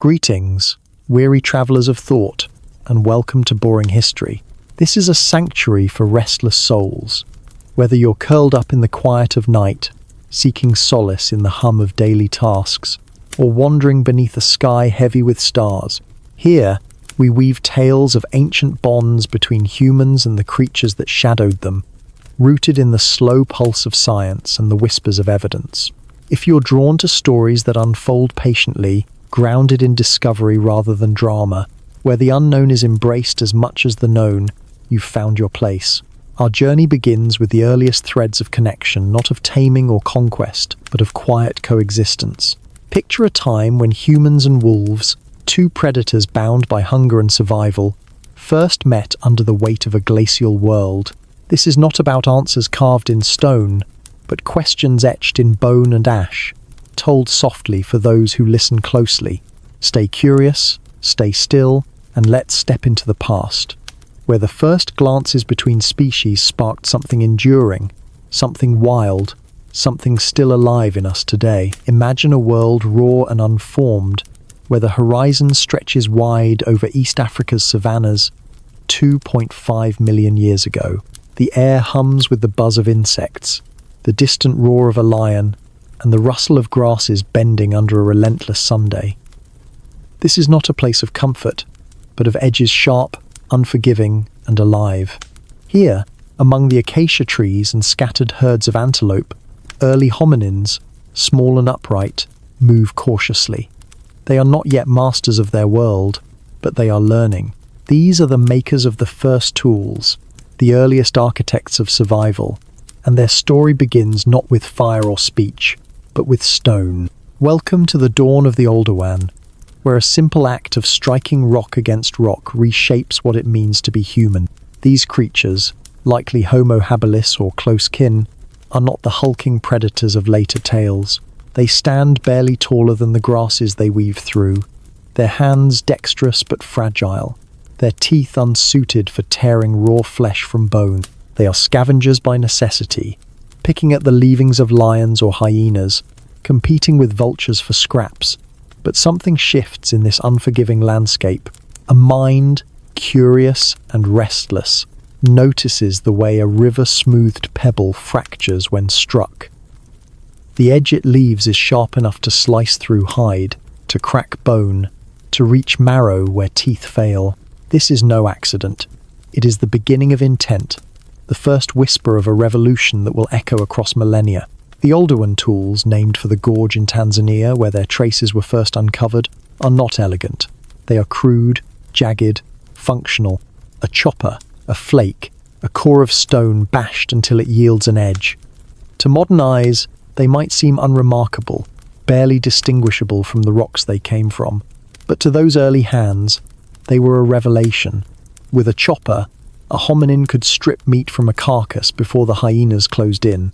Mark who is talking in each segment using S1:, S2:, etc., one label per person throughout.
S1: Greetings, weary travelers of thought, and welcome to Boring History. This is a sanctuary for restless souls. Whether you're curled up in the quiet of night, seeking solace in the hum of daily tasks, or wandering beneath a sky heavy with stars, here we weave tales of ancient bonds between humans and the creatures that shadowed them, rooted in the slow pulse of science and the whispers of evidence. If you're drawn to stories that unfold patiently, grounded in discovery rather than drama, where the unknown is embraced as much as the known, you've found your place. Our journey begins with the earliest threads of connection, not of taming or conquest, but of quiet coexistence. Picture a time when humans and wolves, two predators bound by hunger and survival, first met under the weight of a glacial world. This is not about answers carved in stone, but questions etched in bone and ash, told softly for those who listen closely. Stay curious, stay still, and let's step into the past, where the first glances between species sparked something enduring, something wild, something still alive in us today. Imagine a world raw and unformed, where the horizon stretches wide over East Africa's savannas 2.5 million years ago. The air hums with the buzz of insects, the distant roar of a lion, and the rustle of grasses bending under a relentless Sunday. This is not a place of comfort, but of edges sharp, unforgiving, and alive. Here, among the acacia trees and scattered herds of antelope, early hominins, small and upright, move cautiously. They are not yet masters of their world, but they are learning. These are the makers of the first tools, the earliest architects of survival, and their story begins not with fire or speech, but with stone. Welcome to the dawn of the Older One, where a simple act of striking rock against rock reshapes what it means to be human. These creatures, likely Homo habilis or close kin, are not the hulking predators of later tales. They stand barely taller than the grasses they weave through, their hands dexterous but fragile, their teeth unsuited for tearing raw flesh from bone. They are scavengers by necessity, picking at the leavings of lions or hyenas, competing with vultures for scraps. But something shifts in this unforgiving landscape. A mind, curious and restless, notices the way a river-smoothed pebble fractures when struck. The edge it leaves is sharp enough to slice through hide, to crack bone, to reach marrow where teeth fail. This is no accident. It is the beginning of intent, the first whisper of a revolution that will echo across millennia. The Older One tools, named for the gorge in Tanzania where their traces were first uncovered, are not elegant. They are crude, jagged, functional. A chopper, a flake, a core of stone bashed until it yields an edge. To modern eyes, they might seem unremarkable, barely distinguishable from the rocks they came from. But to those early hands, they were a revelation. With a chopper, a hominin could strip meat from a carcass before the hyenas closed in.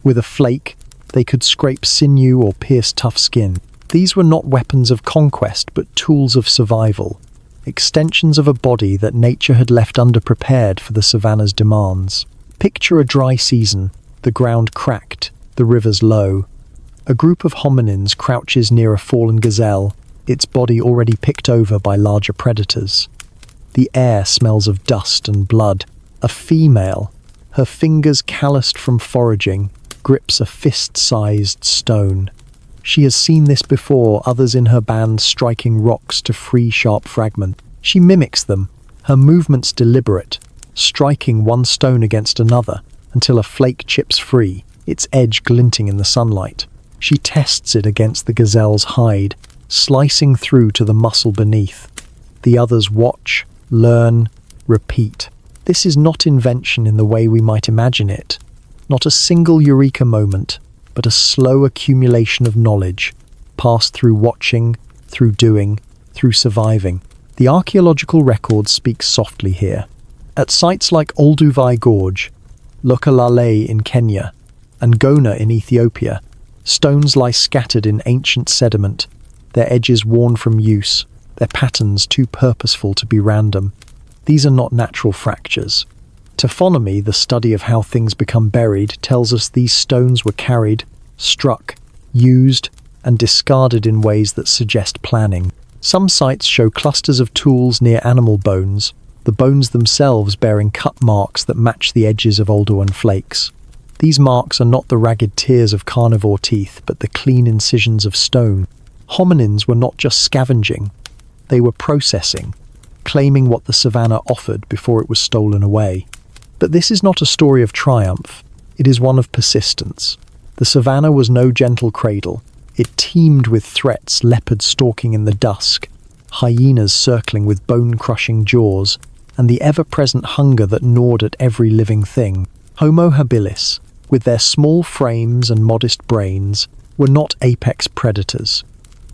S1: With a flake, they could scrape sinew or pierce tough skin. These were not weapons of conquest, but tools of survival, extensions of a body that nature had left underprepared for the savanna's demands. Picture a dry season, the ground cracked, the rivers low. A group of hominins crouches near a fallen gazelle, its body already picked over by larger predators. The air smells of dust and blood. A female, her fingers calloused from foraging, grips a fist-sized stone. She has seen this before, others in her band striking rocks to free sharp fragments. She mimics them, her movements deliberate, striking one stone against another until a flake chips free, its edge glinting in the sunlight. She tests it against the gazelle's hide, slicing through to the muscle beneath. The others watch, learn, repeat. This is not invention in the way we might imagine it. Not a single eureka moment, but a slow accumulation of knowledge, passed through watching, through doing, through surviving. The archaeological record speaks softly here. At sites like Olduvai Gorge, Lokalale in Kenya, and Gona in Ethiopia, stones lie scattered in ancient sediment, their edges worn from use, their patterns too purposeful to be random. These are not natural fractures. Taphonomy, the study of how things become buried, tells us these stones were carried, struck, used, and discarded in ways that suggest planning. Some sites show clusters of tools near animal bones, the bones themselves bearing cut marks that match the edges of older one flakes. These marks are not the ragged tears of carnivore teeth, but the clean incisions of stone. Hominins were not just scavenging, they were processing, claiming what the savannah offered before it was stolen away. But this is not a story of triumph, it is one of persistence. The savannah was no gentle cradle. It teemed with threats, leopards stalking in the dusk, hyenas circling with bone-crushing jaws, and the ever-present hunger that gnawed at every living thing. Homo habilis, with their small frames and modest brains, were not apex predators.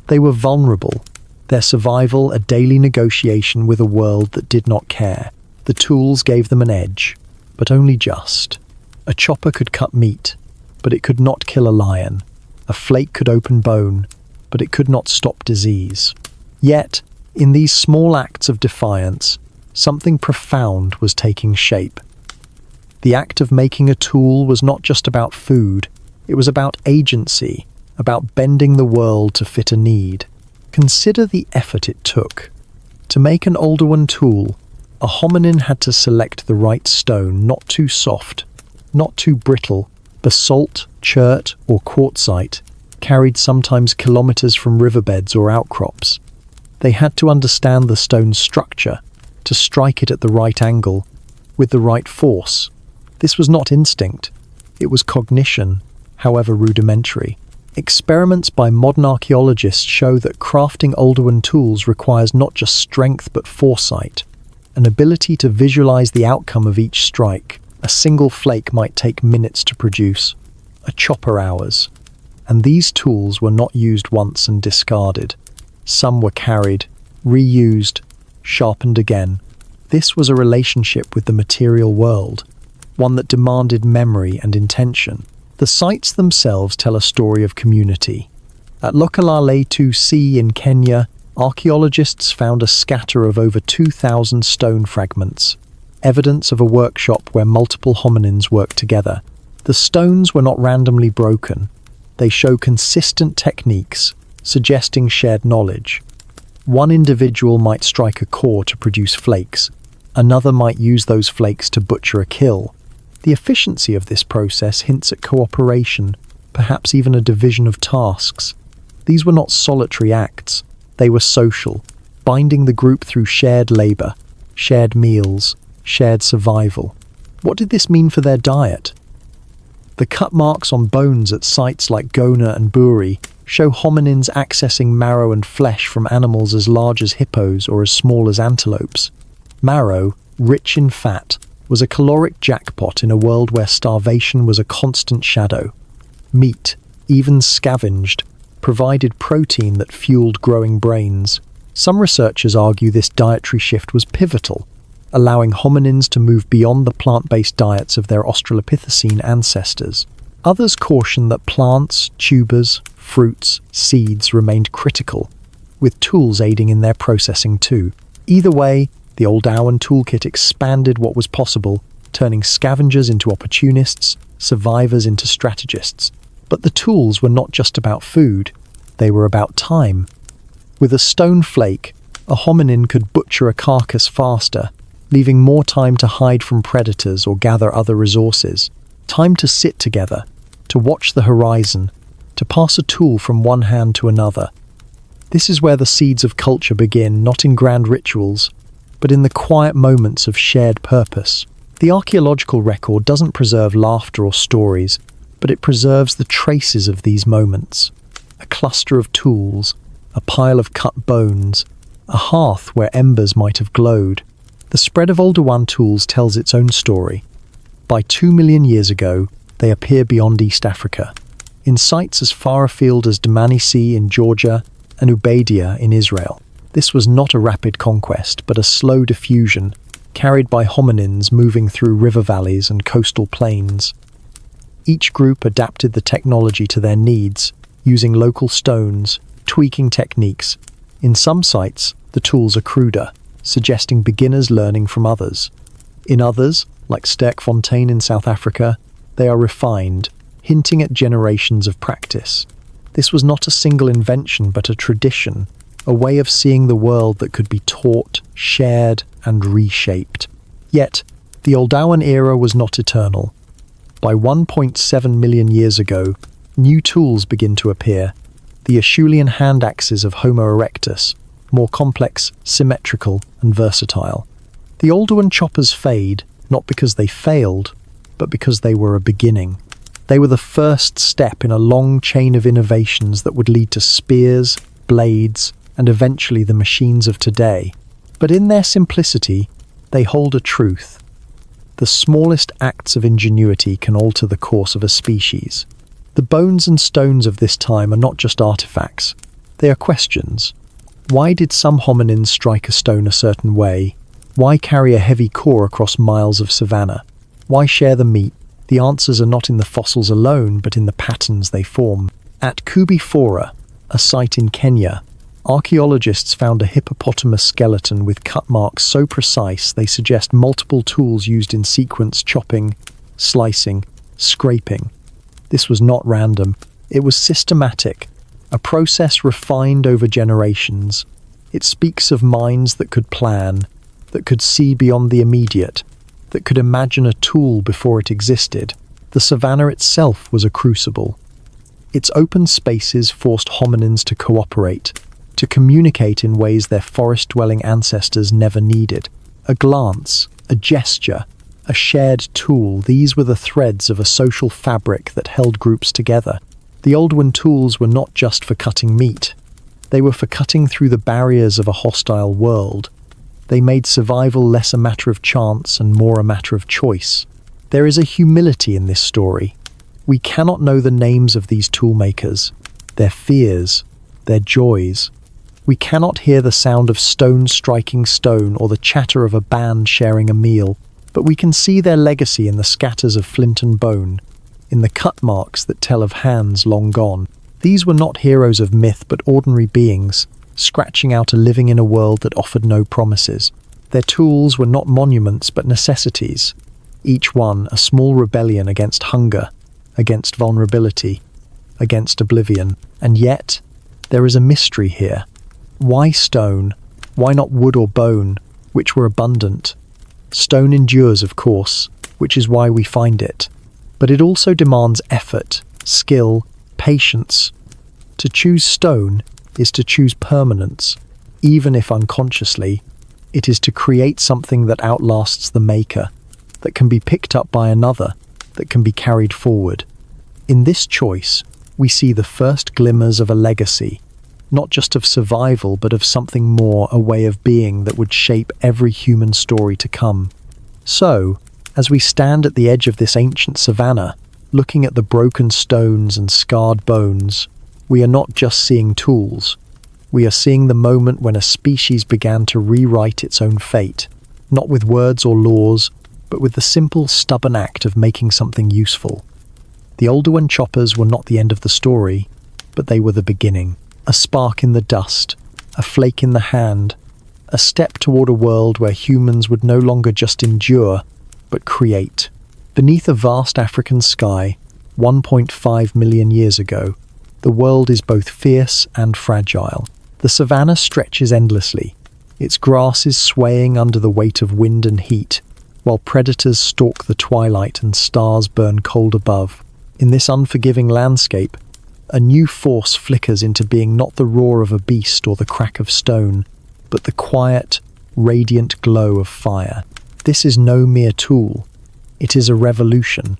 S1: They were vulnerable, their survival a daily negotiation with a world that did not care. The tools gave them an edge, but only just. A chopper could cut meat, but it could not kill a lion. A flake could open bone, but it could not stop disease. Yet, in these small acts of defiance, something profound was taking shape. The act of making a tool was not just about food, it was about agency, about bending the world to fit a need. Consider the effort it took. To make an older one tool, a hominin had to select the right stone, not too soft, not too brittle. Basalt, chert, or quartzite, carried sometimes kilometers from riverbeds or outcrops. They had to understand the stone's structure, to strike it at the right angle, with the right force. This was not instinct, it was cognition, however rudimentary. Experiments by modern archaeologists show that crafting older one tools requires not just strength but foresight, an ability to visualize the outcome of each strike. A single flake might take minutes to produce, a chopper hours. And these tools were not used once and discarded. Some were carried, reused, sharpened again. This was a relationship with the material world, one that demanded memory and intention. The sites themselves tell a story of community. At Lokalale 2C in Kenya, archaeologists found a scatter of over 2,000 stone fragments, evidence of a workshop where multiple hominins worked together. The stones were not randomly broken. They show consistent techniques, suggesting shared knowledge. One individual might strike a core to produce flakes. Another might use those flakes to butcher a kill. The efficiency of this process hints at cooperation, perhaps even a division of tasks. These were not solitary acts. They were social, binding the group through shared labor, shared meals, shared survival. What did this mean for their diet? The cut marks on bones at sites like Gona and Buri show hominins accessing marrow and flesh from animals as large as hippos or as small as antelopes. Marrow, rich in fat, was a caloric jackpot in a world where starvation was a constant shadow. Meat, even scavenged, provided protein that fueled growing brains. Some researchers argue this dietary shift was pivotal, allowing hominins to move beyond the plant-based diets of their Australopithecine ancestors. Others caution that plants, tubers, fruits, seeds remained critical, with tools aiding in their processing too. Either way, the old Owen toolkit expanded what was possible, turning scavengers into opportunists, survivors into strategists. But the tools were not just about food, they were about time. With a stone flake, a hominin could butcher a carcass faster, leaving more time to hide from predators or gather other resources. Time to sit together, to watch the horizon, to pass a tool from one hand to another. This is where the seeds of culture begin, not in grand rituals, but in the quiet moments of shared purpose. The archaeological record doesn't preserve laughter or stories, but it preserves the traces of these moments. A cluster of tools, a pile of cut bones, a hearth where embers might have glowed. The spread of Oldowan tools tells its own story. By 2 million years ago, they appear beyond East Africa, in sites as far afield as Dmanisi in Georgia and Ubadia in Israel. This was not a rapid conquest, but a slow diffusion, carried by hominins moving through river valleys and coastal plains. Each group adapted the technology to their needs, using local stones, tweaking techniques. In some sites, the tools are cruder, suggesting beginners learning from others. In others, like Sterkfontein in South Africa, they are refined, hinting at generations of practice. This was not a single invention but a tradition, a way of seeing the world that could be taught, shared, and reshaped. Yet, the Oldowan era was not eternal. By 1.7 million years ago, new tools begin to appear. The Acheulean hand axes of Homo erectus, more complex, symmetrical, and versatile. The Oldowan choppers fade, not because they failed, but because they were a beginning. They were the first step in a long chain of innovations that would lead to spears, blades, and eventually the machines of today. But in their simplicity, they hold a truth. The smallest acts of ingenuity can alter the course of a species. The bones and stones of this time are not just artifacts, they are questions. Why did some hominins strike a stone a certain way? Why carry a heavy core across miles of savanna? Why share the meat? The answers are not in the fossils alone, but in the patterns they form. At Kubi Fora, a site in Kenya, archaeologists found a hippopotamus skeleton with cut marks so precise they suggest multiple tools used in sequence: chopping, slicing, scraping. This was not random, it was systematic, a process refined over generations. It speaks of minds that could plan, that could see beyond the immediate, that could imagine a tool before it existed. The savannah itself was a crucible. Its open spaces forced hominins to cooperate, to communicate in ways their forest-dwelling ancestors never needed. A glance, a gesture, a shared tool, these were the threads of a social fabric that held groups together. The Oldowan tools were not just for cutting meat. They were for cutting through the barriers of a hostile world. They made survival less a matter of chance and more a matter of choice. There is a humility in this story. We cannot know the names of these toolmakers, their fears, their joys. We cannot hear the sound of stone striking stone or the chatter of a band sharing a meal, but we can see their legacy in the scatters of flint and bone, in the cut marks that tell of hands long gone. These were not heroes of myth, but ordinary beings, scratching out a living in a world that offered no promises. Their tools were not monuments, but necessities, each one a small rebellion against hunger, against vulnerability, against oblivion. And yet, there is a mystery here. Why stone? Why not wood or bone, which were abundant? Stone endures, of course, which is why we find it. But it also demands effort, skill, patience. To choose stone is to choose permanence, even if unconsciously. It is to create something that outlasts the maker, that can be picked up by another, that can be carried forward. In this choice, we see the first glimmers of a legacy, not just of survival, but of something more, a way of being that would shape every human story to come. So, as we stand at the edge of this ancient savannah, looking at the broken stones and scarred bones, we are not just seeing tools. We are seeing the moment when a species began to rewrite its own fate, not with words or laws, but with the simple, stubborn act of making something useful. The Oldowan choppers were not the end of the story, but they were the beginning. A spark in the dust, a flake in the hand, a step toward a world where humans would no longer just endure, but create. Beneath a vast African sky, 1.5 million years ago, the world is both fierce and fragile. The savannah stretches endlessly, its grasses swaying under the weight of wind and heat, while predators stalk the twilight and stars burn cold above. In this unforgiving landscape, a new force flickers into being, not the roar of a beast or the crack of stone, but the quiet, radiant glow of fire. This is no mere tool. It is a revolution,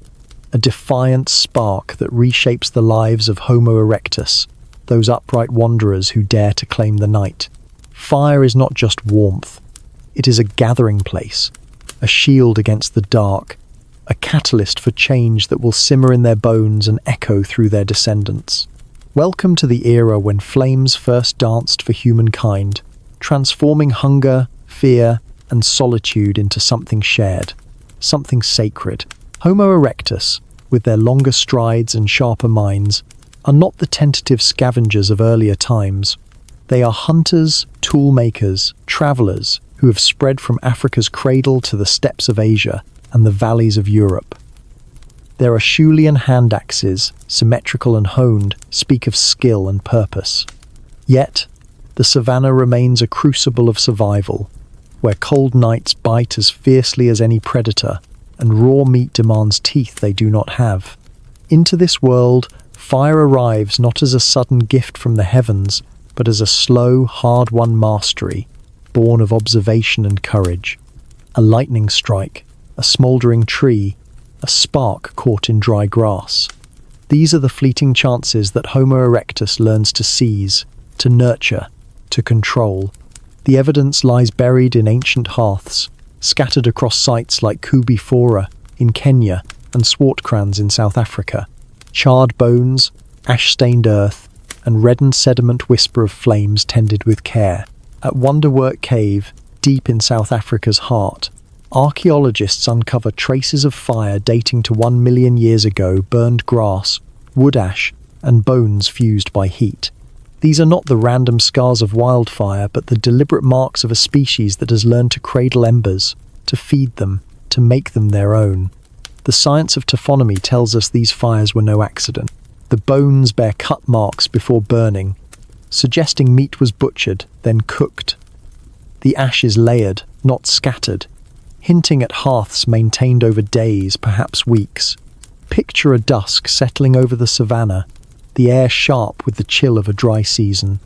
S1: a defiant spark that reshapes the lives of Homo erectus, those upright wanderers who dare to claim the night. Fire is not just warmth. It is a gathering place, a shield against the dark, a catalyst for change that will simmer in their bones and echo through their descendants. Welcome to the era when flames first danced for humankind, transforming hunger, fear, and solitude into something shared, something sacred. Homo erectus, with their longer strides and sharper minds, are not the tentative scavengers of earlier times. They are hunters, tool makers, travelers who have spread from Africa's cradle to the steppes of Asia and the valleys of Europe. Their Acheulean hand axes, symmetrical and honed, speak of skill and purpose. Yet, The savanna remains a crucible of survival, where cold nights bite as fiercely as any predator, and raw meat demands teeth they do not have. Into this world, fire arrives not as a sudden gift from the heavens, but as a slow, hard-won mastery, born of observation and courage. A lightning strike, a smouldering tree, a spark caught in dry grass. These are the fleeting chances that Homo erectus learns to seize, to nurture, to control. The evidence lies buried in ancient hearths, scattered across sites like Kubi Fora in Kenya and Swartkrans in South Africa. Charred bones, ash-stained earth, and reddened sediment whisper of flames tended with care. At Wonderwork Cave, deep in South Africa's heart, archaeologists uncover traces of fire dating to 1 million years ago, burned grass, wood ash, and bones fused by heat. These are not the random scars of wildfire, but the deliberate marks of a species that has learned to cradle embers, to feed them, to make them their own. The science of taphonomy tells us these fires were no accident. The bones bear cut marks before burning, suggesting meat was butchered, then cooked. The ash is layered, not scattered, hinting at hearths maintained over days, perhaps weeks. Picture a dusk settling over the savanna, the air sharp with the chill of a dry season.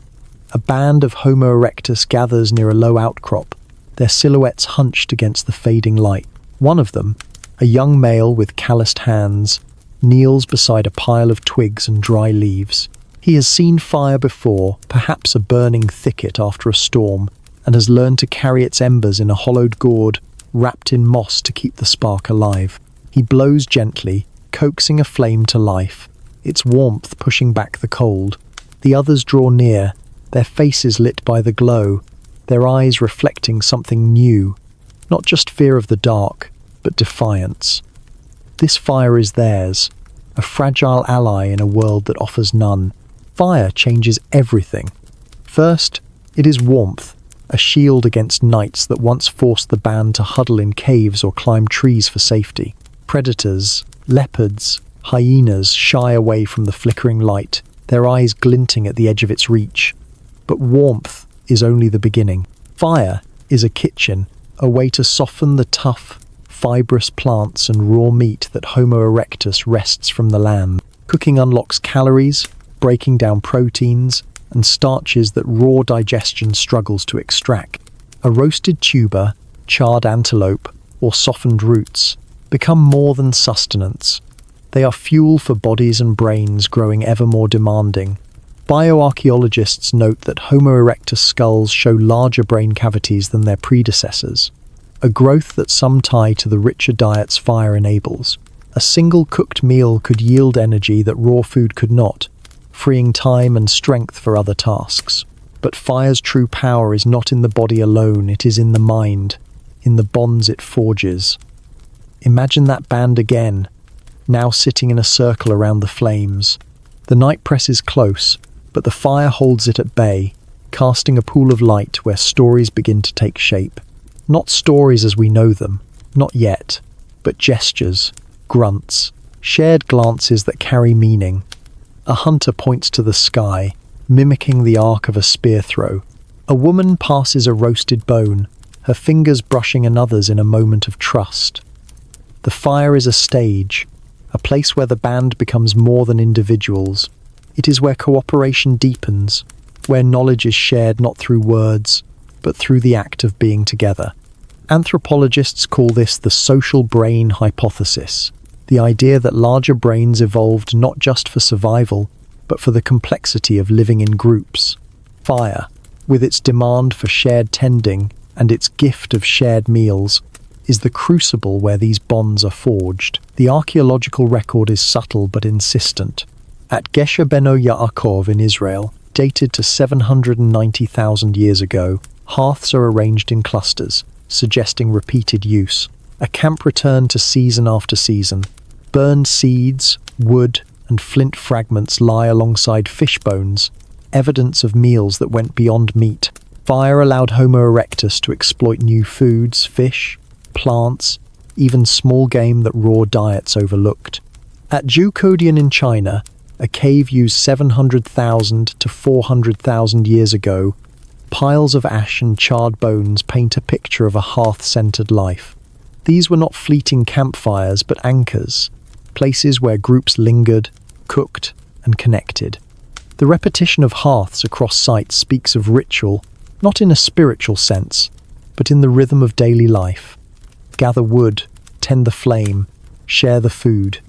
S1: A band of Homo erectus gathers near a low outcrop, their silhouettes hunched against the fading light. One of them, a young male with calloused hands, kneels beside a pile of twigs and dry leaves. He has seen fire before, perhaps a burning thicket after a storm, and has learned to carry its embers in a hollowed gourd, wrapped in moss to keep the spark alive. He blows gently, coaxing a flame to life, its warmth pushing back the cold. The others draw near, their faces lit by the glow, their eyes reflecting something new, not just fear of the dark, but defiance. This fire is theirs, a fragile ally in a world that offers none. Fire changes everything. First, it is warmth, a shield against nights that once forced the band to huddle in caves or climb trees for safety. Predators, leopards, hyenas shy away from the flickering light, their eyes glinting at the edge of its reach. But warmth is only the beginning. Fire is a kitchen, a way to soften the tough, fibrous plants and raw meat that Homo erectus wrests from the land. Cooking unlocks calories, breaking down proteins, and starches that raw digestion struggles to extract. A roasted tuber, charred antelope, or softened roots become more than sustenance. They are fuel for bodies and brains growing ever more demanding. Bioarchaeologists note that Homo erectus skulls show larger brain cavities than their predecessors, a growth that some tie to the richer diets fire enables. A single cooked meal could yield energy that raw food could not, freeing time and strength for other tasks. But fire's true power is not in the body alone, it is in the mind, in the bonds it forges. Imagine that band again, now sitting in a circle around the flames. The night presses close, but the fire holds it at bay, casting a pool of light where stories begin to take shape. Not stories as we know them, not yet, but gestures, grunts, shared glances that carry meaning. A hunter points to the sky, mimicking the arc of a spear throw. A woman passes a roasted bone, her fingers brushing another's in a moment of trust. The fire is a stage, a place where the band becomes more than individuals. It is where cooperation deepens, where knowledge is shared not through words, but through the act of being together. Anthropologists call this the social brain hypothesis, the idea that larger brains evolved not just for survival, but for the complexity of living in groups. Fire, with its demand for shared tending and its gift of shared meals, is the crucible where these bonds are forged. The archaeological record is subtle but insistent. At Gesher Beno Yaakov in Israel, dated to 790,000 years ago, hearths are arranged in clusters, suggesting repeated use. A camp returned to season after season. Burned seeds, wood, and flint fragments lie alongside fish bones, evidence of meals that went beyond meat. Fire allowed Homo erectus to exploit new foods, fish, plants, even small game that raw diets overlooked. At Zhoukoudian in China, a cave used 700,000 to 400,000 years ago, Piles of ash and charred bones paint a picture of a hearth-centered life. These were not fleeting campfires, but anchors, places where groups lingered, cooked, and connected. The repetition of hearths across sites speaks of ritual, not in a spiritual sense, but in the rhythm of daily life. Gather wood, tend the flame, share the food.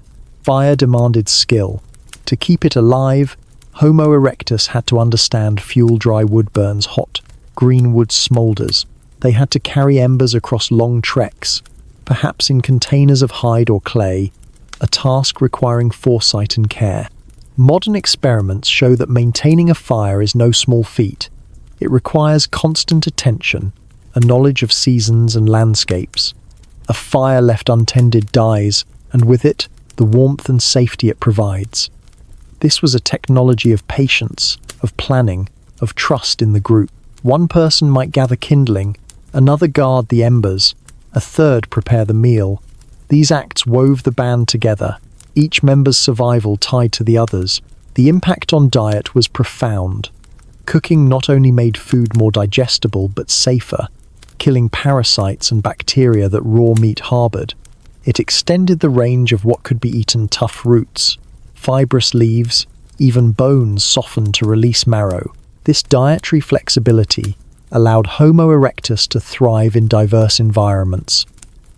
S1: Fire demanded skill. To keep it alive, Homo erectus had to understand fuel-dry wood burns hot, green wood smoulders. They had to carry embers across long treks, perhaps in containers of hide or clay, a task requiring foresight and care. Modern experiments show that maintaining a fire is no small feat. It requires constant attention, a knowledge of seasons and landscapes. A fire left untended dies, and with it, the warmth and safety it provides. This was a technology of patience, of planning, of trust in the group. One person might gather kindling, another guard the embers, a third prepare the meal. These acts wove the band together, each member's survival tied to the others. The impact on diet was profound. Cooking not only made food more digestible but safer, killing parasites and bacteria that raw meat harbored. It extended the range of what could be eaten: tough roots, fibrous leaves, even bones softened to release marrow. This dietary flexibility allowed Homo erectus to thrive in diverse environments,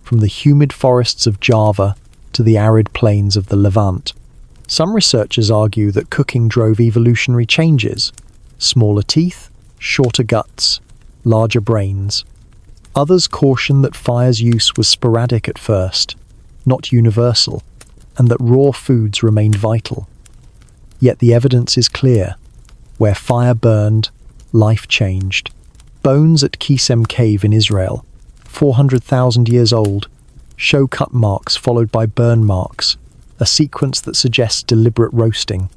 S1: from the humid forests of Java to the arid plains of the Levant. Some researchers argue that cooking drove evolutionary changes: smaller teeth, shorter guts, larger brains. Others caution that fire's use was sporadic at first, not universal, and that raw foods remained vital. Yet the evidence is clear. Where fire burned, life changed. Bones at Kisem Cave in Israel, 400,000 years old, show cut marks followed by burn marks, a sequence that suggests deliberate roasting.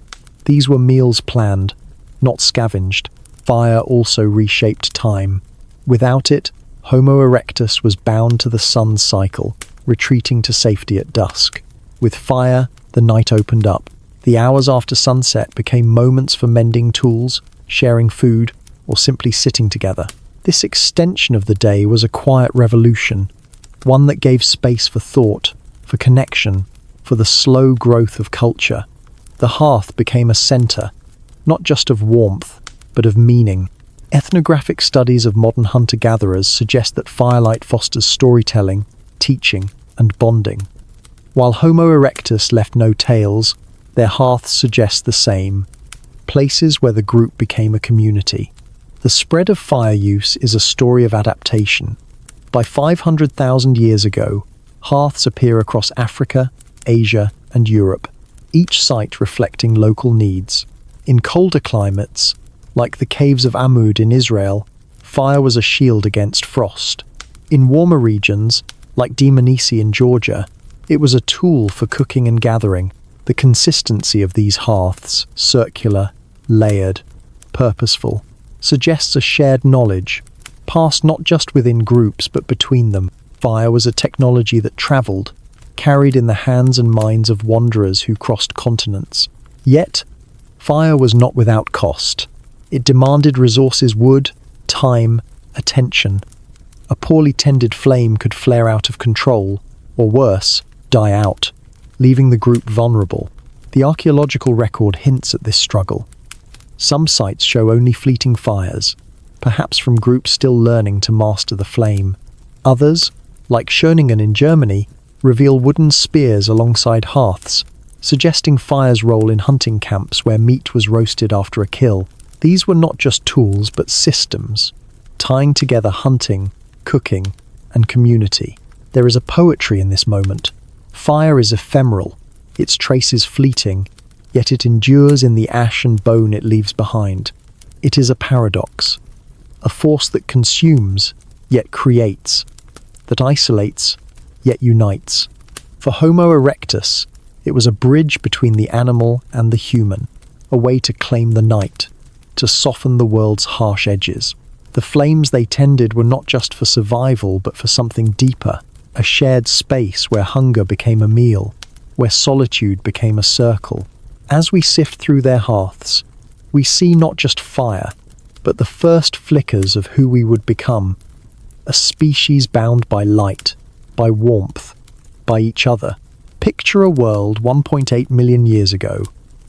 S1: These were meals planned, not scavenged. Fire also reshaped time. Without it, Homo erectus was bound to the sun's cycle, retreating to safety at dusk. With fire, the night opened up. The hours after sunset became moments for mending tools, sharing food, or simply sitting together. This extension of the day was a quiet revolution, one that gave space for thought, for connection, for the slow growth of culture. The hearth became a center, not just of warmth, but of meaning. Ethnographic studies of modern hunter-gatherers suggest that firelight fosters storytelling, teaching, and bonding. While Homo erectus left no tales, their hearths suggest the same, places where the group became a community. The spread of fire use is a story of adaptation. By 500,000 years ago, hearths appear across Africa, Asia, and Europe, each site reflecting local needs. In colder climates, like the caves of Amud in Israel, fire was a shield against frost. In warmer regions, like Dmanisi in Georgia, it was a tool for cooking and gathering. The consistency of these hearths, circular, layered, purposeful, suggests a shared knowledge, passed not just within groups but between them. Fire was a technology that traveled, carried in the hands and minds of wanderers who crossed continents. Yet, fire was not without cost. It demanded resources: wood, time, attention. A poorly tended flame could flare out of control, or worse, die out, leaving the group vulnerable. The archaeological record hints at this struggle. Some sites show only fleeting fires, perhaps from groups still learning to master the flame. Others, like Schöningen in Germany, reveal wooden spears alongside hearths, suggesting fire's role in hunting camps where meat was roasted after a kill. These were not just tools but systems, tying together hunting, cooking, and community. There is a poetry in this moment. Fire is ephemeral, its traces fleeting, yet it endures in the ash and bone it leaves behind. It is a paradox, a force that consumes, yet creates, that isolates, yet unites. For Homo erectus, it was a bridge between the animal and the human, a way to claim the night, to soften the world's harsh edges. The flames they tended were not just for survival, but for something deeper, a shared space where hunger became a meal, where solitude became a circle. As we sift through their hearths, we see not just fire, but the first flickers of who we would become. A species bound by light, by warmth, by each other. Picture a world 1.8 million years ago,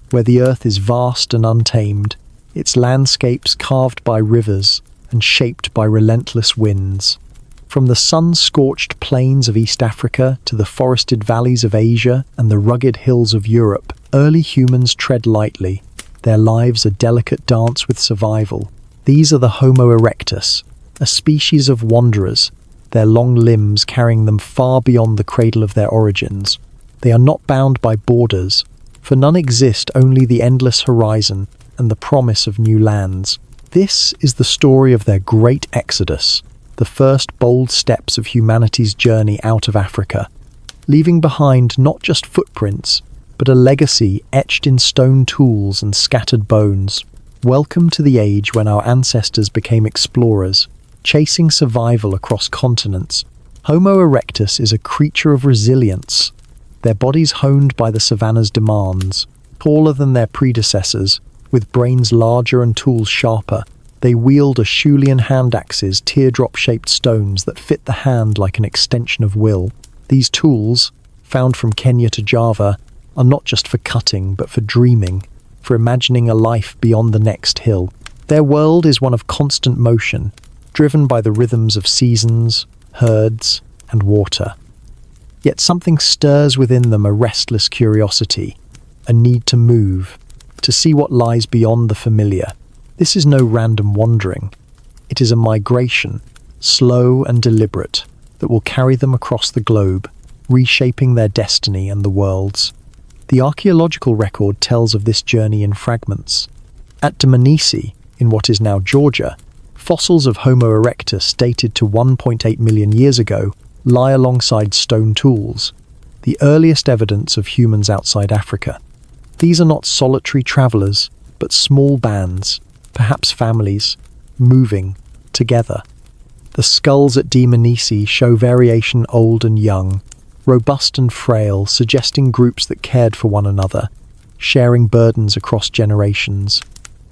S1: where the earth is vast and untamed, its landscapes carved by rivers and shaped by relentless winds. From the sun-scorched plains of East Africa to the forested valleys of Asia and the rugged hills of Europe, early humans tread lightly, their lives a delicate dance with survival. These are the Homo erectus, a species of wanderers, their long limbs carrying them far beyond the cradle of their origins. They are not bound by borders, for none exist, only the endless horizon and the promise of new lands. This is the story of their great exodus, the first bold steps of humanity's journey out of Africa, leaving behind not just footprints, but a legacy etched in stone tools and scattered bones. Welcome to the age when our ancestors became explorers, chasing survival across continents. Homo erectus is a creature of resilience, their bodies honed by the savanna's demands. Taller than their predecessors, with brains larger and tools sharper, they wield Acheulean hand axes, teardrop-shaped stones that fit the hand like an extension of will. These tools, found from Kenya to Java, are not just for cutting, but for dreaming, for imagining a life beyond the next hill. Their world is one of constant motion, driven by the rhythms of seasons, herds, and water. Yet something stirs within them, a restless curiosity, a need to move, to see what lies beyond the familiar. This is no random wandering. It is a migration, slow and deliberate, that will carry them across the globe, reshaping their destiny and the world's. The archaeological record tells of this journey in fragments. At Dmanisi, in what is now Georgia, fossils of Homo erectus dated to 1.8 million years ago lie alongside stone tools, the earliest evidence of humans outside Africa. These are not solitary travelers, but small bands, perhaps families, moving together. The skulls at Dmanisi show variation old and young, robust and frail, suggesting groups that cared for one another, sharing burdens across generations.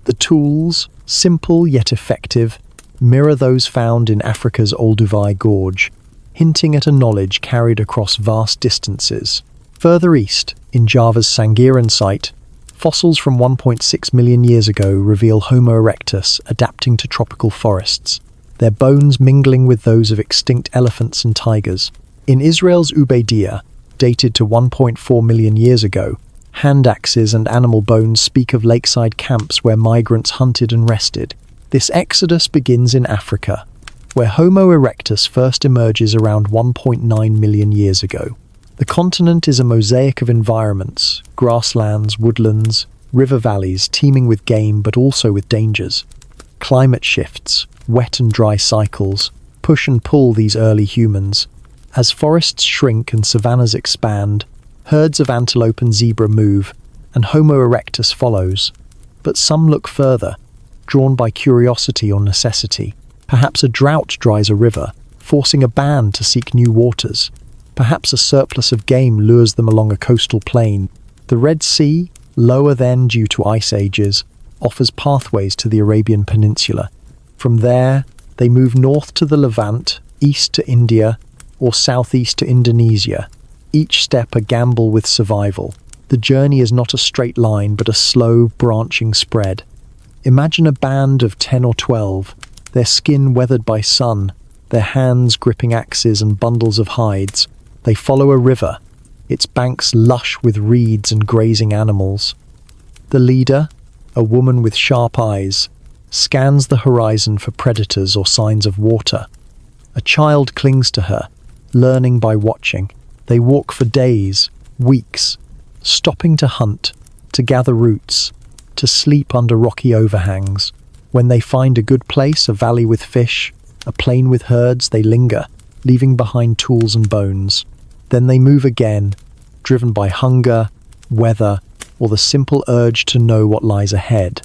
S1: The tools, simple yet effective, mirror those found in Africa's Olduvai Gorge, hinting at a knowledge carried across vast distances. Further east, in Java's Sangiran site, fossils from 1.6 million years ago reveal Homo erectus adapting to tropical forests, their bones mingling with those of extinct elephants and tigers. In Israel's Ubeidiya, dated to 1.4 million years ago, hand axes and animal bones speak of lakeside camps where migrants hunted and rested. This exodus begins in Africa, where Homo erectus first emerges around 1.9 million years ago. The continent is a mosaic of environments, grasslands, woodlands, river valleys teeming with game but also with dangers. Climate shifts, wet and dry cycles, push and pull these early humans. As forests shrink and savannas expand, herds of antelope and zebra move, and Homo erectus follows. But some look further, drawn by curiosity or necessity. Perhaps a drought dries a river, forcing a band to seek new waters. Perhaps a surplus of game lures them along a coastal plain. The Red Sea, lower then due to ice ages, offers pathways to the Arabian Peninsula. From there, they move north to the Levant, east to India, or southeast to Indonesia, each step a gamble with survival. The journey is not a straight line, but a slow, branching spread. Imagine a band of 10 or 12, their skin weathered by sun, their hands gripping axes and bundles of hides. They follow a river, its banks lush with reeds and grazing animals. The leader, a woman with sharp eyes, scans the horizon for predators or signs of water. A child clings to her, learning by watching. They walk for days, weeks, stopping to hunt, to gather roots, to sleep under rocky overhangs. When they find a good place, a valley with fish, a plain with herds, they linger, leaving behind tools and bones. Then they move again, driven by hunger, weather, or the simple urge to know what lies ahead.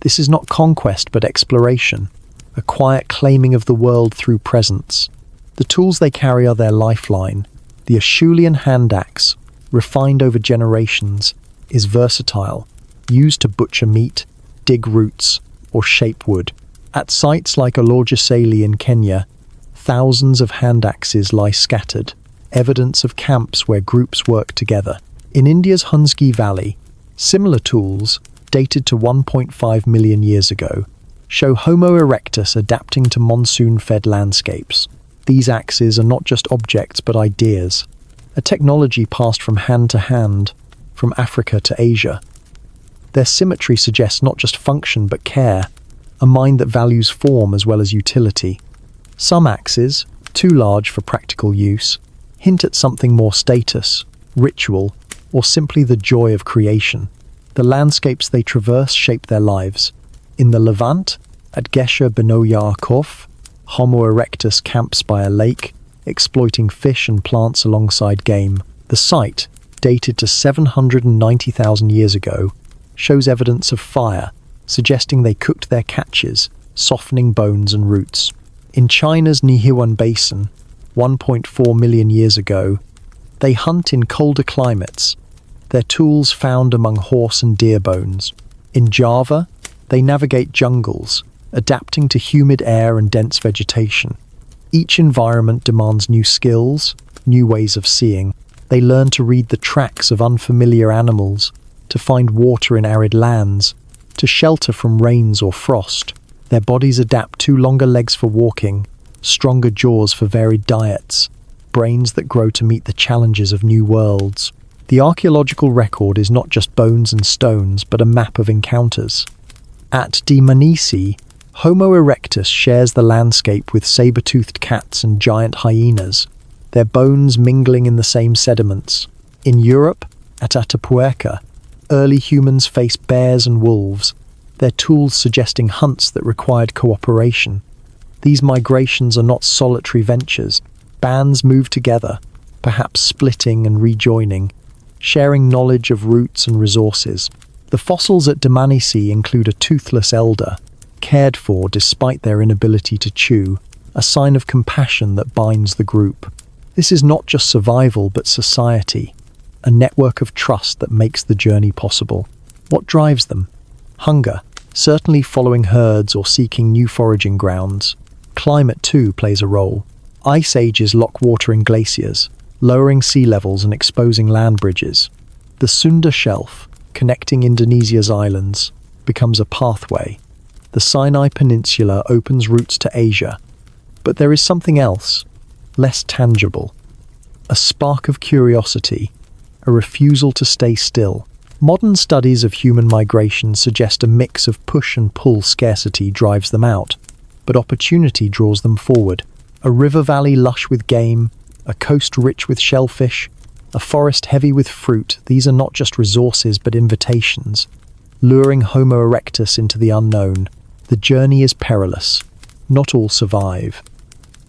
S1: This is not conquest but exploration, a quiet claiming of the world through presence. The tools they carry are their lifeline. The Acheulean hand axe, refined over generations, is versatile, used to butcher meat, dig roots, or shape wood. At sites like Olorgesailie in Kenya, thousands of hand axes lie scattered, evidence of camps where groups work together. In India's Hunski Valley, similar tools, dated to 1.5 million years ago, show Homo erectus adapting to monsoon-fed landscapes. These axes are not just objects but ideas, a technology passed from hand to hand, from Africa to Asia. Their symmetry suggests not just function but care, a mind that values form as well as utility. Some axes, too large for practical use, hint at something more status, ritual, or simply the joy of creation. The landscapes they traverse shape their lives. In the Levant, at Gesher Beno Yaakov, Homo erectus camps by a lake, exploiting fish and plants alongside game. The site, dated to 790,000 years ago, shows evidence of fire, suggesting they cooked their catches, softening bones and roots. In China's Nihiwan Basin, 1.4 million years ago, they hunt in colder climates, their tools found among horse and deer bones. In Java, they navigate jungles, adapting to humid air and dense vegetation. Each environment demands new skills, new ways of seeing. They learn to read the tracks of unfamiliar animals, to find water in arid lands, to shelter from rains or frost. Their bodies adapt to longer legs for walking, stronger jaws for varied diets, brains that grow to meet the challenges of new worlds. The archaeological record is not just bones and stones, but a map of encounters. At Dmanisi, Homo erectus shares the landscape with saber-toothed cats and giant hyenas, their bones mingling in the same sediments. In Europe, at Atapuerca, early humans faced bears and wolves, their tools suggesting hunts that required cooperation. These migrations are not solitary ventures. Bands move together, perhaps splitting and rejoining, sharing knowledge of routes and resources. The fossils at Dmanisi include a toothless elder, cared for despite their inability to chew, a sign of compassion that binds the group. This is not just survival but society, a network of trust that makes the journey possible. What drives them? Hunger, certainly following herds or seeking new foraging grounds. Climate too plays a role. Ice ages lock water in glaciers, lowering sea levels and exposing land bridges. The Sunda Shelf, connecting Indonesia's islands, becomes a pathway. The Sinai Peninsula opens routes to Asia. But there is something else, less tangible. A spark of curiosity, a refusal to stay still. Modern studies of human migration suggest a mix of push and pull. Scarcity drives them out, but opportunity draws them forward. A river valley lush with game, a coast rich with shellfish, a forest heavy with fruit. These are not just resources but invitations, luring Homo erectus into the unknown. The journey is perilous. Not all survive.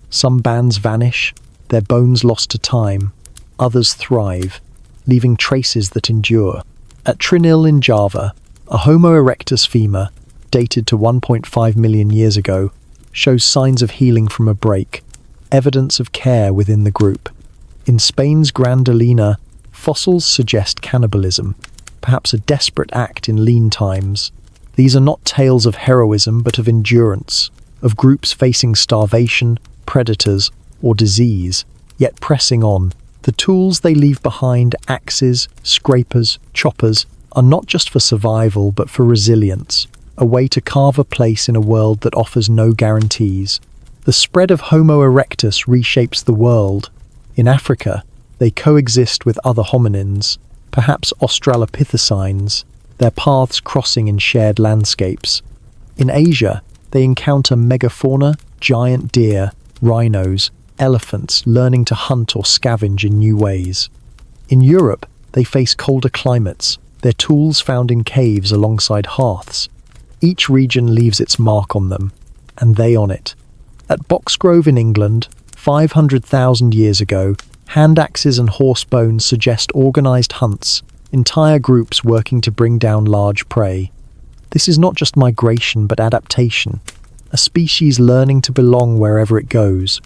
S1: Some bands vanish, their bones lost to time. Others thrive, leaving traces that endure. At Trinil in Java, a Homo erectus femur, dated to 1.5 million years ago, shows signs of healing from a break, evidence of care within the group. In Spain's Grandolina, fossils suggest cannibalism, perhaps a desperate act in lean times. These are not tales of heroism but of endurance, of groups facing starvation, predators, or disease, yet pressing on. The tools they leave behind, axes, scrapers, choppers, are not just for survival but for resilience, a way to carve a place in a world that offers no guarantees. The spread of Homo erectus reshapes the world. In Africa, they coexist with other hominins, perhaps Australopithecines, their paths crossing in shared landscapes. In Asia, they encounter megafauna, giant deer, rhinos, elephants, learning to hunt or scavenge in new ways. In Europe, they face colder climates, their tools found in caves alongside hearths. Each region leaves its mark on them, and they on it. At Boxgrove in England, 500,000 years ago, hand axes and horse bones suggest organized hunts, entire groups working to bring down large prey. This is not just migration but adaptation, a species learning to belong wherever it goes.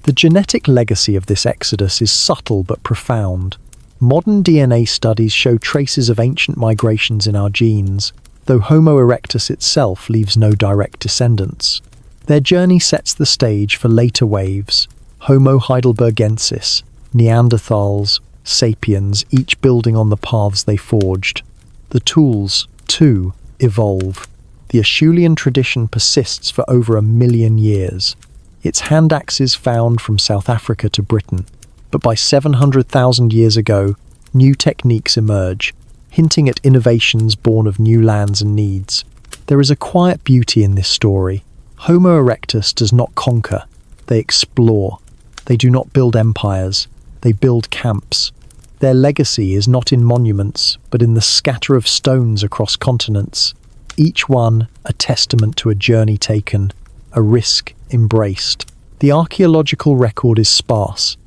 S1: The genetic legacy of this exodus is subtle but profound. Modern DNA studies show traces of ancient migrations in our genes, though Homo erectus itself leaves no direct descendants. Their journey sets the stage for later waves: Homo heidelbergensis, Neanderthals, Sapiens, each building on the paths they forged. The tools, too, evolve. The Acheulean tradition persists for over 1 million years. Its hand axes found from South Africa to Britain. But by 700,000 years ago, new techniques emerge, hinting at innovations born of new lands and needs. There is a quiet beauty in this story. Homo erectus does not conquer, they explore. They do not build empires, they build camps. Their legacy is not in monuments, but in the scatter of stones across continents, each one a testament to a journey taken, a risk embraced. The archaeological record is sparse,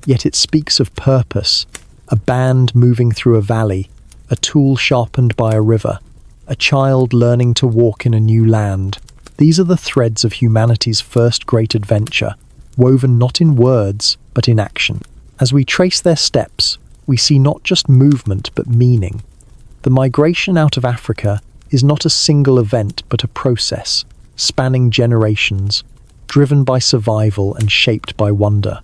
S1: yet it speaks of purpose: a band moving through a valley, a tool sharpened by a river, a child learning to walk in a new land. These are the threads of humanity's first great adventure, woven not in words, but in action. As we trace their steps, we see not just movement, but meaning. The migration out of Africa is not a single event, but a process, spanning generations, driven by survival and shaped by wonder.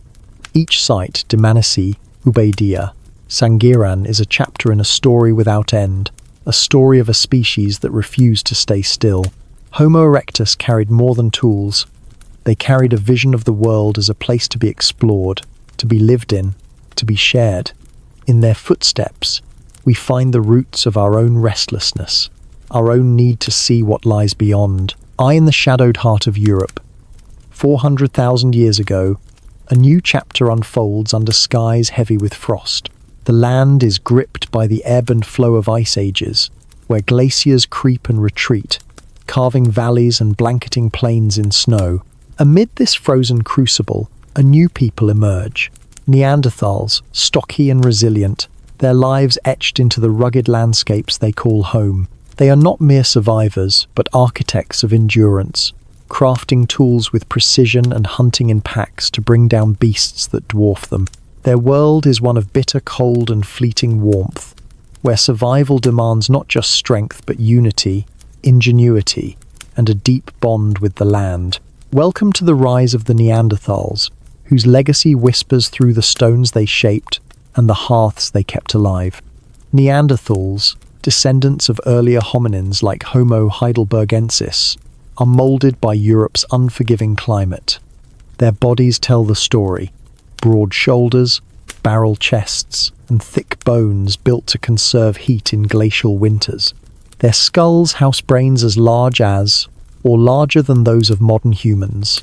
S1: Each site, Dmanisi, Ubaidiya, Sangiran, is a chapter in a story without end, a story of a species that refused to stay still. Homo erectus carried more than tools. They carried a vision of the world as a place to be explored, to be lived in, to be shared. In their footsteps, we find the roots of our own restlessness, our own need to see what lies beyond. In the shadowed heart of Europe, 400,000 years ago, a new chapter unfolds under skies heavy with frost. The land is gripped by the ebb and flow of ice ages, where glaciers creep and retreat, carving valleys and blanketing plains in snow. Amid this frozen crucible, a new people emerge. Neanderthals, stocky and resilient, their lives etched into the rugged landscapes they call home. They are not mere survivors, but architects of endurance, crafting tools with precision and hunting in packs to bring down beasts that dwarf them. Their world is one of bitter cold and fleeting warmth, where survival demands not just strength but unity, ingenuity, and a deep bond with the land. Welcome to the rise of the Neanderthals, whose legacy whispers through the stones they shaped and the hearths they kept alive. Neanderthals, descendants of earlier hominins like Homo heidelbergensis, are molded by Europe's unforgiving climate. Their bodies tell the story: broad shoulders, barrel chests, and thick bones built to conserve heat in glacial winters. Their skulls house brains as large as, or larger than those of modern humans,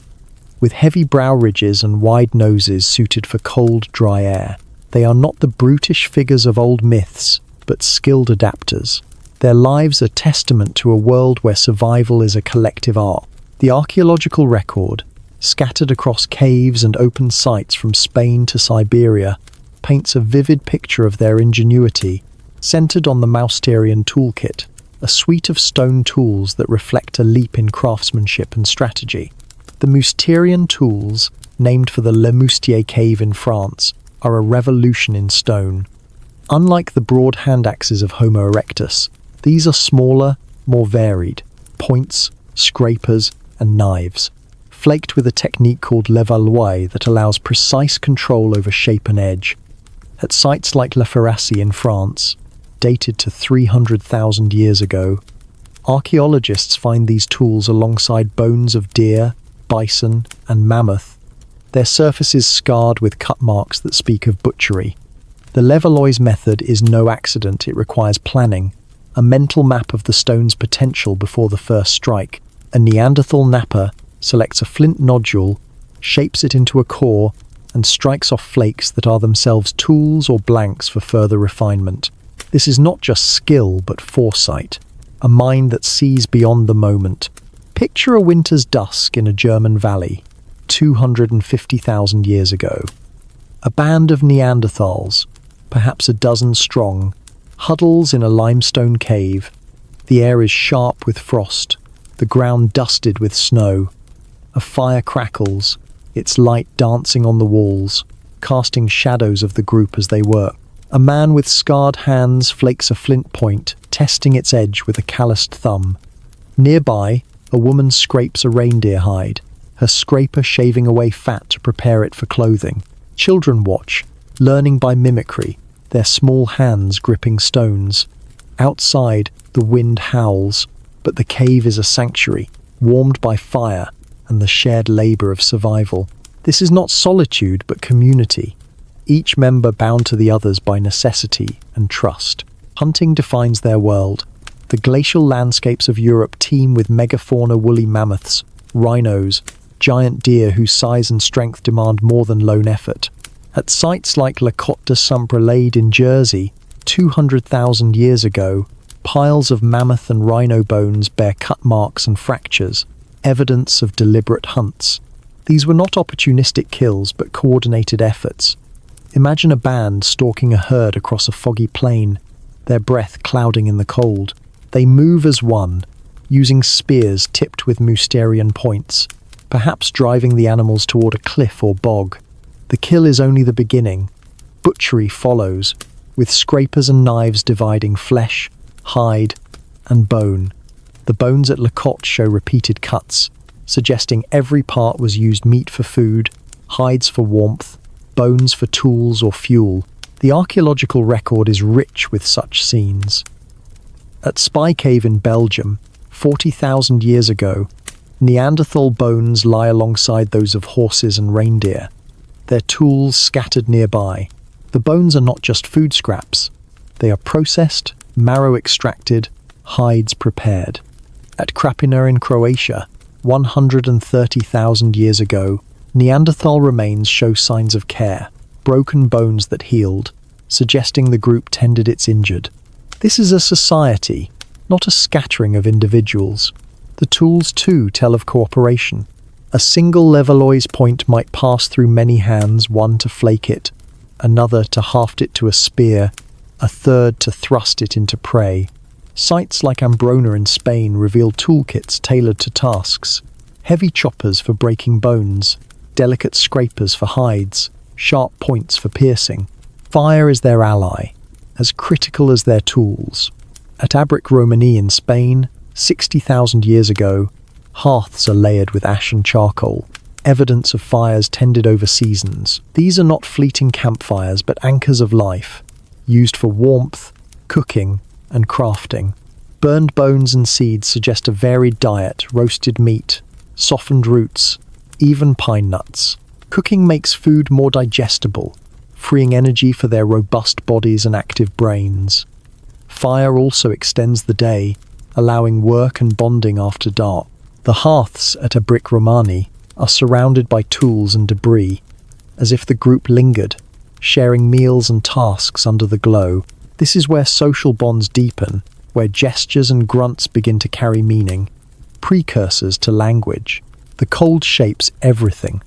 S1: with heavy brow ridges and wide noses suited for cold, dry air. They are not the brutish figures of old myths, but skilled adapters. Their lives are testament to a world where survival is a collective art. The archaeological record, scattered across caves and open sites from Spain to Siberia, paints a vivid picture of their ingenuity, centered on the Mousterian toolkit, a suite of stone tools that reflect a leap in craftsmanship and strategy. The Mousterian tools, named for the Le Moustier cave in France, are a revolution in stone. Unlike the broad hand axes of Homo erectus, these are smaller, more varied: points, scrapers, and knives, flaked with a technique called l'évalué that allows precise control over shape and edge. At sites like La Ferracie in France, dated to 300,000 years ago, archaeologists find these tools alongside bones of deer, bison, and mammoth, their surfaces scarred with cut marks that speak of butchery. The Levallois method is no accident. It requires planning, a mental map of the stone's potential before the first strike. A Neanderthal napper selects a flint nodule, shapes it into a core, and strikes off flakes that are themselves tools or blanks for further refinement. This is not just skill, but foresight, a mind that sees beyond the moment. Picture a winter's dusk in a German valley, 250,000 years ago. A band of Neanderthals, perhaps a dozen strong, huddles in a limestone cave. The air is sharp with frost, the ground dusted with snow. A fire crackles, its light dancing on the walls, casting shadows of the group as they work. A man with scarred hands flakes a flint point, testing its edge with a calloused thumb. Nearby, a woman scrapes a reindeer hide, her scraper shaving away fat to prepare it for clothing. Children watch, learning by mimicry, their small hands gripping stones. Outside, the wind howls, but the cave is a sanctuary, warmed by fire and the shared labor of survival. This is not solitude, but community, each member bound to the others by necessity and trust. Hunting defines their world. The glacial landscapes of Europe teem with megafauna, woolly mammoths, rhinos, giant deer whose size and strength demand more than lone effort. At sites like La Côte de Saint-Brelade in Jersey, 200,000 years ago, piles of mammoth and rhino bones bear cut marks and fractures, evidence of deliberate hunts. These were not opportunistic kills, but coordinated efforts. Imagine a band stalking a herd across a foggy plain, their breath clouding in the cold. They move as one, using spears tipped with Mousterian points, perhaps driving the animals toward a cliff or bog. The kill is only the beginning. Butchery follows, with scrapers and knives dividing flesh, hide, and bone. The bones at La Côte show repeated cuts, suggesting every part was used: meat for food, hides for warmth, bones for tools or fuel. The archaeological record is rich with such scenes. At Spy Cave in Belgium, 40,000 years ago, Neanderthal bones lie alongside those of horses and reindeer, their tools scattered nearby. The bones are not just food scraps. They are processed, marrow extracted, hides prepared. At Krapina in Croatia, 130,000 years ago, Neanderthal remains show signs of care, broken bones that healed, suggesting the group tended its injured. This is a society, not a scattering of individuals. The tools, too, tell of cooperation. A single levallois point might pass through many hands, one to flake it, another to haft it to a spear, a third to thrust it into prey. Sites like Ambrona in Spain reveal toolkits tailored to tasks: heavy choppers for breaking bones, delicate scrapers for hides, sharp points for piercing. Fire is their ally, as critical as their tools. At Abric Romani in Spain, 60,000 years ago, hearths are layered with ash and charcoal, evidence of fires tended over seasons. These are not fleeting campfires, but anchors of life, used for warmth, cooking, and crafting. Burned bones and seeds suggest a varied diet: roasted meat, softened roots, even pine nuts. Cooking makes food more digestible, freeing energy for their robust bodies and active brains. Fire also extends the day, allowing work and bonding after dark. The hearths at Abric Romani are surrounded by tools and debris, as if the group lingered, sharing meals and tasks under the glow. This is where social bonds deepen, where gestures and grunts begin to carry meaning, precursors to language. The cold shapes everything.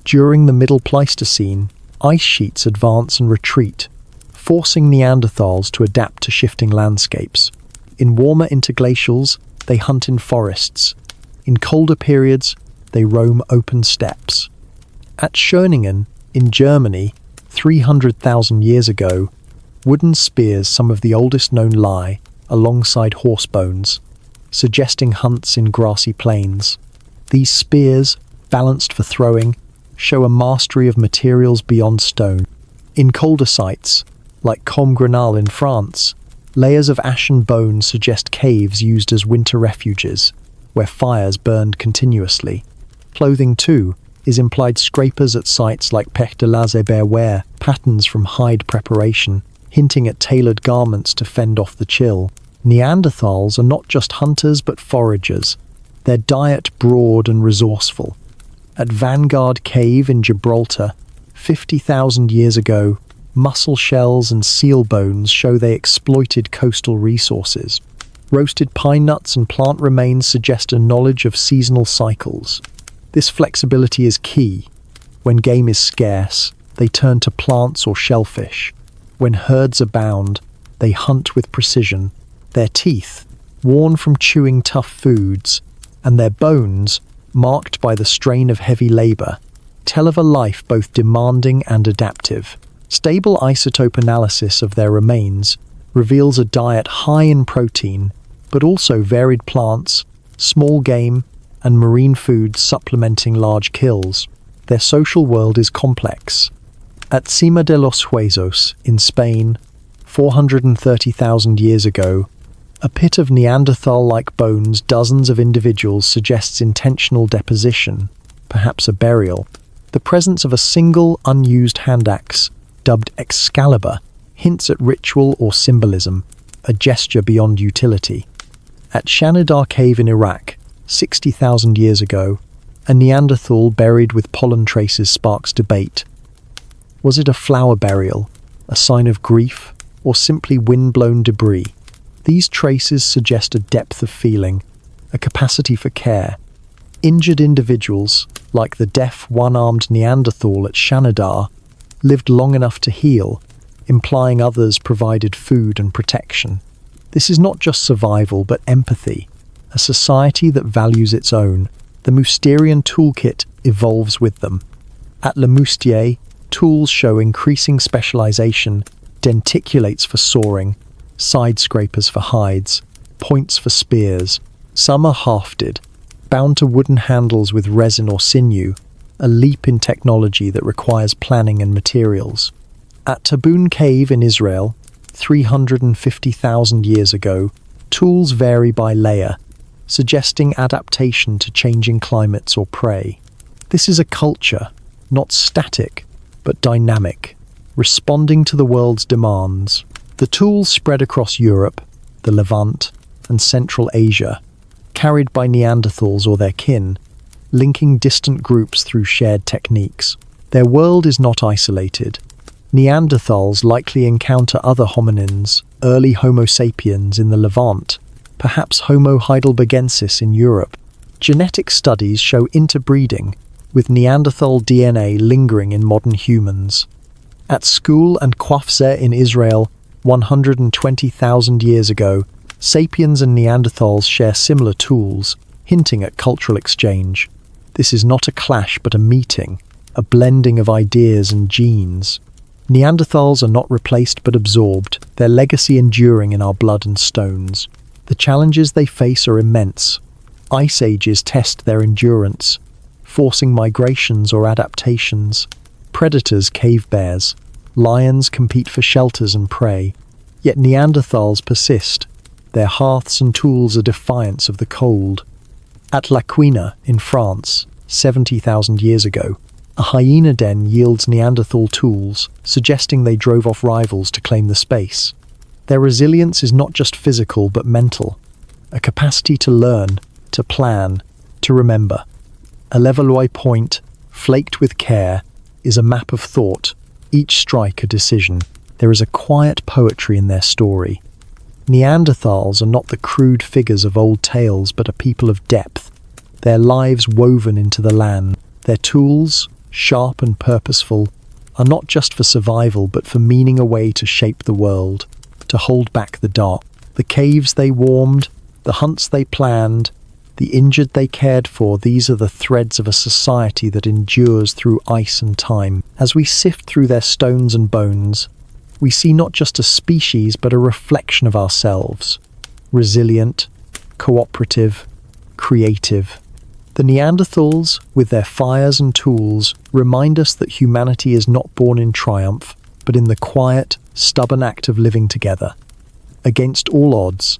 S1: During the Middle Pleistocene, ice sheets advance and retreat, forcing Neanderthals to adapt to shifting landscapes. In warmer interglacials, they hunt in forests. In colder periods, they roam open steppes. At Schöningen, in Germany, 300,000 years ago, wooden spears, some of the oldest known, lie alongside horse bones, suggesting hunts in grassy plains. These spears, balanced for throwing, show a mastery of materials beyond stone. In colder sites, like Combe Grenal in France, layers of ashen bone suggest caves used as winter refuges, where fires burned continuously. Clothing, too, is implied: scrapers at sites like Pech de la Zéber wear patterns from hide preparation, hinting at tailored garments to fend off the chill. Neanderthals are not just hunters but foragers, their diet broad and resourceful. At Vanguard Cave in Gibraltar, 50,000 years ago, mussel shells and seal bones show they exploited coastal resources. Roasted pine nuts and plant remains suggest a knowledge of seasonal cycles. This flexibility is key. When game is scarce, they turn to plants or shellfish. When herds abound, they hunt with precision. Their teeth, worn from chewing tough foods, and their bones, marked by the strain of heavy labor, tell of a life both demanding and adaptive. Stable isotope analysis of their remains reveals a diet high in protein, but also varied plants, small game, and marine foods supplementing large kills. Their social world is complex. At Cima de los Huesos, in Spain, 430,000 years ago, a pit of Neanderthal-like bones, dozens of individuals, suggests intentional deposition, perhaps a burial. The presence of a single, unused hand axe, dubbed Excalibur, hints at ritual or symbolism, a gesture beyond utility. At Shanidar Cave in Iraq, 60,000 years ago, a Neanderthal buried with pollen traces sparks debate. Was it a flower burial, a sign of grief, or simply wind-blown debris? These traces suggest a depth of feeling, a capacity for care. Injured individuals, like the deaf one-armed Neanderthal at Shanidar, lived long enough to heal, implying others provided food and protection. This is not just survival, but empathy, a society that values its own. The Mousterian toolkit evolves with them. At Le Moustier, tools show increasing specialization, denticulates for sawing, side scrapers for hides, points for spears. Some are hafted, bound to wooden handles with resin or sinew, a leap in technology that requires planning and materials. At Tabun Cave in Israel, 350,000 years ago, tools vary by layer, suggesting adaptation to changing climates or prey. This is a culture, not static, but dynamic, responding to the world's demands. The tools spread across Europe, the Levant, and Central Asia, carried by Neanderthals or their kin, linking distant groups through shared techniques. Their world is not isolated. Neanderthals likely encounter other hominins, early Homo sapiens in the Levant, perhaps Homo heidelbergensis in Europe. Genetic studies show interbreeding, with Neanderthal DNA lingering in modern humans. At Skul and Qafzeh in Israel, 120,000 years ago, sapiens and Neanderthals share similar tools, hinting at cultural exchange. This is not a clash but a meeting, a blending of ideas and genes. Neanderthals are not replaced but absorbed, their legacy enduring in our blood and stones. The challenges they face are immense. Ice ages test their endurance, forcing migrations or adaptations. Predators, cave bears, lions compete for shelters and prey. Yet Neanderthals persist. Their hearths and tools are defiance of the cold. At La Quina, in France, 70,000 years ago, a hyena den yields Neanderthal tools, suggesting they drove off rivals to claim the space. Their resilience is not just physical but mental, a capacity to learn, to plan, to remember. A Levallois point, flaked with care, is a map of thought, each strike a decision. There is a quiet poetry in their story. Neanderthals are not the crude figures of old tales but a people of depth, their lives woven into the land. Their tools, sharp and purposeful, are not just for survival but for meaning, a way to shape the world, to hold back the dark. The caves they warmed, the hunts they planned, the injured they cared for, these are the threads of a society that endures through ice and time. As we sift through their stones and bones, we see not just a species but a reflection of ourselves, resilient, cooperative, creative. The Neanderthals, with their fires and tools, remind us that humanity is not born in triumph, but in the quiet, stubborn act of living together. Against all odds,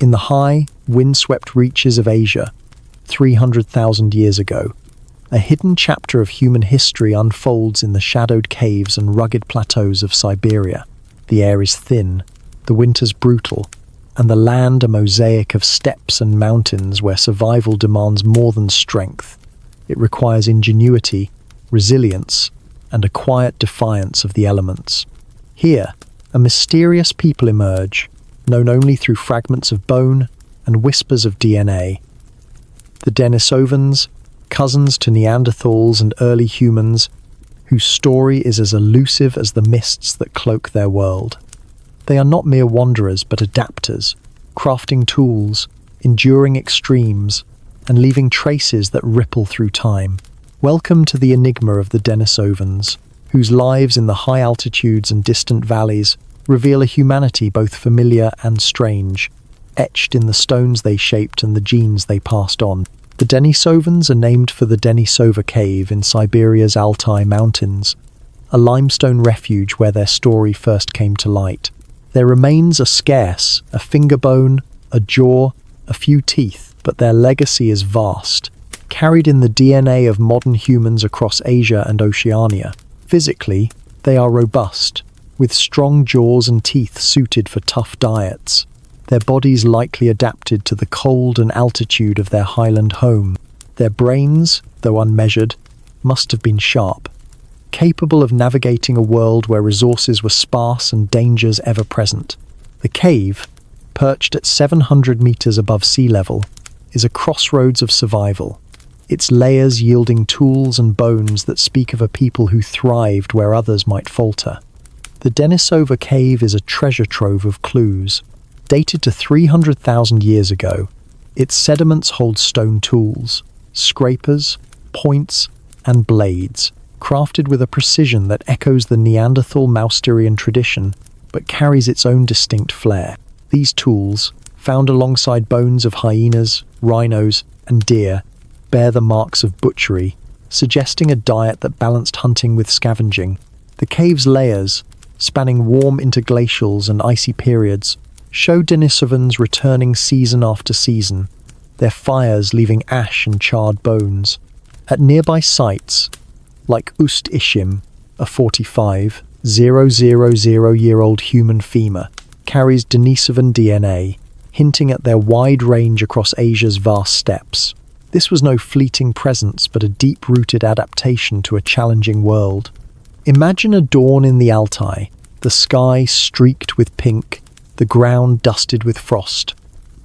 S1: in the high, windswept reaches of Asia, 300,000 years ago, a hidden chapter of human history unfolds in the shadowed caves and rugged plateaus of Siberia. The air is thin, the winters brutal, and the land a mosaic of steppes and mountains where survival demands more than strength. It requires ingenuity, resilience, and a quiet defiance of the elements. Here, a mysterious people emerge, known only through fragments of bone and whispers of DNA. The Denisovans, cousins to Neanderthals and early humans, whose story is as elusive as the mists that cloak their world. They are not mere wanderers but adapters, crafting tools, enduring extremes, and leaving traces that ripple through time. Welcome to the enigma of the Denisovans, whose lives in the high altitudes and distant valleys reveal a humanity both familiar and strange, etched in the stones they shaped and the genes they passed on. The Denisovans are named for the Denisova Cave in Siberia's Altai Mountains, a limestone refuge where their story first came to light. Their remains are scarce, a finger bone, a jaw, a few teeth, but their legacy is vast, carried in the DNA of modern humans across Asia and Oceania. Physically, they are robust, with strong jaws and teeth suited for tough diets, their bodies likely adapted to the cold and altitude of their highland home. Their brains, though unmeasured, must have been sharp, capable of navigating a world where resources were sparse and dangers ever present. The cave, perched at 700 meters above sea level, is a crossroads of survival, its layers yielding tools and bones that speak of a people who thrived where others might falter. The Denisova Cave is a treasure trove of clues. Dated to 300,000 years ago, its sediments hold stone tools, scrapers, points, and blades, crafted with a precision that echoes the Neanderthal Mousterian tradition, but carries its own distinct flair. These tools, found alongside bones of hyenas, rhinos, and deer, bear the marks of butchery, suggesting a diet that balanced hunting with scavenging. The cave's layers, spanning warm interglacials and icy periods, show Denisovans returning season after season, their fires leaving ash and charred bones. At nearby sites, like Ust Ishim, a 45,000-year-old human femur, carries Denisovan DNA, hinting at their wide range across Asia's vast steppes. This was no fleeting presence, but a deep-rooted adaptation to a challenging world. Imagine a dawn in the Altai, the sky streaked with pink, the ground dusted with frost.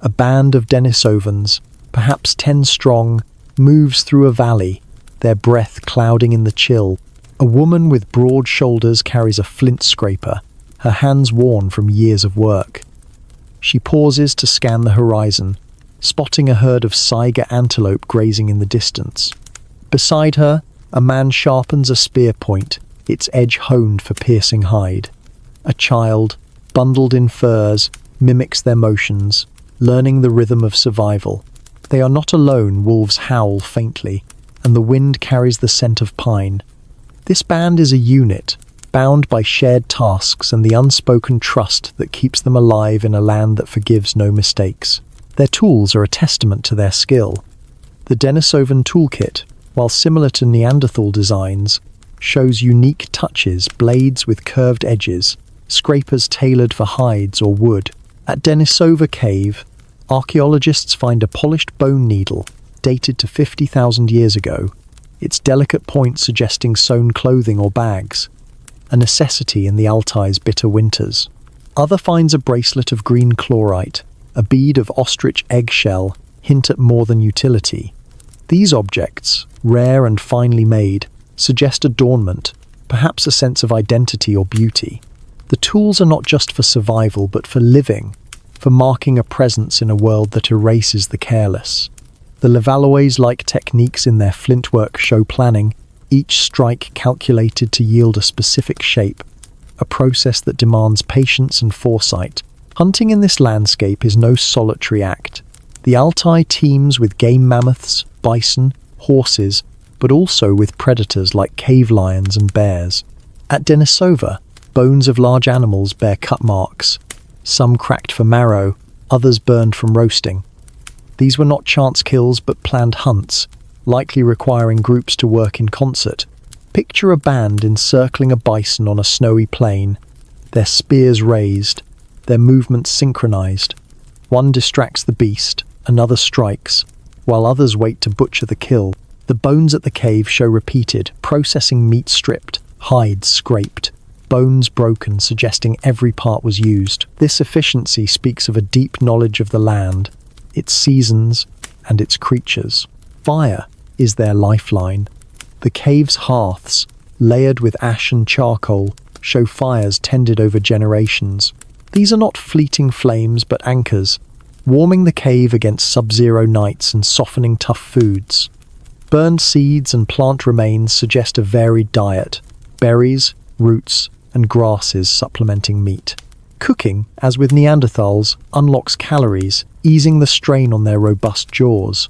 S1: A band of Denisovans, perhaps 10 strong, moves through a valley, their breath clouding in the chill. A woman with broad shoulders carries a flint scraper, her hands worn from years of work. She pauses to scan the horizon, spotting a herd of saiga antelope grazing in the distance. Beside her, a man sharpens a spear point, its edge honed for piercing hide. A child, bundled in furs, mimics their motions, learning the rhythm of survival. They are not alone. Wolves howl faintly, and the wind carries the scent of pine. This band is a unit, bound by shared tasks and the unspoken trust that keeps them alive in a land that forgives no mistakes. Their tools are a testament to their skill. The Denisovan toolkit, while similar to Neanderthal designs, shows unique touches, blades with curved edges, scrapers tailored for hides or wood. At Denisova Cave, archaeologists find a polished bone needle, dated to 50,000 years ago, its delicate point suggesting sewn clothing or bags, a necessity in the Altai's bitter winters. Other finds a bracelet of green chlorite, a bead of ostrich eggshell, hint at more than utility. These objects, rare and finely made, suggest adornment, perhaps a sense of identity or beauty. The tools are not just for survival, but for living, for marking a presence in a world that erases the careless. The Levallois-like techniques in their flintwork show planning, each strike calculated to yield a specific shape, a process that demands patience and foresight. Hunting in this landscape is no solitary act. The Altai teems with game mammoths, bison, horses, but also with predators like cave lions and bears. At Denisova, bones of large animals bear cut marks, some cracked for marrow, others burned from roasting. These were not chance kills but planned hunts, likely requiring groups to work in concert. Picture a band encircling a bison on a snowy plain, their spears raised, their movements synchronized. One distracts the beast, another strikes, while others wait to butcher the kill. The bones at the cave show repeated, processing meat stripped, hides scraped, bones broken, suggesting every part was used. This efficiency speaks of a deep knowledge of the land, its seasons, and its creatures. Fire is their lifeline. The cave's hearths, layered with ash and charcoal, show fires tended over generations. These are not fleeting flames but anchors, warming the cave against sub-zero nights and softening tough foods. Burned seeds and plant remains suggest a varied diet, berries, roots, and grasses supplementing meat. Cooking, as with Neanderthals, unlocks calories, easing the strain on their robust jaws.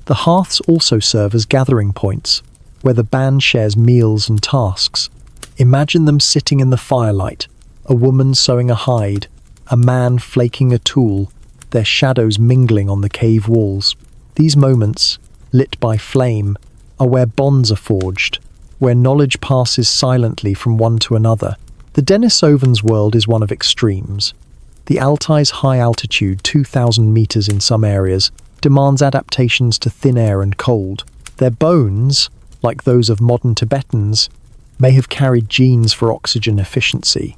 S1: The hearths also serve as gathering points, where the band shares meals and tasks. Imagine them sitting in the firelight, a woman sewing a hide, a man flaking a tool, their shadows mingling on the cave walls. These moments, lit by flame, are where bonds are forged, where knowledge passes silently from one to another. The Denisovan's world is one of extremes. The Altai's high altitude, 2,000 meters in some areas, demands adaptations to thin air and cold. Their bones, like those of modern Tibetans, may have carried genes for oxygen efficiency,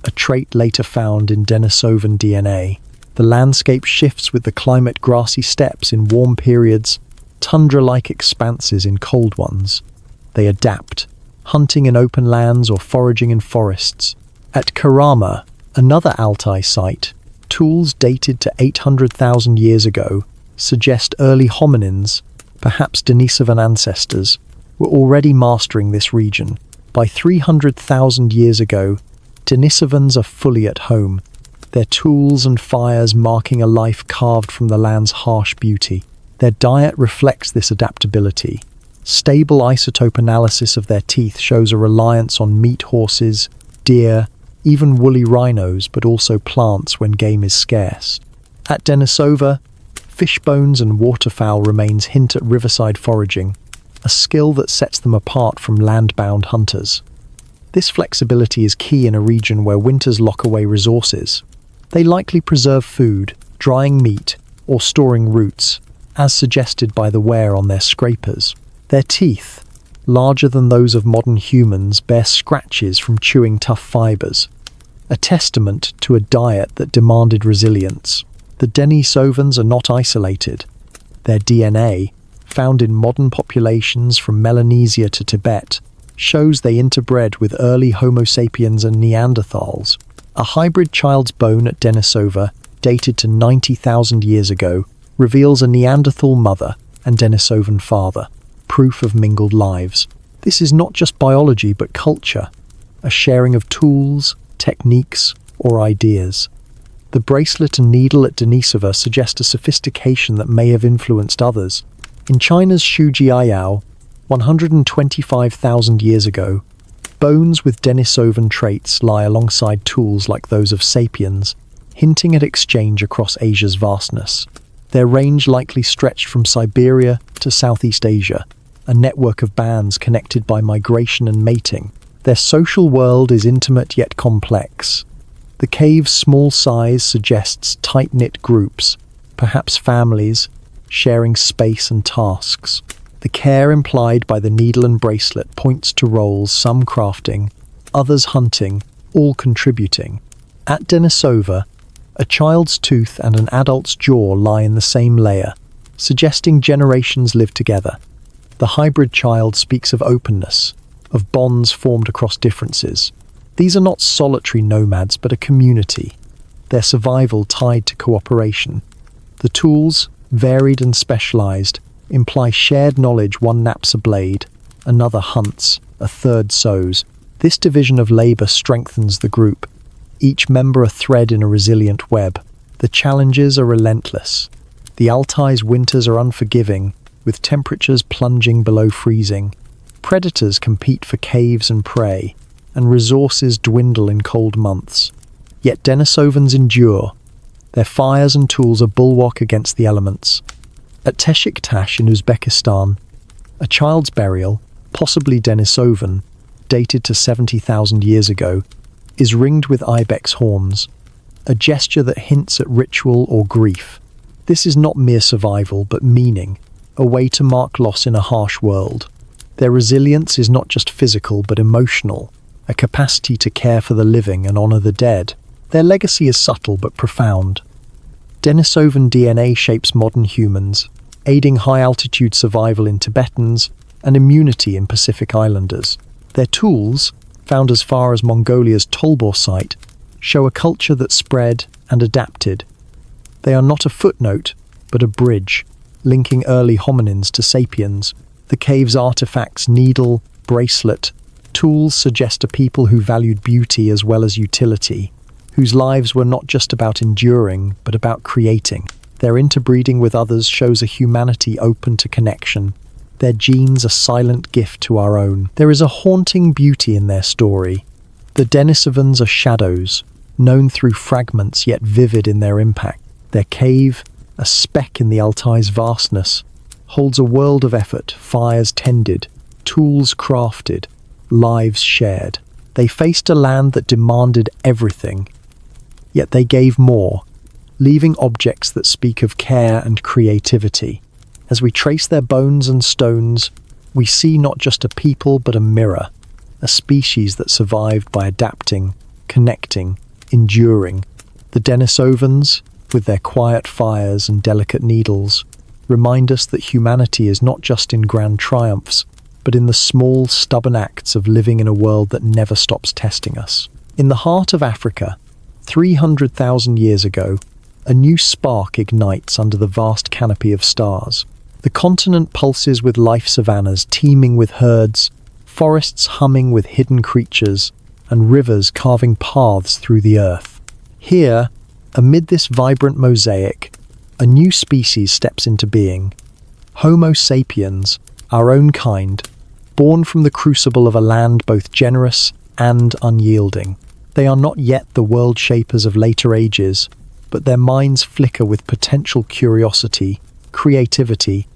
S1: a trait later found in Denisovan DNA. The landscape shifts with the climate: grassy steppes in warm periods, tundra-like expanses in cold ones. They adapt, hunting in open lands or foraging in forests. At Karama, another Altai site, tools dated to 800,000 years ago suggest early hominins, perhaps Denisovan ancestors, were already mastering this region. By 300,000 years ago, Denisovans are fully at home, their tools and fires marking a life carved from the land's harsh beauty. Their diet reflects this adaptability. Stable isotope analysis of their teeth shows a reliance on meat horses, deer, even woolly rhinos, but also plants when game is scarce. At Denisova, fish bones and waterfowl remains hint at riverside foraging, a skill that sets them apart from land-bound hunters. This flexibility is key in a region where winters lock away resources. They likely preserve food, drying meat, or storing roots, as suggested by the wear on their scrapers. Their teeth, larger than those of modern humans, bear scratches from chewing tough fibers, a testament to a diet that demanded resilience. The Denisovans are not isolated. Their DNA, found in modern populations from Melanesia to Tibet, shows they interbred with early Homo sapiens and Neanderthals. A hybrid child's bone at Denisova, dated to 90,000 years ago, reveals a Neanderthal mother and Denisovan father, proof of mingled lives. This is not just biology but culture, a sharing of tools, techniques, or ideas. The bracelet and needle at Denisova suggest a sophistication that may have influenced others. In China's Shujiayao, 125,000 years ago, bones with Denisovan traits lie alongside tools like those of Sapiens, hinting at exchange across Asia's vastness. Their range likely stretched from Siberia to Southeast Asia, a network of bands connected by migration and mating. Their social world is intimate yet complex. The cave's small size suggests tight-knit groups, perhaps families, sharing space and tasks. The care implied by the needle and bracelet points to roles, some crafting, others hunting, all contributing. At Denisova, a child's tooth and an adult's jaw lie in the same layer, suggesting generations live together. The hybrid child speaks of openness, of bonds formed across differences. These are not solitary nomads, but a community, their survival tied to cooperation. The tools, varied and specialized, imply shared knowledge. One naps a blade, another hunts, a third sews. This division of labor strengthens the group, each member a thread in a resilient web. The challenges are relentless. The Altai's winters are unforgiving, with temperatures plunging below freezing. Predators compete for caves and prey, and resources dwindle in cold months. Yet Denisovans endure. Their fires and tools are bulwark against the elements. At Teshiktash in Uzbekistan, a child's burial, possibly Denisovan, dated to 70,000 years ago, is ringed with ibex horns, a gesture that hints at ritual or grief. This is not mere survival, but meaning, a way to mark loss in a harsh world. Their resilience is not just physical, but emotional, a capacity to care for the living and honor the dead. Their legacy is subtle but profound. Denisovan DNA shapes modern humans, aiding high-altitude survival in Tibetans and immunity in Pacific Islanders. Their tools, found as far as Mongolia's Tolbor site, show a culture that spread and adapted. They are not a footnote, but a bridge, linking early hominins to sapiens. The cave's artifacts, needle, bracelet, tools suggest a people who valued beauty as well as utility. whose lives were not just about enduring, but about creating. Their interbreeding with others shows a humanity open to connection, their genes a silent gift to our own. There is a haunting beauty in their story. The Denisovans are shadows, known through fragments yet vivid in their impact. Their cave, a speck in the Altai's vastness, holds a world of effort, fires tended, tools crafted, lives shared. They faced a land that demanded everything, yet they gave more, leaving objects that speak of care and creativity. As we trace their bones and stones, we see not just a people but a mirror, a species that survived by adapting, connecting, enduring. The Denisovans, with their quiet fires and delicate needles, remind us that humanity is not just in grand triumphs, but in the small, stubborn acts of living in a world that never stops testing us. In the heart of Africa, 300,000 years ago, a new spark ignites under the vast canopy of stars. The continent pulses with life savannas teeming with herds, forests humming with hidden creatures, and rivers carving paths through the earth. Here, amid this vibrant mosaic, a new species steps into being. Homo sapiens, our own kind, born from the crucible of a land both generous and unyielding. They are not yet the world shapers of later ages, but their minds flicker with potential curiosity, creativity,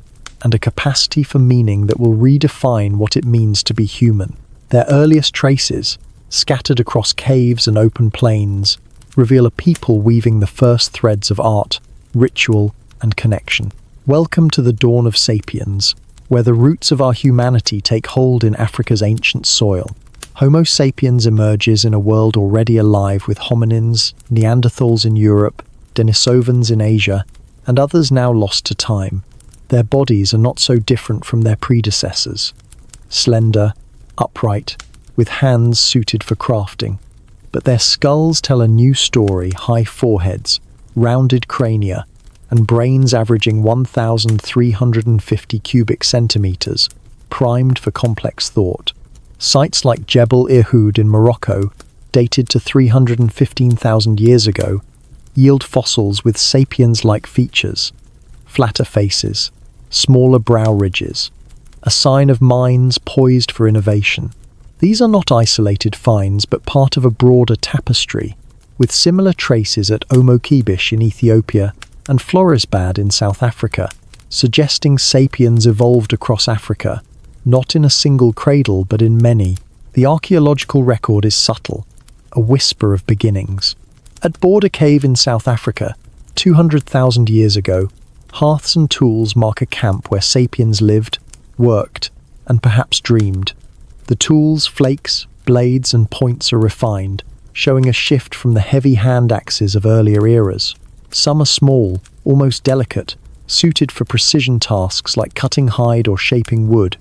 S1: and a capacity for meaning that will redefine what it means to be human. Their earliest traces, scattered across caves and open plains, reveal a people weaving the first threads of art, ritual, and connection. Welcome to the dawn of Sapiens, where the roots of our humanity take hold in Africa's ancient soil. Homo sapiens emerges in a world already alive with hominins, Neanderthals in Europe, Denisovans in Asia, and others now lost to time. Their bodies are not so different from their predecessors. Slender, upright, with hands suited for crafting. But their skulls tell a new story: high foreheads, rounded crania, and brains averaging 1,350 cubic centimeters, primed for complex thought. Sites like Jebel Irhoud in Morocco, dated to 315,000 years ago, yield fossils with sapiens-like features: flatter faces, smaller brow ridges, a sign of minds poised for innovation. These are not isolated finds, but part of a broader tapestry, with similar traces at Omo-Kibish in Ethiopia and Florisbad in South Africa, suggesting sapiens evolved across Africa, not in a single cradle but in many. The archaeological record is subtle, a whisper of beginnings. At Border Cave in South Africa, 200,000 years ago, hearths and tools mark a camp where sapiens lived, worked, and perhaps dreamed. The tools, flakes, blades, and points are refined, showing a shift from the heavy hand axes of earlier eras. Some are small, almost delicate, suited for precision tasks like cutting hide or shaping wood.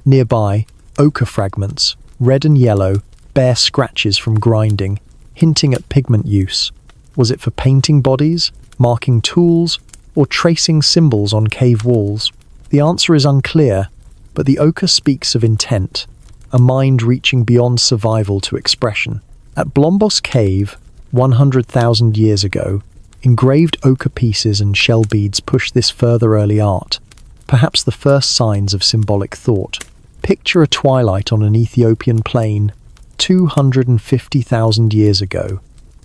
S1: Nearby, ochre fragments, red and yellow, bear scratches from grinding, hinting at pigment use. Was it for painting bodies, marking tools, or tracing symbols on cave walls? The answer is unclear, but the ochre speaks of intent, a mind reaching beyond survival to expression. At Blombos Cave, 100,000 years ago, engraved ochre pieces and shell beads push this further early art, perhaps the first signs of symbolic thought. Picture a twilight on an Ethiopian plain, 250,000 years ago.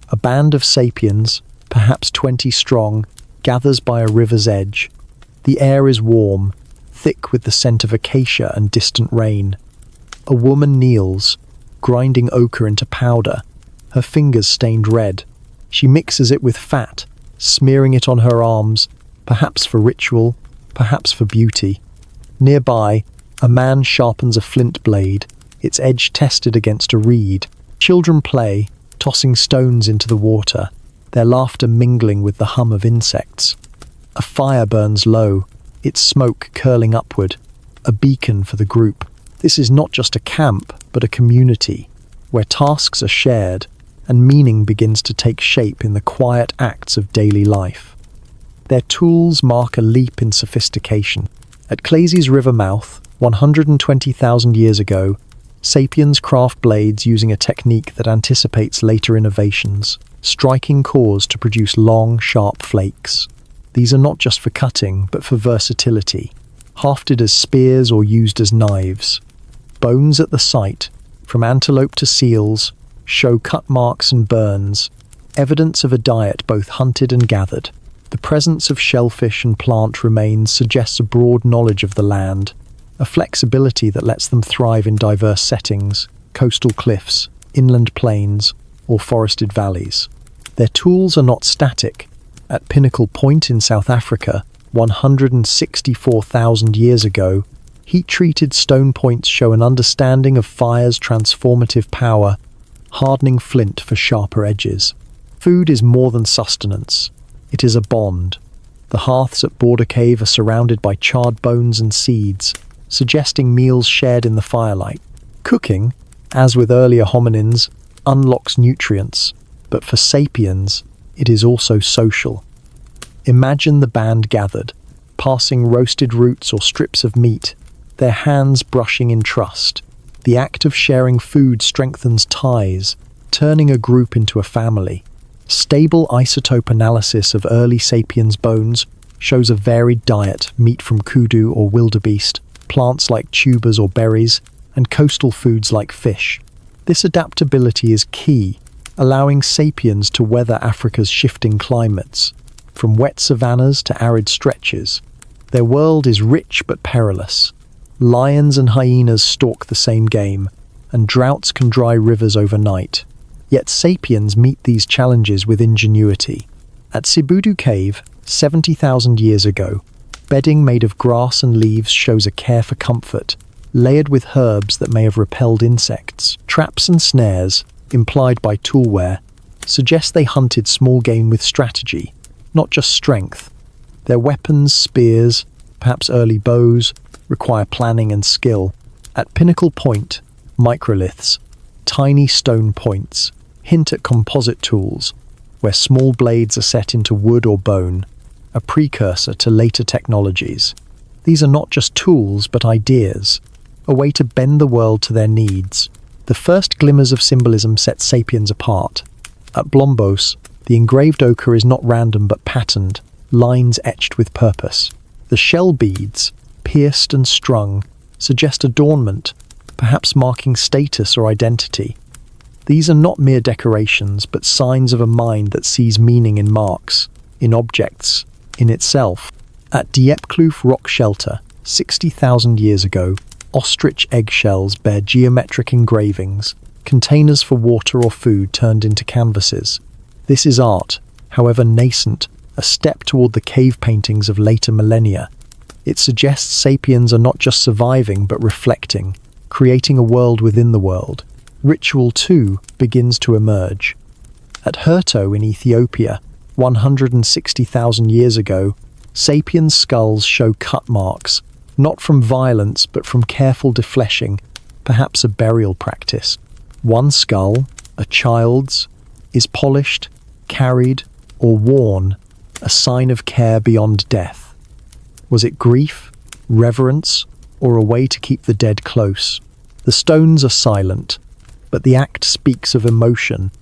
S1: A band of sapiens, perhaps 20 strong, gathers by a river's edge. The air is warm, thick with the scent of acacia and distant rain. A woman kneels, grinding ochre into powder, her fingers stained red. She mixes it with fat, smearing it on her arms, perhaps for ritual, perhaps for beauty. Nearby, a man sharpens a flint blade, its edge tested against a reed. Children play, tossing stones into the water, their laughter mingling with the hum of insects. A fire burns low, its smoke curling upward, a beacon for the group. This is not just a camp, but a community, where tasks are shared and meaning begins to take shape in the quiet acts of daily life. Their tools mark a leap in sophistication. At Claysy's river mouth, 120,000 years ago, Sapiens craft blades using a technique that anticipates later innovations, striking cores to produce long, sharp flakes. These are not just for cutting, but for versatility, hafted as spears or used as knives. Bones at the site, from antelope to seals, show cut marks and burns, evidence of a diet both hunted and gathered. The presence of shellfish and plant remains suggests a broad knowledge of the land, a flexibility that lets them thrive in diverse settings, coastal cliffs, inland plains, or forested valleys. Their tools are not static. At Pinnacle Point in South Africa, 164,000 years ago, heat-treated stone points show an understanding of fire's transformative power, hardening flint for sharper edges. Food is more than sustenance. It is a bond. The hearths at Border Cave are surrounded by charred bones and seeds, suggesting meals shared in the firelight. Cooking, as with earlier hominins, unlocks nutrients, but for sapiens, it is also social. Imagine the band gathered, passing roasted roots or strips of meat, their hands brushing in trust. The act of sharing food strengthens ties, turning a group into a family. Stable isotope analysis of early sapiens bones shows a varied diet: meat from kudu or wildebeest, plants like tubers or berries, and coastal foods like fish. This adaptability is key, allowing sapiens to weather Africa's shifting climates, from wet savannas to arid stretches. Their world is rich but perilous. Lions and hyenas stalk the same game, and droughts can dry rivers overnight. Yet sapiens meet these challenges with ingenuity. At Sibudu Cave, 70,000 years ago, bedding made of grass and leaves shows a care for comfort, layered with herbs that may have repelled insects. Traps and snares, implied by toolware, suggest they hunted small game with strategy, not just strength. Their weapons, spears, perhaps early bows, require planning and skill. At Pinnacle Point, microliths, tiny stone points, hint at composite tools, where small blades are set into wood or bone, a precursor to later technologies. These are not just tools, but ideas, a way to bend the world to their needs. The first glimmers of symbolism set sapiens apart. At Blombos, the engraved ochre is not random but patterned, lines etched with purpose. The shell beads, pierced and strung, suggest adornment, perhaps marking status or identity. These are not mere decorations, but signs of a mind that sees meaning in marks, in objects, in itself. At Diepkloof Rock Shelter, 60,000 years ago, ostrich eggshells bear geometric engravings, containers for water or food turned into canvases. This is art, however nascent, a step toward the cave paintings of later millennia. It suggests sapiens are not just surviving but reflecting, creating a world within the world. Ritual, too, begins to emerge. At Herto in Ethiopia, 160,000 years ago, sapiens' skulls show cut marks, not from violence but from careful defleshing, perhaps a burial practice. One skull, a child's, is polished, carried, or worn, a sign of care beyond death. Was it grief, reverence, or a way to keep the dead close? The stones are silent, but the act speaks of emotion,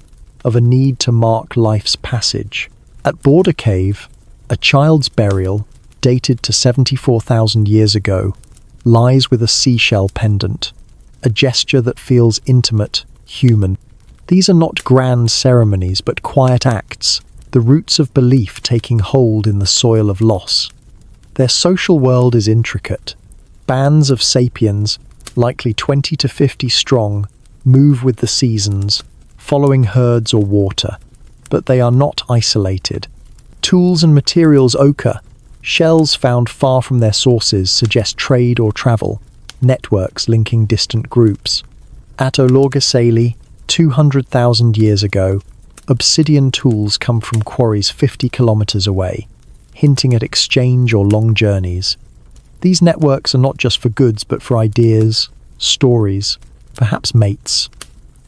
S1: of a need to mark life's passage. At Border Cave, a child's burial, dated to 74,000 years ago, lies with a seashell pendant, a gesture that feels intimate, human. These are not grand ceremonies but quiet acts, the roots of belief taking hold in the soil of loss. Their social world is intricate. Bands of sapiens, likely 20 to 50 strong, move with the seasons, following herds or water, but they are not isolated. Tools and materials ochre, shells found far from their sources suggest trade or travel, networks linking distant groups. At Olorgesailie, 200,000 years ago, obsidian tools come from quarries 50 kilometers away, hinting at exchange or long journeys. These networks are not just for goods but for ideas, stories, perhaps mates.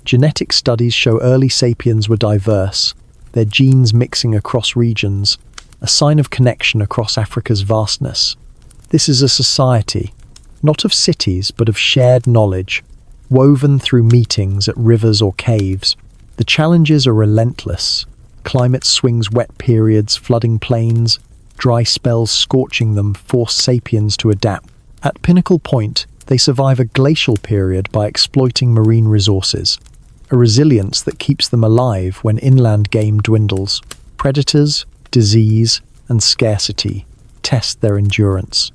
S1: Genetic studies show early sapiens were diverse, their genes mixing across regions, a sign of connection across Africa's vastness. This is a society, not of cities but of shared knowledge, woven through meetings at rivers or caves. The challenges are relentless. Climate swings, wet periods, flooding plains, dry spells scorching them force sapiens to adapt. At pinnacle point, they survive a glacial period by exploiting marine resources, a resilience that keeps them alive when inland game dwindles. Predators, disease, and scarcity test their endurance.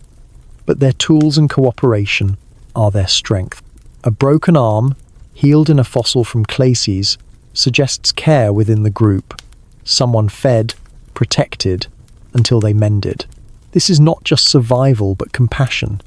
S1: But their tools and cooperation are their strength. A broken arm, healed in a fossil from glaciers, suggests care within the group. Someone fed, protected, until they mended. This is not just survival but compassion,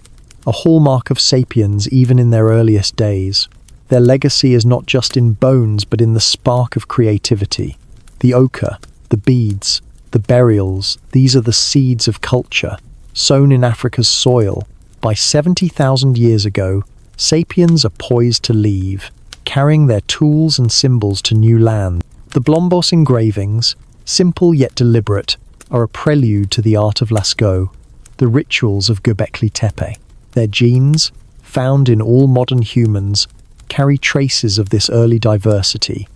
S1: a hallmark of sapiens even in their earliest days. Their legacy is not just in bones but in the spark of creativity. The ochre, the beads, the burials, these are the seeds of culture, sown in Africa's soil. By 70,000 years ago, sapiens are poised to leave, carrying their tools and symbols to new lands. The Blombos engravings, simple yet deliberate, are a prelude to the art of Lascaux, the rituals of Göbekli Tepe. Their genes, found in all modern humans, carry traces of this early diversity,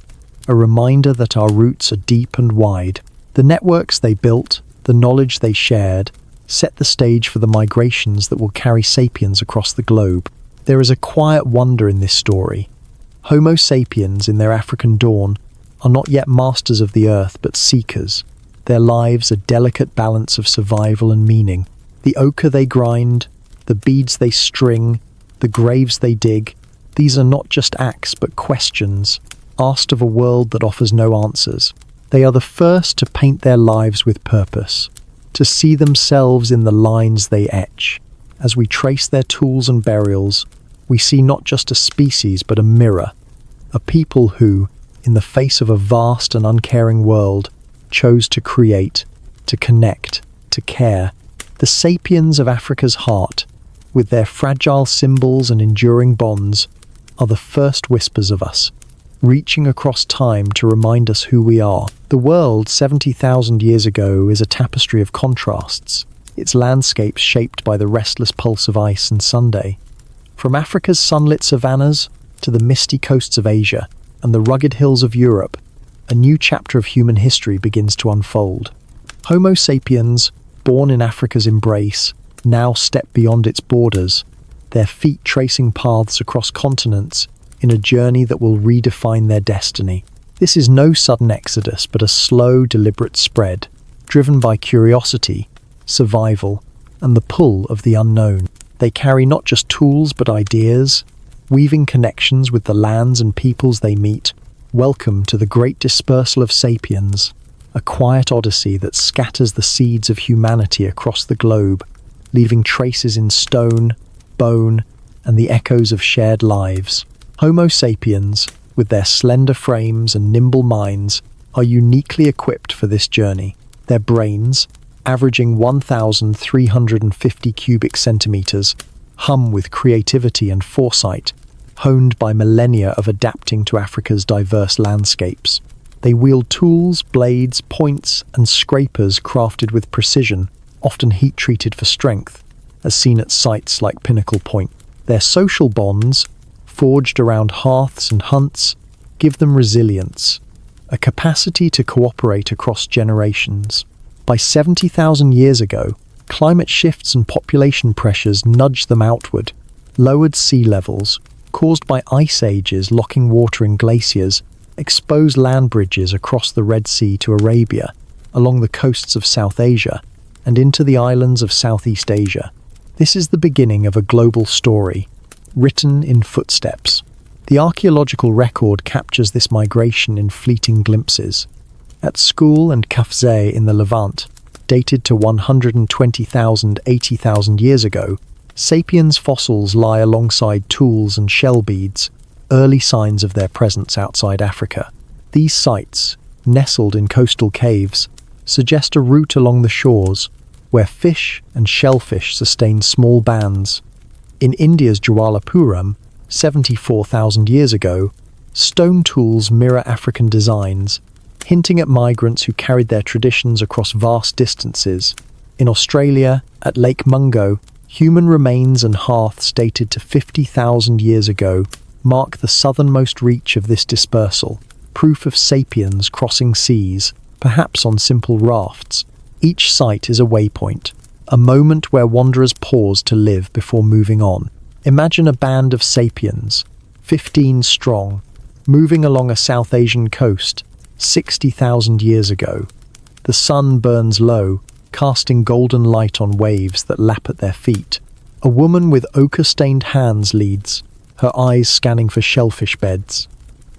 S1: a reminder that our roots are deep and wide. The networks they built, the knowledge they shared, set the stage for the migrations that will carry sapiens across the globe. There is a quiet wonder in this story. Homo sapiens, in their African dawn, are not yet masters of the earth but seekers. Their lives a delicate balance of survival and meaning. The ochre they grind, the beads they string, the graves they dig, these are not just acts but questions, asked of a world that offers no answers. They are the first to paint their lives with purpose, to see themselves in the lines they etch. As we trace their tools and burials, we see not just a species but a mirror, a people who, in the face of a vast and uncaring world, chose to create, to connect, to care. The sapiens of Africa's heart, with their fragile symbols and enduring bonds, are the first whispers of us, reaching across time to remind us who we are. The world 70,000 years ago is a tapestry of contrasts, its landscapes shaped by the restless pulse of ice and Sunday. From Africa's sunlit savannas to the misty coasts of Asia and the rugged hills of Europe, a new chapter of human history begins to unfold. Homo sapiens, born in Africa's embrace, now step beyond its borders, their feet tracing paths across continents in a journey that will redefine their destiny. This is no sudden exodus, but a slow, deliberate spread, driven by curiosity, survival, and the pull of the unknown. They carry not just tools but ideas, weaving connections with the lands and peoples they meet. Welcome to the great dispersal of sapiens, a quiet odyssey that scatters the seeds of humanity across the globe, leaving traces in stone, bone, and the echoes of shared lives. Homo sapiens, with their slender frames and nimble minds, are uniquely equipped for this journey. Their brains, averaging 1,350 cubic centimeters, hum with creativity and foresight, honed by millennia of adapting to Africa's diverse landscapes. They wield tools, blades, points, and scrapers crafted with precision, often heat-treated for strength, as seen at sites like Pinnacle Point. Their social bonds, forged around hearths and hunts, give them resilience, a capacity to cooperate across generations. By 70,000 years ago, climate shifts and population pressures nudged them outward. Lowered sea levels, caused by ice ages locking water in glaciers, exposed land bridges across the Red Sea to Arabia, along the coasts of South Asia, and into the islands of Southeast Asia. This is the beginning of a global story, written in footsteps. The archaeological record captures this migration in fleeting glimpses. At School and Kafzeh in the Levant, dated to 120,000 to 80,000 years ago, sapiens fossils lie alongside tools and shell beads, early signs of their presence outside Africa. These sites, nestled in coastal caves, suggest a route along the shores, where fish and shellfish sustain small bands. In India's Jawalapuram, 74,000 years ago, stone tools mirror African designs, hinting at migrants who carried their traditions across vast distances. In Australia, at Lake Mungo, human remains and hearths dated to 50,000 years ago mark the southernmost reach of this dispersal, proof of sapiens crossing seas, perhaps on simple rafts. Each site is a waypoint, a moment where wanderers pause to live before moving on. Imagine a band of sapiens, 15 strong, moving along a South Asian coast 60,000 years ago. The sun burns low, casting golden light on waves that lap at their feet. A woman with ochre-stained hands leads, her eyes scanning for shellfish beds.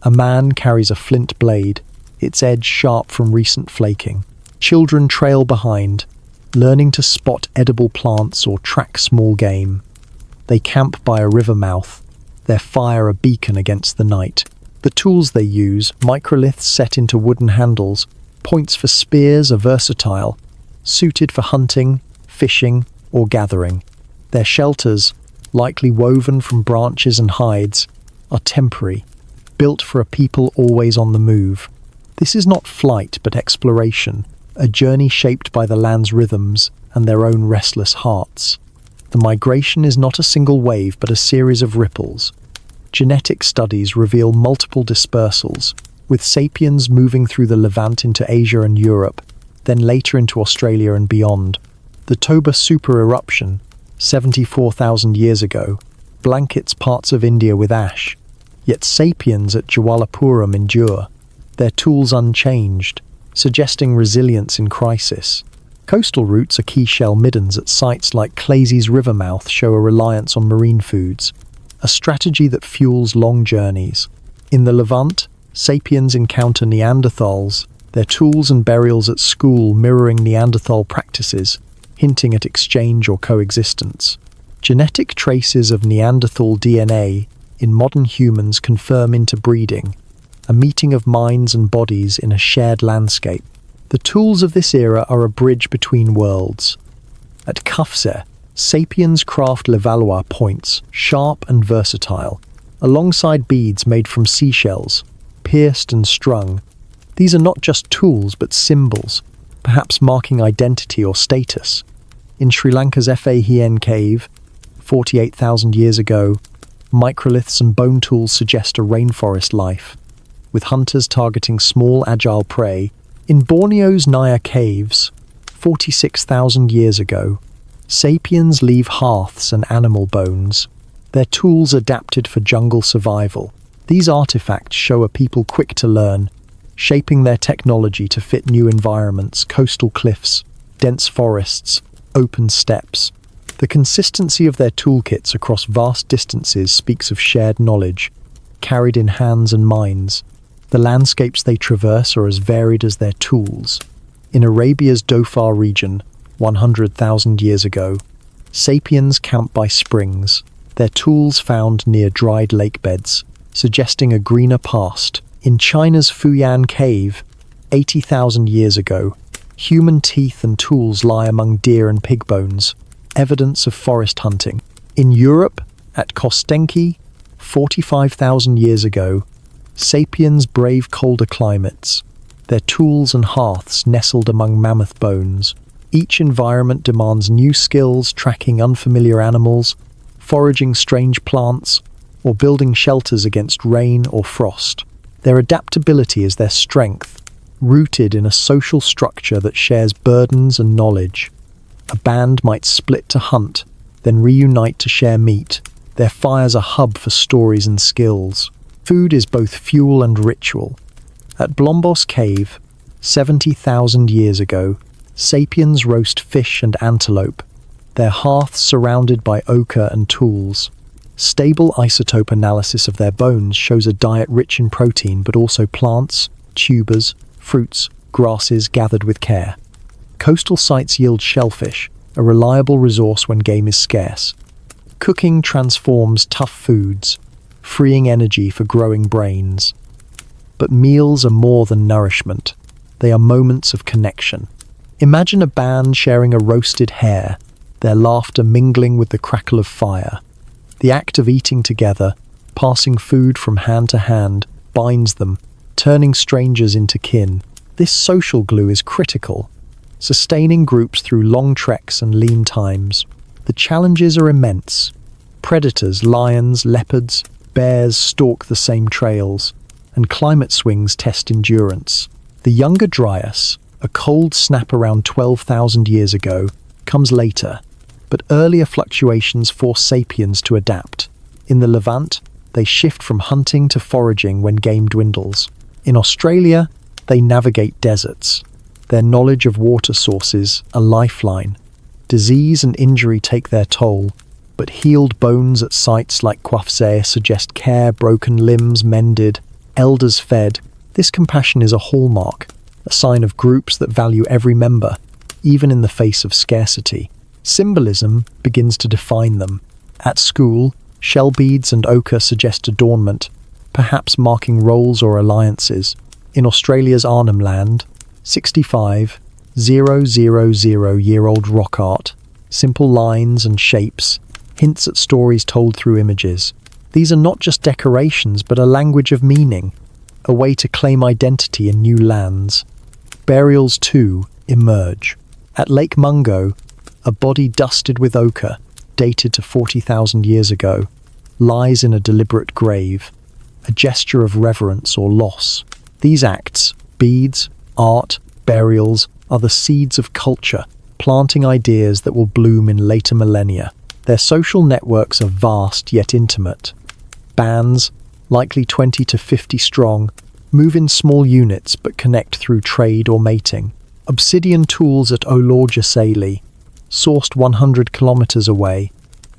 S1: A man carries a flint blade, its edge sharp from recent flaking. Children trail behind, learning to spot edible plants or track small game. They camp by a river mouth, their fire a beacon against the night. The tools they use, microliths set into wooden handles, points for spears, are versatile, suited for hunting, fishing, or gathering. Their shelters, likely woven from branches and hides, are temporary, built for a people always on the move. This is not flight but exploration, a journey shaped by the land's rhythms and their own restless hearts. The migration is not a single wave but a series of ripples. Genetic studies reveal multiple dispersals, with sapiens moving through the Levant into Asia and Europe, then later into Australia and beyond. The Toba supereruption, 74,000 years ago, blankets parts of India with ash, yet sapiens at Jawalapuram endure, their tools unchanged, suggesting resilience in crisis. Coastal routes are key shell middens at sites like Claysy's Rivermouth show a reliance on marine foods, a strategy that fuels long journeys. In the Levant, sapiens encounter Neanderthals, their tools and burials at school mirroring Neanderthal practices, hinting at exchange or coexistence. Genetic traces of Neanderthal DNA in modern humans confirm interbreeding, a meeting of minds and bodies in a shared landscape. The tools of this era are a bridge between worlds. At Kafse, sapiens craft Levallois points, sharp and versatile, alongside beads made from seashells, pierced and strung. These are not just tools but symbols, perhaps marking identity or status. In Sri Lanka's Fa Hien cave, 48,000 years ago, microliths and bone tools suggest a rainforest life, with hunters targeting small, agile prey. In Borneo's Naya caves, 46,000 years ago, sapiens leave hearths and animal bones, their tools adapted for jungle survival. These artifacts show a people quick to learn, shaping their technology to fit new environments, coastal cliffs, dense forests, open steppes. The consistency of their toolkits across vast distances speaks of shared knowledge, carried in hands and minds. The landscapes they traverse are as varied as their tools. In Arabia's Dhofar region, 100,000 years ago, sapiens camp by springs, their tools found near dried lake beds, suggesting a greener past. In China's Fuyan cave, 80,000 years ago, human teeth and tools lie among deer and pig bones, evidence of forest hunting. In Europe, at Kostenki, 45,000 years ago, sapiens brave colder climates, their tools and hearths nestled among mammoth bones. Each environment demands new skills, tracking unfamiliar animals, foraging strange plants, or building shelters against rain or frost. Their adaptability is their strength, rooted in a social structure that shares burdens and knowledge. A band might split to hunt, then reunite to share meat. Their fire's a hub for stories and skills. Food is both fuel and ritual. At Blombos Cave, 70,000 years ago, sapiens roast fish and antelope, their hearths surrounded by ochre and tools. Stable isotope analysis of their bones shows a diet rich in protein but also plants, tubers, fruits, grasses gathered with care. Coastal sites yield shellfish, a reliable resource when game is scarce. Cooking transforms tough foods, freeing energy for growing brains. But meals are more than nourishment. They are moments of connection. Imagine a band sharing a roasted hare, their laughter mingling with the crackle of fire. The act of eating together, passing food from hand to hand, binds them, turning strangers into kin. This social glue is critical, sustaining groups through long treks and lean times. The challenges are immense. Predators, lions, leopards, bears stalk the same trails, and climate swings test endurance. The Younger Dryas, a cold snap around 12,000 years ago, comes later, but earlier fluctuations force sapiens to adapt. In the Levant, they shift from hunting to foraging when game dwindles. In Australia, they navigate deserts. Their knowledge of water sources, a lifeline. Disease and injury take their toll, but healed bones at sites like Kwafse suggest care, broken limbs mended, elders fed. This compassion is a hallmark, a sign of groups that value every member, even in the face of scarcity. Symbolism begins to define them. At school, shell beads and ochre suggest adornment, perhaps marking roles or alliances. In Australia's Arnhem Land, 65,000-year-old rock art, simple lines and shapes, hints at stories told through images. These are not just decorations, but a language of meaning, a way to claim identity in new lands. Burials, too, emerge. At Lake Mungo, a body dusted with ochre, dated to 40,000 years ago, lies in a deliberate grave, a gesture of reverence or loss. These acts, beads, art, burials, are the seeds of culture, planting ideas that will bloom in later millennia. Their social networks are vast yet intimate. Bands, likely 20 to 50 strong, move in small units but connect through trade or mating. Obsidian tools at Olorgesailie, sourced 100 kilometers away,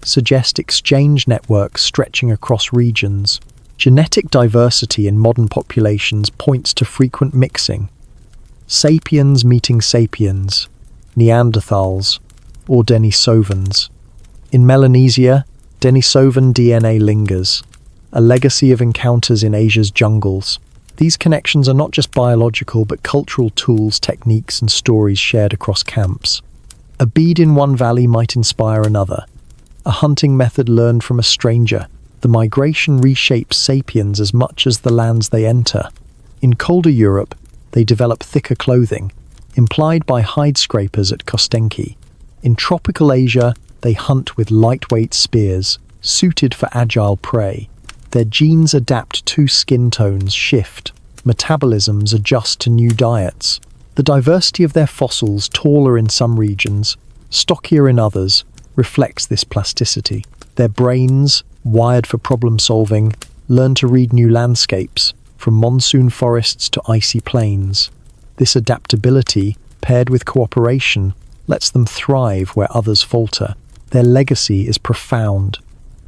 S1: suggest exchange networks stretching across regions. Genetic diversity in modern populations points to frequent mixing. Sapiens meeting sapiens, Neanderthals, or Denisovans. In Melanesia, Denisovan DNA lingers, a legacy of encounters in Asia's jungles. These connections are not just biological but cultural tools, techniques, and stories shared across camps. A bead in one valley might inspire another. A hunting method learned from a stranger. The migration reshapes sapiens as much as the lands they enter. In colder Europe, they develop thicker clothing, implied by hide scrapers at Kostenki. In tropical Asia, they hunt with lightweight spears, suited for agile prey. Their genes adapt to skin tones shift, metabolisms adjust to new diets. The diversity of their fossils, taller in some regions, stockier in others, reflects this plasticity. Their brains, wired for problem-solving, learn to read new landscapes, from monsoon forests to icy plains. This adaptability, paired with cooperation, lets them thrive where others falter. Their legacy is profound.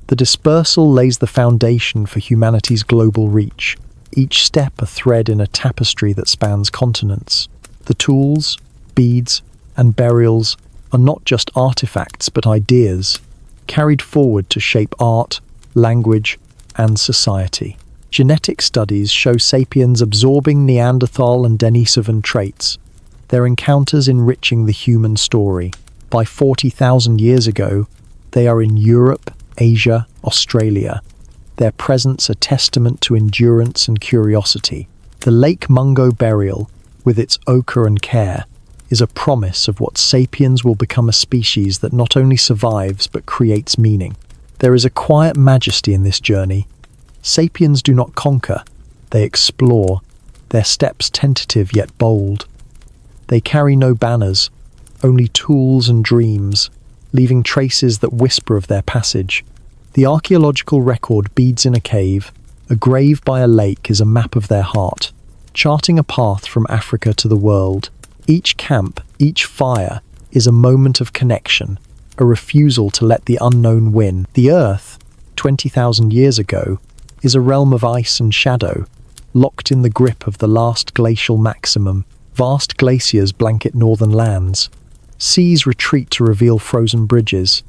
S1: The dispersal lays the foundation for humanity's global reach, each step a thread in a tapestry that spans continents. The tools, beads, and burials are not just artifacts but ideas, carried forward to shape art, language, and society. Genetic studies show sapiens absorbing Neanderthal and Denisovan traits, their encounters enriching the human story. By 40,000 years ago, they are in Europe, Asia, Australia. Their presence a testament to endurance and curiosity. The Lake Mungo burial, with its ochre and care, is a promise of what sapiens will become, a species that not only survives but creates meaning. There is a quiet majesty in this journey. Sapiens do not conquer, they explore, their steps tentative yet bold. They carry no banners, only tools and dreams, leaving traces that whisper of their passage. The archaeological record, beads in a cave, a grave by a lake, is a map of their heart, charting a path from Africa to the world. Each camp, each fire, is a moment of connection, a refusal to let the unknown win. The Earth, 20,000 years ago, is a realm of ice and shadow, locked in the grip of the last glacial maximum. Vast glaciers blanket northern lands. Seas retreat to reveal frozen bridges,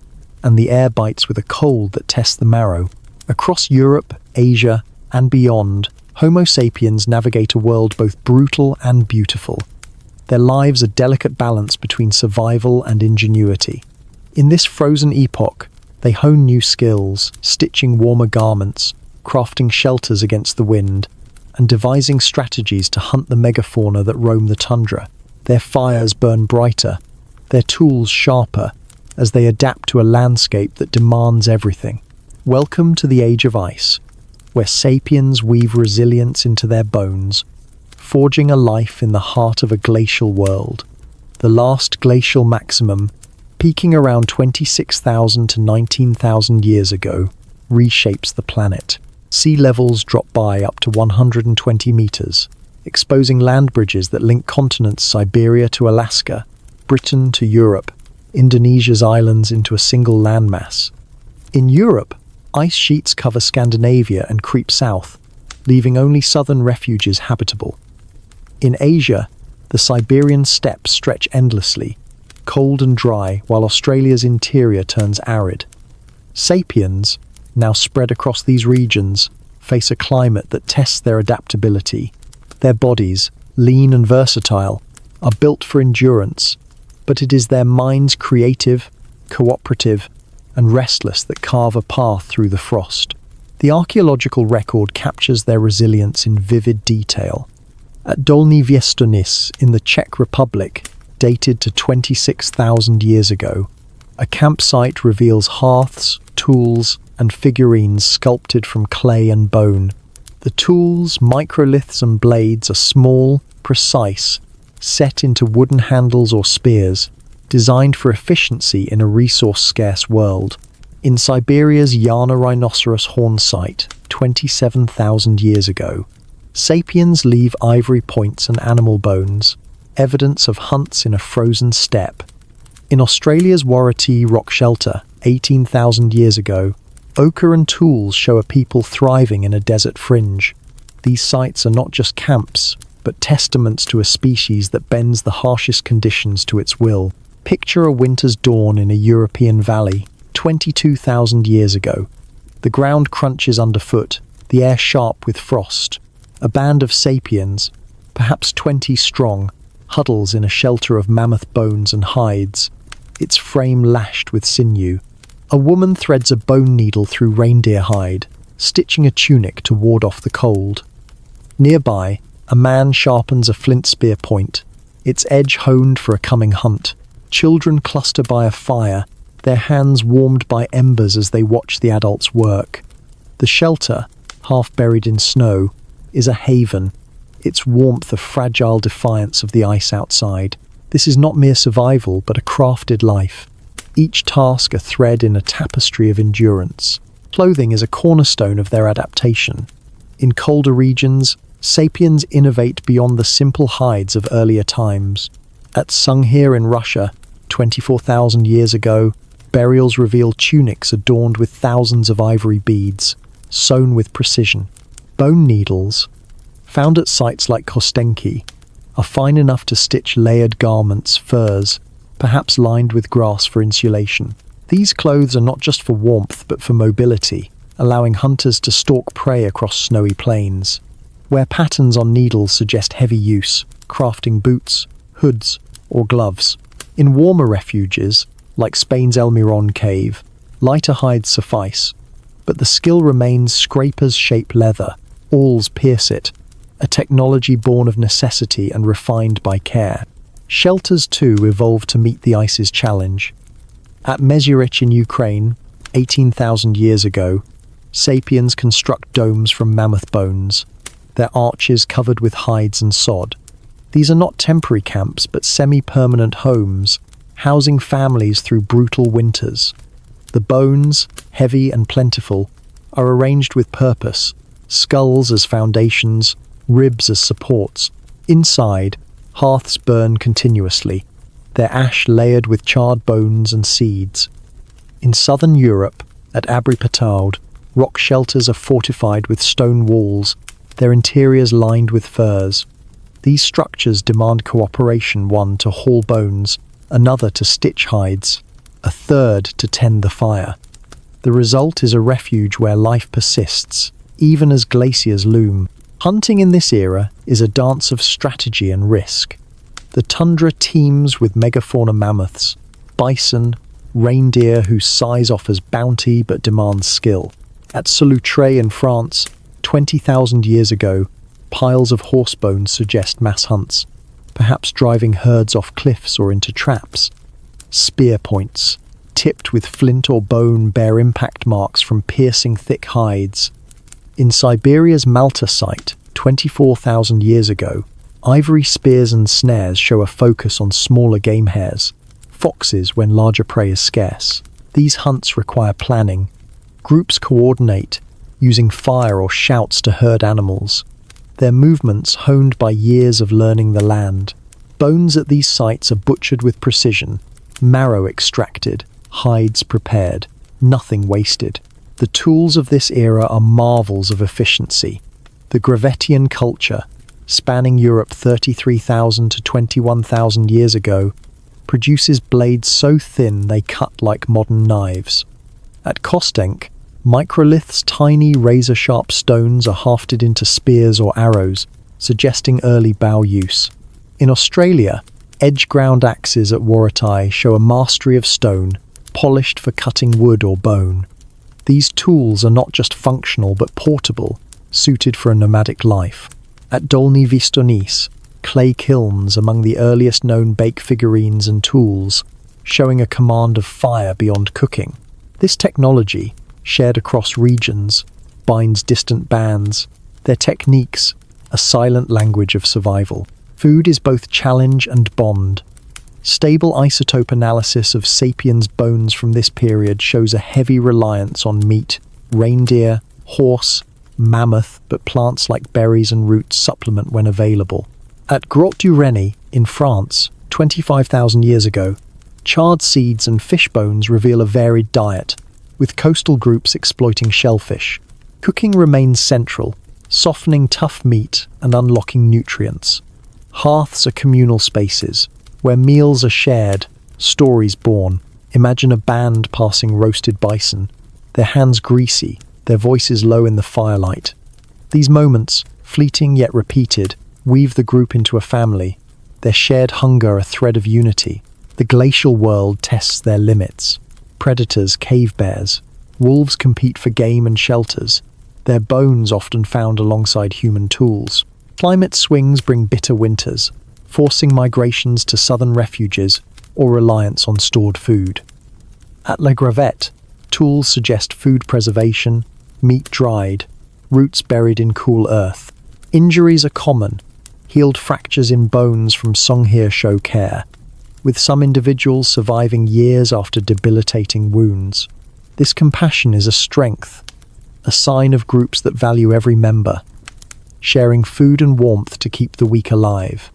S1: and the air bites with a cold that tests the marrow. Across Europe, Asia, and beyond, Homo sapiens navigate a world both brutal and beautiful. Their lives a delicate balance between survival and ingenuity. In this frozen epoch, they hone new skills, stitching warmer garments, crafting shelters against the wind, and devising strategies to hunt the megafauna that roam the tundra. Their fires burn brighter, their tools sharper, as they adapt to a landscape that demands everything. Welcome to the Age of Ice, where sapiens weave resilience into their bones, forging a life in the heart of a glacial world. The last glacial maximum, peaking around 26,000 to 19,000 years ago, reshapes the planet. Sea levels drop by up to 120 meters, exposing land bridges that link continents Siberia to Alaska, Britain to Europe, Indonesia's islands into a single landmass. In Europe, ice sheets cover Scandinavia and creep south, leaving only southern refuges habitable. In Asia, the Siberian steppes stretch endlessly, cold and dry, while Australia's interior turns arid. Sapiens, now spread across these regions, face a climate that tests their adaptability. Their bodies, lean and versatile, are built for endurance, but it is their minds creative, cooperative, and restless that carve a path through the frost. The archaeological record captures their resilience in vivid detail. At Dolní Věstonice in the Czech Republic, dated to 26,000 years ago, a campsite reveals hearths, tools, and figurines sculpted from clay and bone. The tools, microliths and blades are small, precise, set into wooden handles or spears, designed for efficiency in a resource-scarce world. In Siberia's Yana rhinoceros horn site, 27,000 years ago, sapiens leave ivory points and animal bones, evidence of hunts in a frozen steppe. In Australia's Warratee rock shelter, 18,000 years ago, ochre and tools show a people thriving in a desert fringe. These sites are not just camps, but testaments to a species that bends the harshest conditions to its will. Picture a winter's dawn in a European valley, 22,000 years ago. The ground crunches underfoot, the air sharp with frost. A band of sapiens, perhaps 20 strong, huddles in a shelter of mammoth bones and hides, its frame lashed with sinew. A woman threads a bone needle through reindeer hide, stitching a tunic to ward off the cold. Nearby, a man sharpens a flint spear point, its edge honed for a coming hunt. Children cluster by a fire, their hands warmed by embers as they watch the adults work. The shelter, half buried in snow, is a haven, its warmth a fragile defiance of the ice outside. This is not mere survival, but a crafted life. Each task a thread in a tapestry of endurance. Clothing is a cornerstone of their adaptation. In colder regions, sapiens innovate beyond the simple hides of earlier times. At Sunghir in Russia, 24,000 years ago, burials reveal tunics adorned with thousands of ivory beads, sewn with precision. Bone needles, found at sites like Kostenki, are fine enough to stitch layered garments, furs, perhaps lined with grass for insulation. These clothes are not just for warmth but for mobility, allowing hunters to stalk prey across snowy plains. Where patterns on needles suggest heavy use, crafting boots, hoods, or gloves. In warmer refuges, like Spain's El Miron cave, lighter hides suffice, but the skill remains. Scrapers shape leather, awls pierce it, a technology born of necessity and refined by care. Shelters, too, evolved to meet the ice's challenge. At Mezyrich in Ukraine, 18,000 years ago, sapiens construct domes from mammoth bones, their arches covered with hides and sod. These are not temporary camps, but semi-permanent homes, housing families through brutal winters. The bones, heavy and plentiful, are arranged with purpose, skulls as foundations, ribs as supports. Inside, hearths burn continuously, their ash layered with charred bones and seeds. In southern Europe, at Abri-Pataud, rock shelters are fortified with stone walls, their interiors lined with furs. These structures demand cooperation, one to haul bones, another to stitch hides, a third to tend the fire. The result is a refuge where life persists, even as glaciers loom. Hunting in this era is a dance of strategy and risk. The tundra teems with megafauna mammoths, bison, reindeer whose size offers bounty but demands skill. At Solutré in France, 20,000 years ago, piles of horse bones suggest mass hunts, perhaps driving herds off cliffs or into traps. Spear points, tipped with flint or bone, bear impact marks from piercing thick hides. In Siberia's Malta site, 24,000 years ago, ivory spears and snares show a focus on smaller game hares, foxes when larger prey is scarce. These hunts require planning. Groups coordinate, using fire or shouts to herd animals, their movements honed by years of learning the land. Bones at these sites are butchered with precision, marrow extracted, hides prepared, nothing wasted. The tools of this era are marvels of efficiency. The Gravettian culture, spanning Europe 33,000 to 21,000 years ago, produces blades so thin they cut like modern knives. At Kostenk, microliths, tiny razor-sharp stones, are hafted into spears or arrows, suggesting early bow use. In Australia, edge-ground axes at Warattai show a mastery of stone, polished for cutting wood or bone. These tools are not just functional but portable, suited for a nomadic life. At Dolny Vistonis, clay kilns among the earliest known bake figurines and tools, showing a command of fire beyond cooking. This technology, shared across regions, binds distant bands, their techniques, a silent language of survival. Food is both challenge and bond. Stable isotope analysis of Sapiens bones from this period shows a heavy reliance on meat, reindeer, horse, mammoth, but plants like berries and roots supplement when available. At Grotte du Reni in France, 25,000 years ago, charred seeds and fish bones reveal a varied diet, with coastal groups exploiting shellfish. Cooking remains central, softening tough meat and unlocking nutrients. Hearths are communal spaces, where meals are shared, stories born. Imagine a band passing roasted bison, their hands greasy, their voices low in the firelight. These moments, fleeting yet repeated, weave the group into a family, their shared hunger a thread of unity. The glacial world tests their limits. Predators, cave bears, wolves compete for game and shelters, their bones often found alongside human tools. Climate swings bring bitter winters, forcing migrations to southern refuges or reliance on stored food. At La Gravette, tools suggest food preservation, meat dried, roots buried in cool earth. Injuries are common, healed fractures in bones from songhear show care, with some individuals surviving years after debilitating wounds. This compassion is a strength, a sign of groups that value every member, sharing food and warmth to keep the weak alive.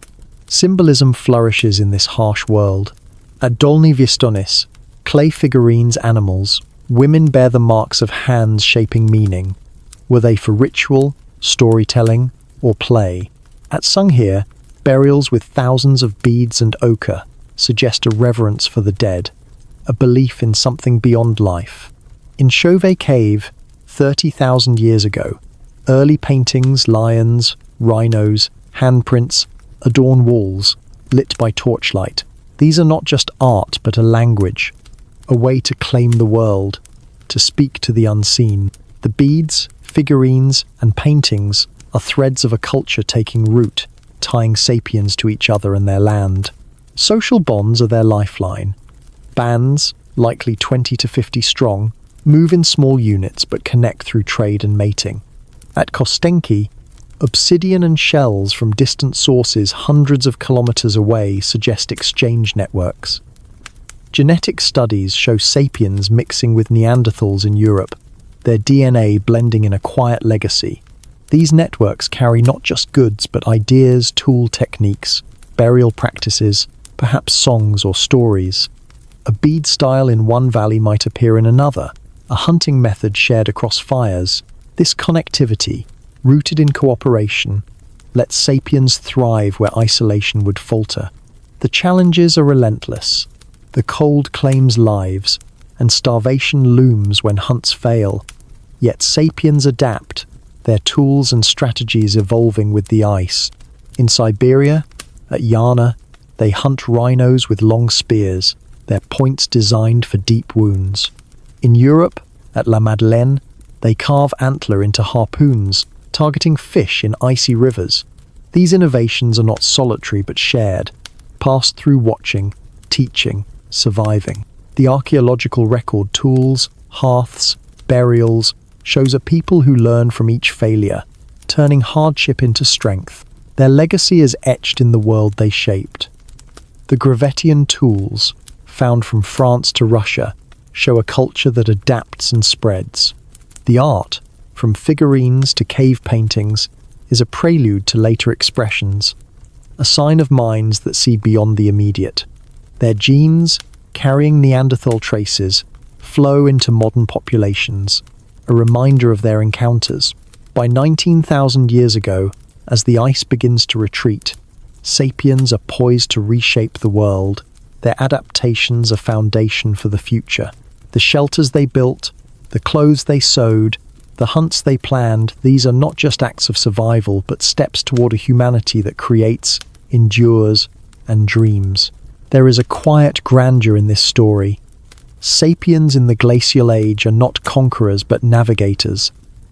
S1: Symbolism flourishes in this harsh world. At Dolny Vistonis, clay figurines, animals, women bear the marks of hands shaping meaning. Were they for ritual, storytelling, or play? At Songhear, burials with thousands of beads and ochre suggest a reverence for the dead, a belief in something beyond life. In Chauvet Cave, 30,000 years ago, early paintings, lions, rhinos, handprints adorn walls, lit by torchlight. These are not just art but a language, a way to claim the world, to speak to the unseen. The beads, figurines, and paintings are threads of a culture taking root, tying sapiens to each other and their land. Social bonds are their lifeline. Bands, likely 20 to 50 strong, move in small units but connect through trade and mating. At Kostenki, obsidian and shells from distant sources hundreds of kilometers away suggest exchange networks. Genetic studies show sapiens mixing with Neanderthals in Europe, their DNA blending in a quiet legacy. These networks carry not just goods but ideas, tool techniques, burial practices, perhaps songs or stories. A bead style in one valley might appear in another, a hunting method shared across fires. This connectivity, rooted in cooperation, lets sapiens thrive where isolation would falter. The challenges are relentless. The cold claims lives, and starvation looms when hunts fail. Yet sapiens adapt, their tools and strategies evolving with the ice. In Siberia, at Yana, they hunt rhinos with long spears, their points designed for deep wounds. In Europe, at La Madeleine, they carve antler into harpoons, targeting fish in icy rivers. These innovations are not solitary but shared, passed through watching, teaching, surviving. The archaeological record, tools, hearths, burials, shows a people who learn from each failure, turning hardship into strength. Their legacy is etched in the world they shaped. The Gravettian tools, found from France to Russia, show a culture that adapts and spreads. The art, from figurines to cave paintings, is a prelude to later expressions, a sign of minds that see beyond the immediate. Their genes, carrying Neanderthal traces, flow into modern populations, a reminder of their encounters. By 19,000 years ago, as the ice begins to retreat, sapiens are poised to reshape the world. Their adaptations are foundation for the future. The shelters they built, the clothes they sewed, the hunts they planned, these are not just acts of survival, but steps toward a humanity that creates, endures, and dreams. There is a quiet grandeur in this story. Sapiens in the glacial age are not conquerors but navigators.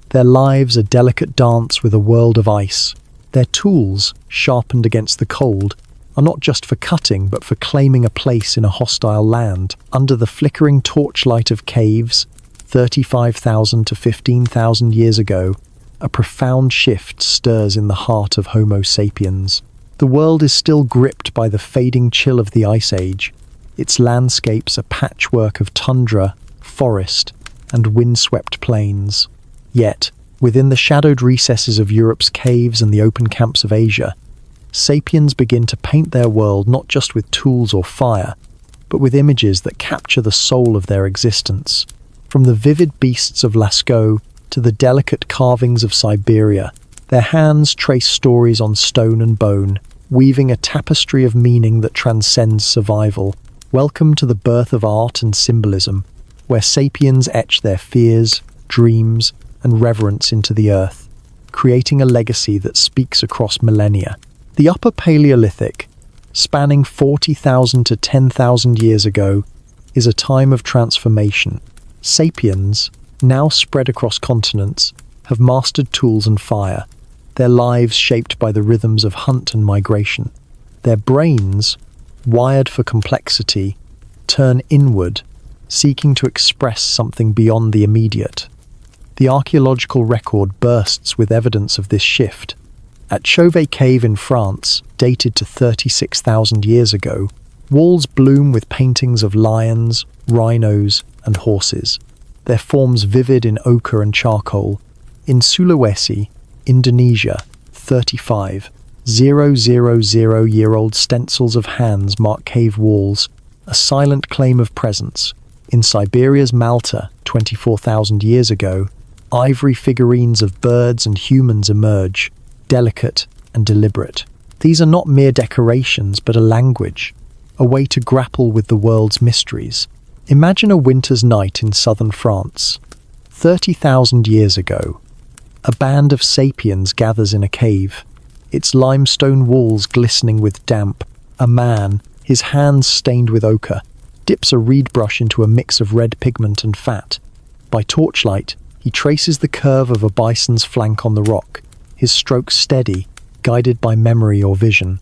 S1: Their lives a delicate dance with a world of ice. Their tools, sharpened against the cold, are not just for cutting but for claiming a place in a hostile land. Under the flickering torchlight of caves, 35,000 to 15,000 years ago, a profound shift stirs in the heart of Homo sapiens. The world is still gripped by the fading chill of the Ice Age, its landscapes a patchwork of tundra, forest, and windswept plains. Yet, within the shadowed recesses of Europe's caves and the open camps of Asia, sapiens begin to paint their world not just with tools or fire, but with images that capture the soul of their existence. From the vivid beasts of Lascaux to the delicate carvings of Siberia, their hands trace stories on stone and bone, weaving a tapestry of meaning that transcends survival. Welcome to the birth of art and symbolism, where sapiens etch their fears, dreams, and reverence into the earth, creating a legacy that speaks across millennia. The Upper Paleolithic, spanning 40,000 to 10,000 years ago, is a time of transformation. Sapiens, now spread across continents, have mastered tools and fire, their lives shaped by the rhythms of hunt and migration. Their brains, wired for complexity, turn inward, seeking to express something beyond the immediate. The archaeological record bursts with evidence of this shift. At Chauvet Cave in France, dated to 36,000 years ago, walls bloom with paintings of lions, rhinos, and horses, their forms vivid in ochre and charcoal. In Sulawesi, Indonesia, 35,000-year-old stencils of hands mark cave walls, a silent claim of presence. In Siberia's Malta, 24,000 years ago, ivory figurines of birds and humans emerge, delicate and deliberate. These are not mere decorations but a language, a way to grapple with the world's mysteries. Imagine a winter's night in southern France. 30,000 years ago, a band of sapiens gathers in a cave, its limestone walls glistening with damp. A man, his hands stained with ochre, dips a reed brush into a mix of red pigment and fat. By torchlight, he traces the curve of a bison's flank on the rock, his strokes steady, guided by memory or vision.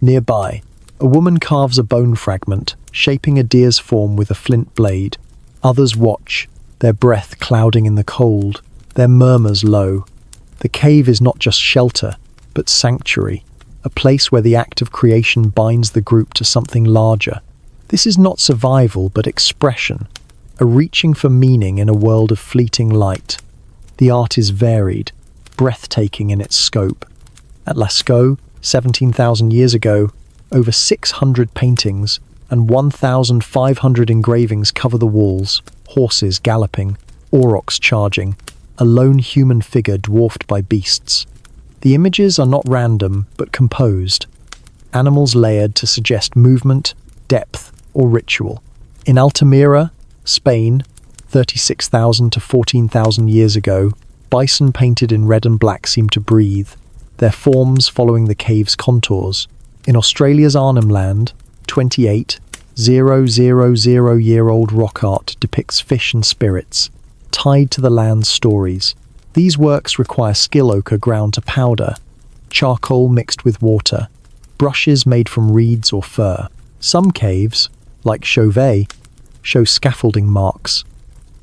S1: Nearby, a woman carves a bone fragment, shaping a deer's form with a flint blade. Others watch, their breath clouding in the cold, their murmurs low. The cave is not just shelter, but sanctuary, a place where the act of creation binds the group to something larger. This is not survival, but expression, a reaching for meaning in a world of fleeting light. The art is varied, breathtaking in its scope. At Lascaux, 17,000 years ago, over 600 paintings and 1,500 engravings cover the walls, horses galloping, aurochs charging, a lone human figure dwarfed by beasts. The images are not random, but composed, animals layered to suggest movement, depth, or ritual. In Altamira, Spain, 36,000 to 14,000 years ago, bison painted in red and black seem to breathe, their forms following the cave's contours. In Australia's Arnhem Land, 28,000-year-old rock art depicts fish and spirits, tied to the land's stories. These works require skill ochre ground to powder, charcoal mixed with water, brushes made from reeds or fur. Some caves, like Chauvet, show scaffolding marks,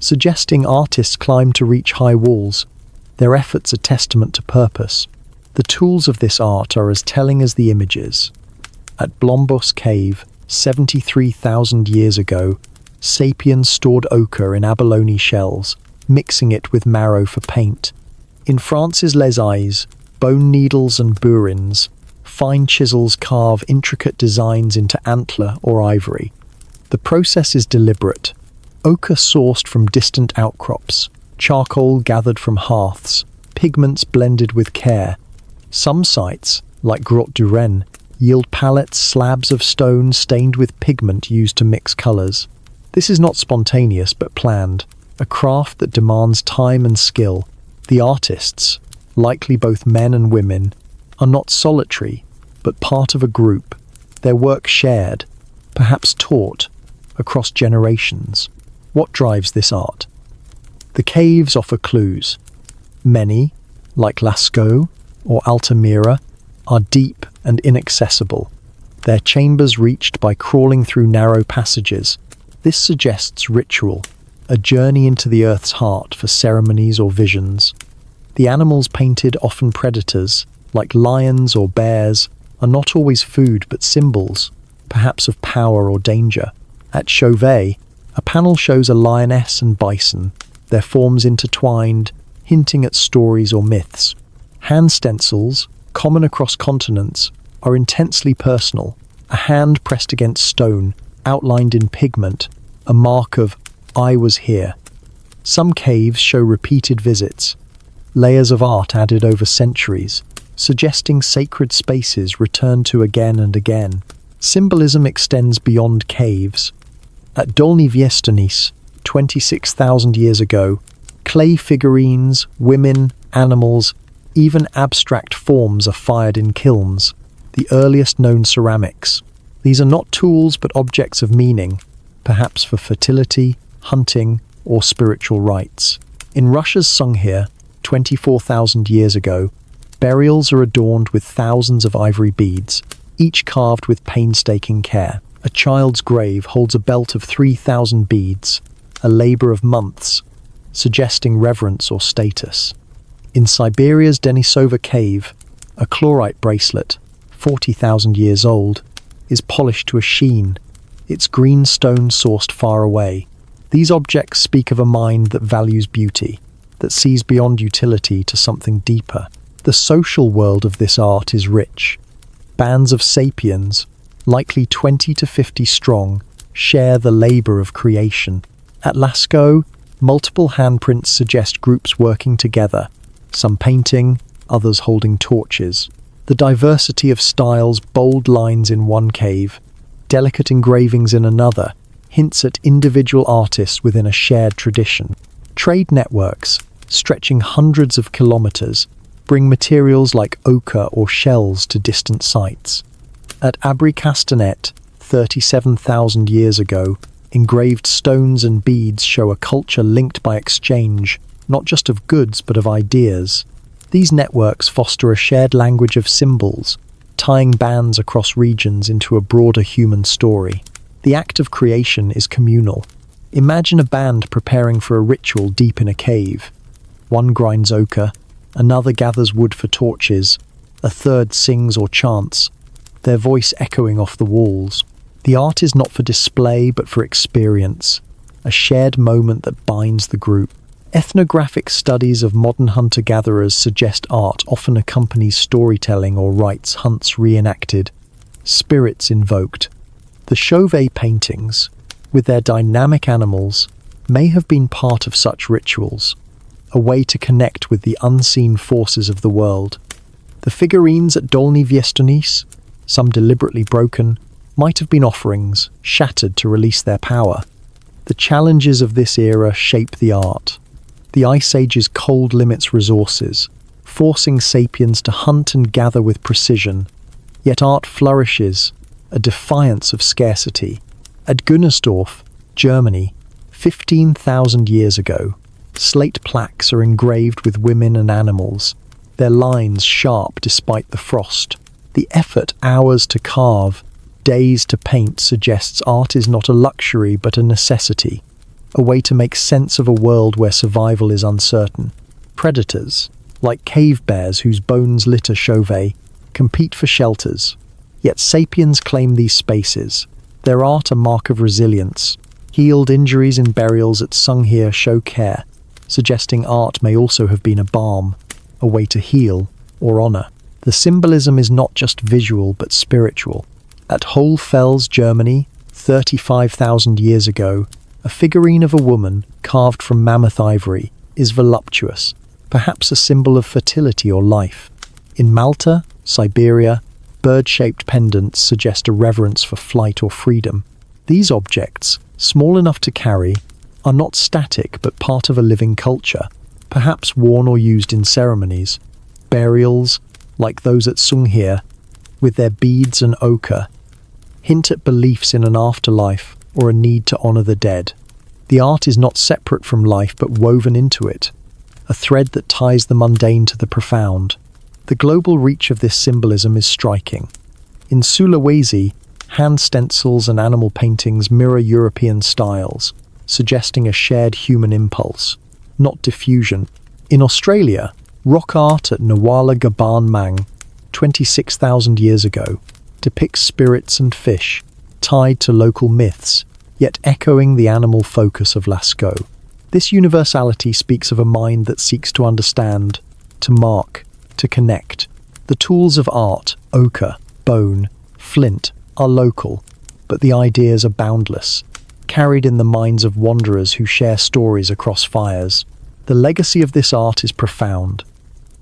S1: suggesting artists climb to reach high walls. Their efforts are testament to purpose. The tools of this art are as telling as the images. At Blombos Cave, 73,000 years ago, Sapiens stored ochre in abalone shells, mixing it with marrow for paint. In France's Les Eyes, bone needles and burins, fine chisels carve intricate designs into antler or ivory. The process is deliberate. Ochre sourced from distant outcrops, charcoal gathered from hearths, pigments blended with care. Some sites, like Grotte du Renne, yield palettes, slabs of stone stained with pigment used to mix colours. This is not spontaneous but planned, a craft that demands time and skill. The artists, likely both men and women, are not solitary, but part of a group, their work shared, perhaps taught, across generations. What drives this art? The caves offer clues. Many, like Lascaux or Altamira, are deep and inaccessible, their chambers reached by crawling through narrow passages. This suggests ritual, a journey into the earth's heart for ceremonies or visions. The animals painted, often predators, like lions or bears, are not always food but symbols, perhaps of power or danger. At Chauvet, a panel shows a lioness and bison, their forms intertwined, hinting at stories or myths. Hand stencils, common across continents, are intensely personal, a hand pressed against stone, outlined in pigment, a mark of "I was here." Some caves show repeated visits, layers of art added over centuries, suggesting sacred spaces returned to again and again. Symbolism extends beyond caves. At Dolní Věstonice, 26,000 years ago, clay figurines, women, animals, even abstract forms are fired in kilns, the earliest known ceramics. These are not tools but objects of meaning, perhaps for fertility, hunting, or spiritual rites. In Russia's Sungir, 24,000 years ago, burials are adorned with thousands of ivory beads, each carved with painstaking care. A child's grave holds a belt of 3,000 beads, a labor of months, suggesting reverence or status. In Siberia's Denisova cave, a chlorite bracelet, 40,000 years old, is polished to a sheen, its green stone sourced far away. These objects speak of a mind that values beauty, that sees beyond utility to something deeper. The social world of this art is rich. Bands of sapiens, likely 20 to 50 strong, share the labor of creation. At Lascaux, multiple handprints suggest groups working together, some painting, others holding torches. The diversity of styles, bold lines in one cave, delicate engravings in another, hints at individual artists within a shared tradition. Trade networks, stretching hundreds of kilometers, bring materials like ochre or shells to distant sites. At Abri Castanet, 37,000 years ago, engraved stones and beads show a culture linked by exchange, not just of goods but of ideas. These networks foster a shared language of symbols, tying bands across regions into a broader human story. The act of creation is communal. Imagine a band preparing for a ritual deep in a cave. One grinds ochre, another gathers wood for torches, a third sings or chants, their voice echoing off the walls. The art is not for display but for experience, a shared moment that binds the group. Ethnographic studies of modern hunter-gatherers suggest art often accompanies storytelling or rites, hunts reenacted, spirits invoked. The Chauvet paintings, with their dynamic animals, may have been part of such rituals, a way to connect with the unseen forces of the world. The figurines at Dolní Věstonice, some deliberately broken, might have been offerings, shattered to release their power. The challenges of this era shape the art. The Ice Age's cold limits resources, forcing sapiens to hunt and gather with precision. Yet art flourishes, a defiance of scarcity. At Gunnersdorf, Germany, 15,000 years ago, slate plaques are engraved with women and animals, their lines sharp despite the frost. The effort, hours to carve, days to paint, suggests art is not a luxury but a necessity. a way to make sense of a world where survival is uncertain. Predators, like cave bears whose bones litter Chauvet, compete for shelters. Yet sapiens claim these spaces. Their art a mark of resilience. Healed injuries in burials at Sunghear show care, suggesting art may also have been a balm, a way to heal or honor. The symbolism is not just visual but spiritual. At Hohlfels, Germany, 35,000 years ago, a figurine of a woman, carved from mammoth ivory, is voluptuous, perhaps a symbol of fertility or life. In Malta, Siberia, bird-shaped pendants suggest a reverence for flight or freedom. These objects, small enough to carry, are not static but part of a living culture, perhaps worn or used in ceremonies. Burials, like those at Sunghear, with their beads and ochre, hint at beliefs in an afterlife or a need to honor the dead. The art is not separate from life but woven into it, a thread that ties the mundane to the profound. The global reach of this symbolism is striking. In Sulawesi, hand stencils and animal paintings mirror European styles, suggesting a shared human impulse, not diffusion. In Australia, rock art at Nawala Gaban Mang, 26,000 years ago, depicts spirits and fish, tied to local myths, yet echoing the animal focus of Lascaux. This universality speaks of a mind that seeks to understand, to mark, to connect. The tools of art, ochre, bone, flint, are local, but the ideas are boundless, carried in the minds of wanderers who share stories across fires. The legacy of this art is profound.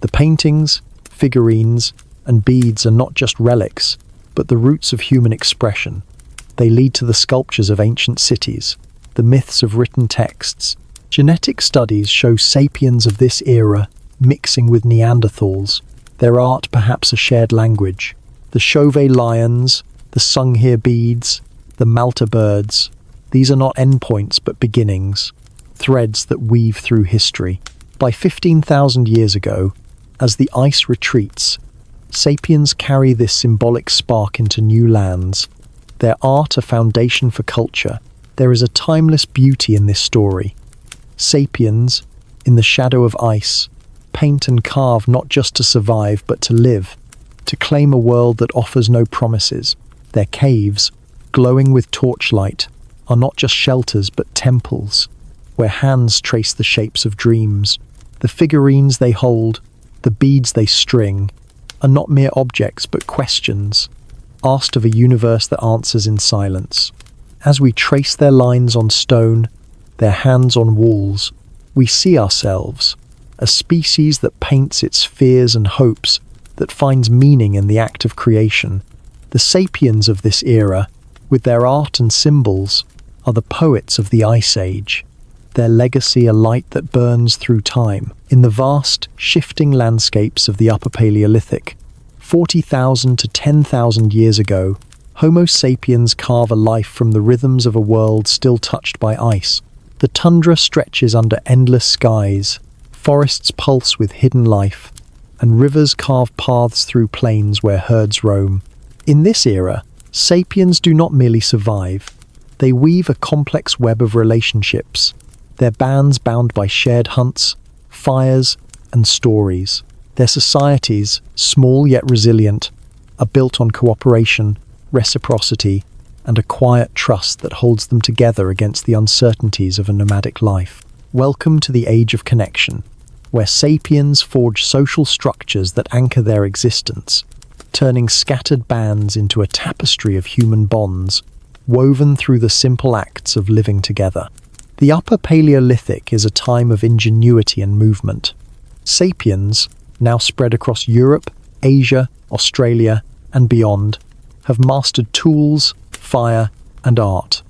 S1: The paintings, figurines, and beads are not just relics, but the roots of human expression. They lead to the sculptures of ancient cities, the myths of written texts. Genetic studies show sapiens of this era mixing with Neanderthals, their art perhaps a shared language. The Chauvet lions, the Sunghear beads, the Malta birds, these are not endpoints but beginnings, threads that weave through history. By 15,000 years ago, as the ice retreats, sapiens carry this symbolic spark into new lands. Their art a foundation for culture. There is a timeless beauty in this story. Sapiens, in the shadow of ice, paint and carve not just to survive but to live, to claim a world that offers no promises. Their caves, glowing with torchlight, are not just shelters but temples, where hands trace the shapes of dreams. The figurines they hold, the beads they string, are not mere objects but questions, asked of a universe that answers in silence. As we trace their lines on stone, their hands on walls, we see ourselves, a species that paints its fears and hopes, that finds meaning in the act of creation. The sapiens of this era, with their art and symbols, are the poets of the Ice Age. Their legacy a light that burns through time. In the vast, shifting landscapes of the Upper Paleolithic, 40,000 to 10,000 years ago, Homo sapiens carve a life from the rhythms of a world still touched by ice. The tundra stretches under endless skies, forests pulse with hidden life, and rivers carve paths through plains where herds roam. In this era, sapiens do not merely survive. They weave a complex web of relationships, their bands bound by shared hunts, fires, and stories. Their societies, small yet resilient, are built on cooperation, reciprocity, and a quiet trust that holds them together against the uncertainties of a nomadic life. Welcome to the age of connection, where sapiens forge social structures that anchor their existence, turning scattered bands into a tapestry of human bonds, woven through the simple acts of living together. The Upper Paleolithic is a time of ingenuity and movement. Sapiens, now spread across Europe, Asia, Australia, and beyond, have mastered tools, fire, and art.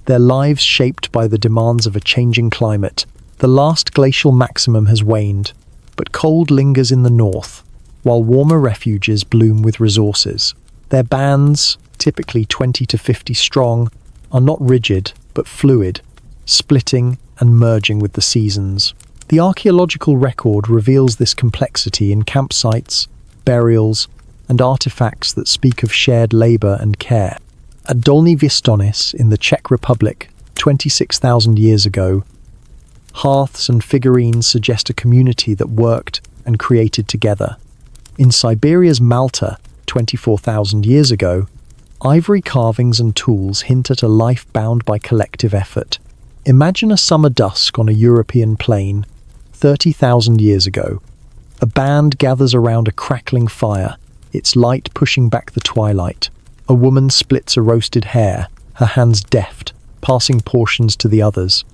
S1: Their lives shaped by the demands of a changing climate. The last glacial maximum has waned, but cold lingers in the north, while warmer refuges bloom with resources. Their bands, typically 20 to 50 strong, are not rigid but fluid, splitting and merging with the seasons. The archaeological record reveals this complexity in campsites, burials, and artifacts that speak of shared labor and care. At Dolní Věstonice in the Czech Republic, 26,000 years ago. Hearths and figurines suggest a community that worked and created together. In Siberia's Malta, 24,000 years ago, ivory carvings and tools hint at a life bound by collective effort. Imagine a summer dusk on a European plain, 30,000 years ago. A band gathers around a crackling fire, its light pushing back the twilight. A woman splits a roasted hare, her hands deft, passing portions to the others.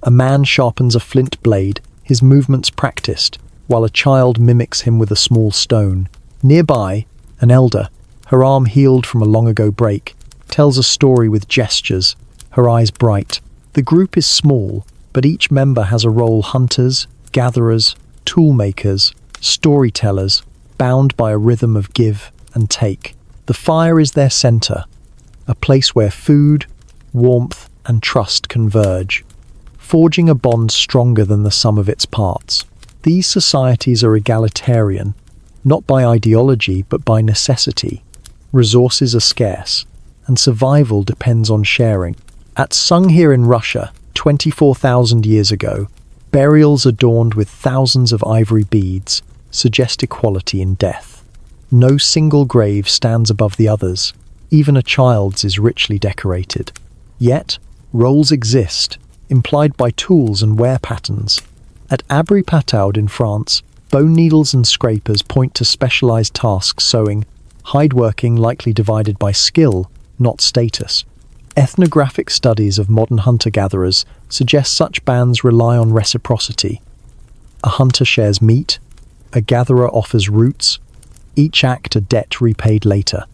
S1: A man sharpens a flint blade, his movements practiced, while a child mimics him with a small stone. Nearby, an elder, her arm healed from a long-ago break, tells a story with gestures, her eyes bright. The group is small, but each member has a role: hunters, gatherers, toolmakers, storytellers, bound by a rhythm of give and take. The fire is their center, a place where food, warmth, and trust converge, forging a bond stronger than the sum of its parts. These societies are egalitarian, not by ideology but by necessity. Resources are scarce, and survival depends on sharing. At Sunghir in Russia, 24,000 years ago, burials adorned with thousands of ivory beads suggest equality in death. No single grave stands above the others, even a child's is richly decorated. Yet, roles exist, implied by tools and wear patterns. At Abri-Pataud in France, bone needles and scrapers point to specialized tasks: sewing, hideworking likely divided by skill, not status. Ethnographic studies of modern hunter-gatherers suggest such bands rely on reciprocity. A hunter shares meat, a gatherer offers roots, each act a debt repaid later.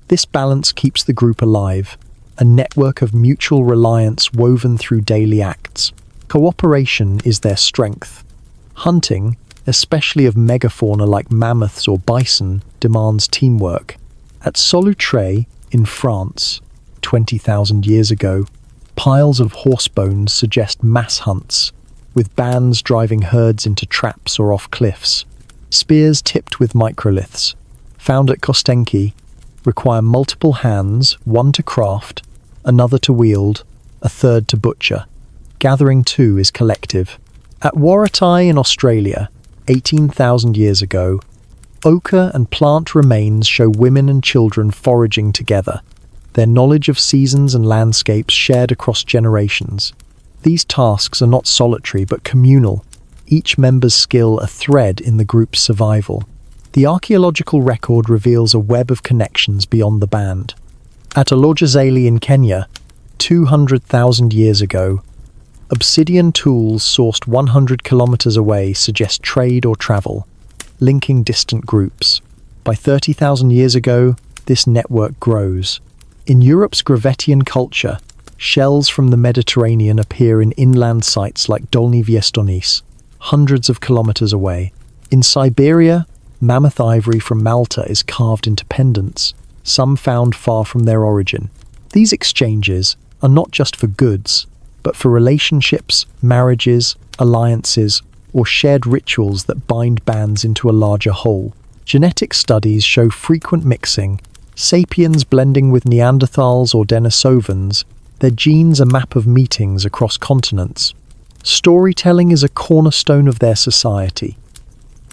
S1: This balance keeps the group alive, a network of mutual reliance woven through daily acts. Cooperation is their strength. Hunting, especially of megafauna like mammoths or bison, demands teamwork. At Solutré in France, 20,000 years ago, piles of horse bones suggest mass hunts, with bands driving herds into traps or off cliffs. Spears tipped with microliths, found at Kostenki, require multiple hands, one to craft, another to wield, a third to butcher. Gathering too is collective. At Warattai in Australia, 18,000 years ago, ochre and plant remains show women and children foraging together, their knowledge of seasons and landscapes shared across generations. These tasks are not solitary but communal, each member's skill a thread in the group's survival. The archaeological record reveals a web of connections beyond the band. At Olojazali in Kenya, 200,000 years ago, obsidian tools sourced 100 kilometers away suggest trade or travel, linking distant groups. By 30,000 years ago, this network grows. In Europe's Gravettian culture, shells from the Mediterranean appear in inland sites like Dolny Viestonis, hundreds of kilometers away. In Siberia, mammoth ivory from Malta is carved into pendants, some found far from their origin. These exchanges are not just for goods, but for relationships, marriages, alliances, or shared rituals that bind bands into a larger whole. Genetic studies show frequent mixing, Sapiens blending with Neanderthals or Denisovans, their genes a map of meetings across continents. Storytelling is a cornerstone of their society.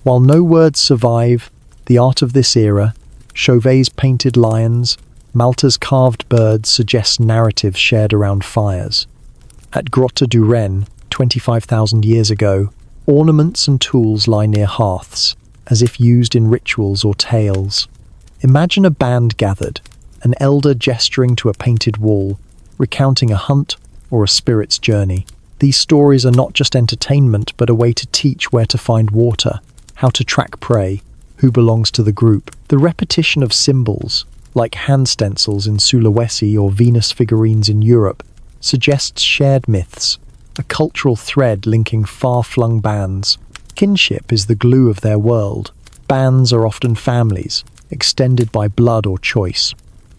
S1: While no words survive, the art of this era, Chauvet's painted lions, Malta's carved birds suggests narratives shared around fires. At Grotta du Ren, 25,000 years ago, ornaments and tools lie near hearths, as if used in rituals or tales. Imagine a band gathered, an elder gesturing to a painted wall, recounting a hunt or a spirit's journey. These stories are not just entertainment, but a way to teach where to find water, how to track prey, who belongs to the group. The repetition of symbols, like hand stencils in Sulawesi or Venus figurines in Europe, suggests shared myths, a cultural thread linking far-flung bands. Kinship is the glue of their world. Bands are often families, extended by blood or choice.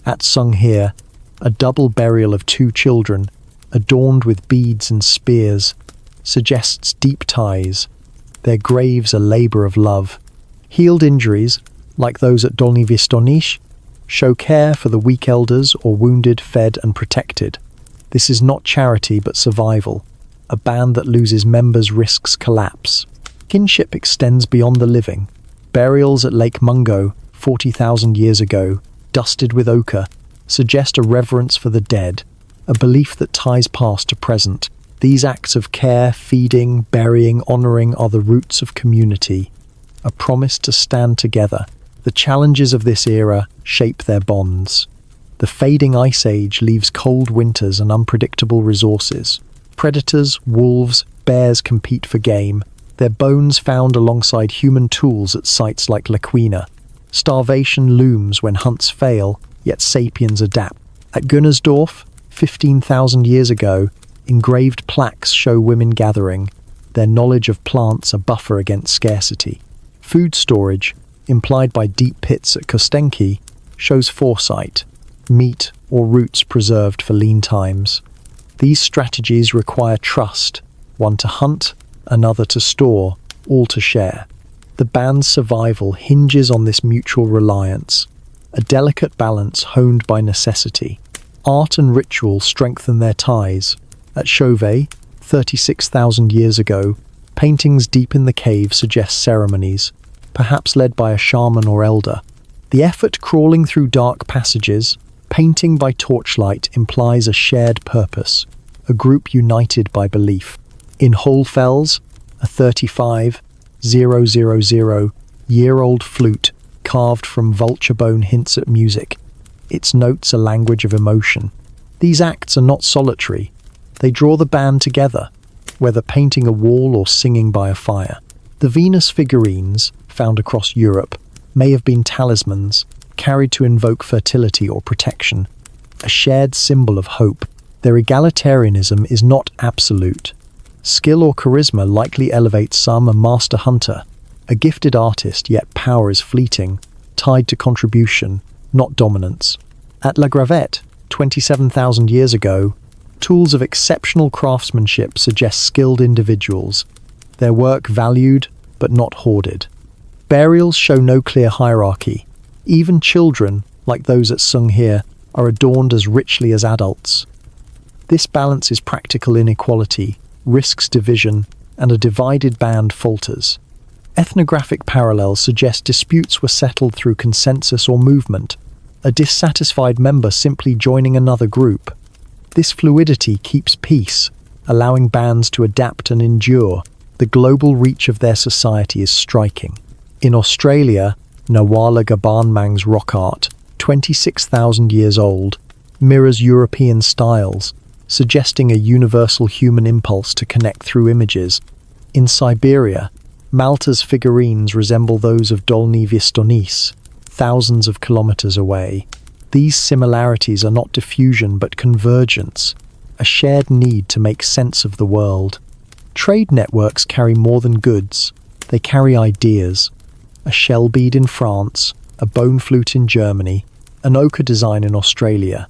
S1: At Sunghir, a double burial of two children, adorned with beads and spears, suggests deep ties. Their graves a labor of love. Healed injuries, like those at Dolny Vistonish, show care for the weak elders or wounded fed and protected. This is not charity but survival. A band that loses members risks collapse. Kinship extends beyond the living. Burials at Lake Mungo, 40,000 years ago, dusted with ochre, suggest a reverence for the dead, a belief that ties past to present. These acts of care, feeding, burying, honoring are the roots of community, a promise to stand together. The challenges of this era shape their bonds. The fading ice age leaves cold winters and unpredictable resources. Predators, wolves, bears compete for game, their bones found alongside human tools at sites like Lequina. Starvation looms when hunts fail, yet sapiens adapt. At Gunnersdorf, 15,000 years ago, engraved plaques show women gathering, their knowledge of plants a buffer against scarcity. Food storage, implied by deep pits at Kostenki, shows foresight, meat or roots preserved for lean times. These strategies require trust, one to hunt, another to store, all to share. The band's survival hinges on this mutual reliance, a delicate balance honed by necessity. Art and ritual strengthen their ties. At Chauvet, 36,000 years ago, paintings deep in the cave suggest ceremonies, perhaps led by a shaman or elder. The effort crawling through dark passages, painting by torchlight implies a shared purpose, a group united by belief. In Hohlfels, a 35,000-year-old flute carved from vulture bone hints at music. Its notes a language of emotion. These acts are not solitary. They draw the band together, whether painting a wall or singing by a fire. The Venus figurines, found across Europe, may have been talismans, carried to invoke fertility or protection, a shared symbol of hope. Their egalitarianism is not absolute. Skill or charisma likely elevates some a master hunter, a gifted artist, yet power is fleeting, tied to contribution, not dominance. At La Gravette, 27,000 years ago, tools of exceptional craftsmanship suggest skilled individuals, their work valued but not hoarded. Burials show no clear hierarchy. Even children, like those at Sung Here, are adorned as richly as adults. This balances practical inequality, risks division, and a divided band falters. Ethnographic parallels suggest disputes were settled through consensus or movement, a dissatisfied member simply joining another group. This fluidity keeps peace, allowing bands to adapt and endure. The global reach of their society is striking. In Australia, Nawala Gabanmang's rock art, 26,000 years old, mirrors European styles, suggesting a universal human impulse to connect through images. In Siberia, Malta's figurines resemble those of Dolny Vistonis, thousands of kilometers away. These similarities are not diffusion but convergence, a shared need to make sense of the world. Trade networks carry more than goods, they carry ideas. A shell bead in France, a bone flute in Germany, an ochre design in Australia.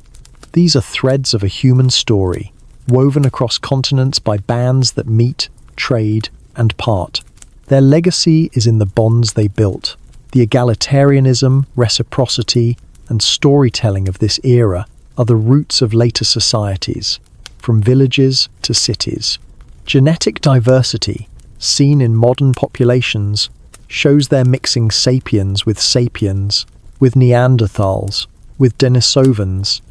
S1: These are threads of a human story, woven across continents by bands that meet, trade, and part. Their legacy is in the bonds they built. The egalitarianism, reciprocity, and storytelling of this era are the roots of later societies, from villages to cities. Genetic diversity, seen in modern populations, shows they're mixing sapiens, with Neanderthals, with Denisovans.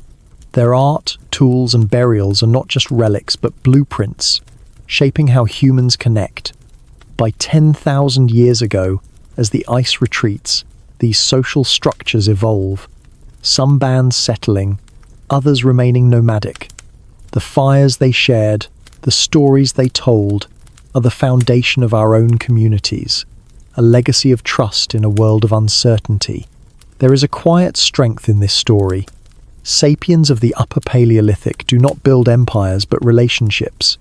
S1: Their art, tools, and burials are not just relics but blueprints, shaping how humans connect. By 10,000 years ago, as the ice retreats, these social structures evolve, some bands settling, others remaining nomadic. The fires they shared, the stories they told, are the foundation of our own communities, a legacy of trust in a world of uncertainty. There is a quiet strength in this story. Sapiens of the Upper Paleolithic do not build empires but relationships.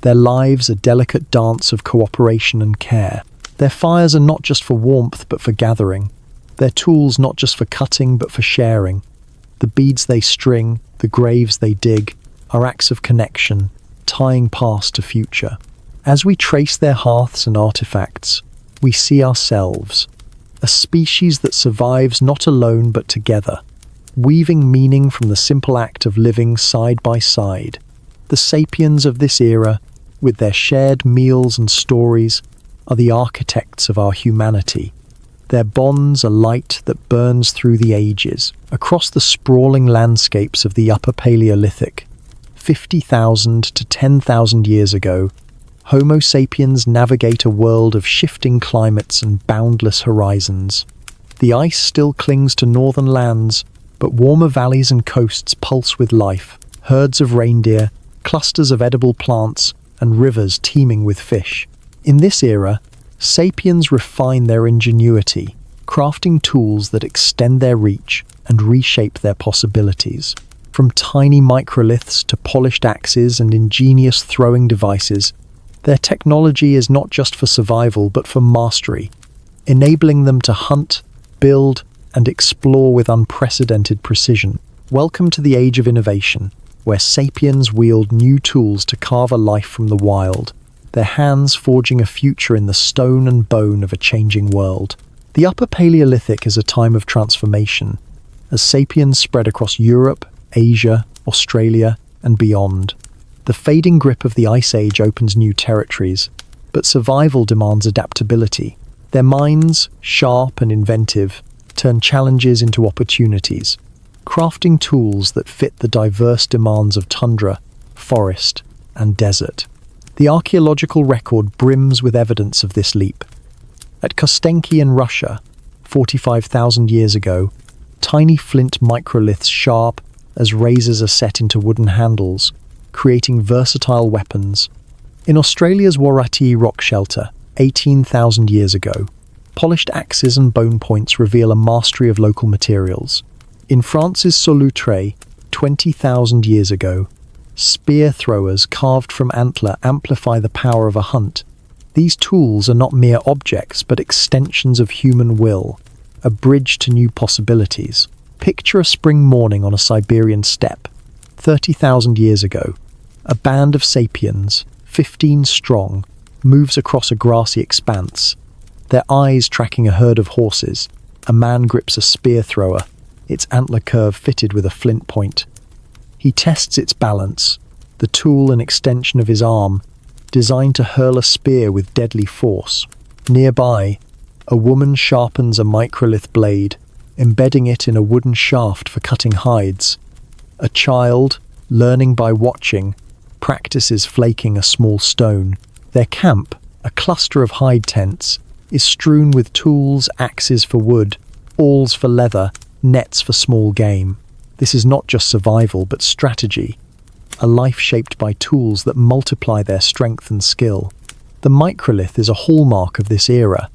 S1: Their lives a delicate dance of cooperation and care. Their fires are not just for warmth but for gathering. Their tools not just for cutting but for sharing. The beads they string, the graves they dig, are acts of connection, tying past to future. As we trace their hearths and artifacts, we see ourselves, a species that survives not alone but together, weaving meaning from the simple act of living side by side. The sapiens of this era, with their shared meals and stories, are the architects of our humanity. Their bonds are light that burns through the ages, across the sprawling landscapes of the Upper Paleolithic. 50,000 to 10,000 years ago, Homo sapiens navigate a world of shifting climates and boundless horizons. The ice still clings to northern lands, but warmer valleys and coasts pulse with life. Herds of reindeer, clusters of edible plants, and rivers teeming with fish. In this era, sapiens refine their ingenuity, crafting tools that extend their reach and reshape their possibilities. From tiny microliths to polished axes and ingenious throwing devices, their technology is not just for survival but for mastery, enabling them to hunt, build, and explore with unprecedented precision. Welcome to the age of innovation, where sapiens wield new tools to carve a life from the wild, their hands forging a future in the stone and bone of a changing world. The Upper Paleolithic is a time of transformation, as sapiens spread across Europe, Asia, Australia, and beyond. The fading grip of the Ice Age opens new territories, but survival demands adaptability. Their minds, sharp and inventive, turn challenges into opportunities, crafting tools that fit the diverse demands of tundra, forest, and desert. The archaeological record brims with evidence of this leap. At Kostenki in Russia, 45,000 years ago, tiny flint microliths sharp as razors are set into wooden handles, creating versatile weapons. In Australia's Warati rock shelter, 18,000 years ago, polished axes and bone points reveal a mastery of local materials. In France's Solutré, 20,000 years ago, spear throwers carved from antler amplify the power of a hunt. These tools are not mere objects but extensions of human will, a bridge to new possibilities. Picture a spring morning on a Siberian steppe. 30,000 years ago, a band of sapiens, 15 strong, moves across a grassy expanse. Their eyes tracking a herd of horses, a man grips a spear thrower, its antler curve fitted with a flint point. He tests its balance, the tool an extension of his arm, designed to hurl a spear with deadly force. Nearby, a woman sharpens a microlith blade, embedding it in a wooden shaft for cutting hides. A child, learning by watching, practices flaking a small stone. Their camp, a cluster of hide tents, is strewn with tools, axes for wood, awls for leather, nets for small game. This is not just survival but strategy, a life shaped by tools that multiply their strength and skill. The microlith is a hallmark of this era.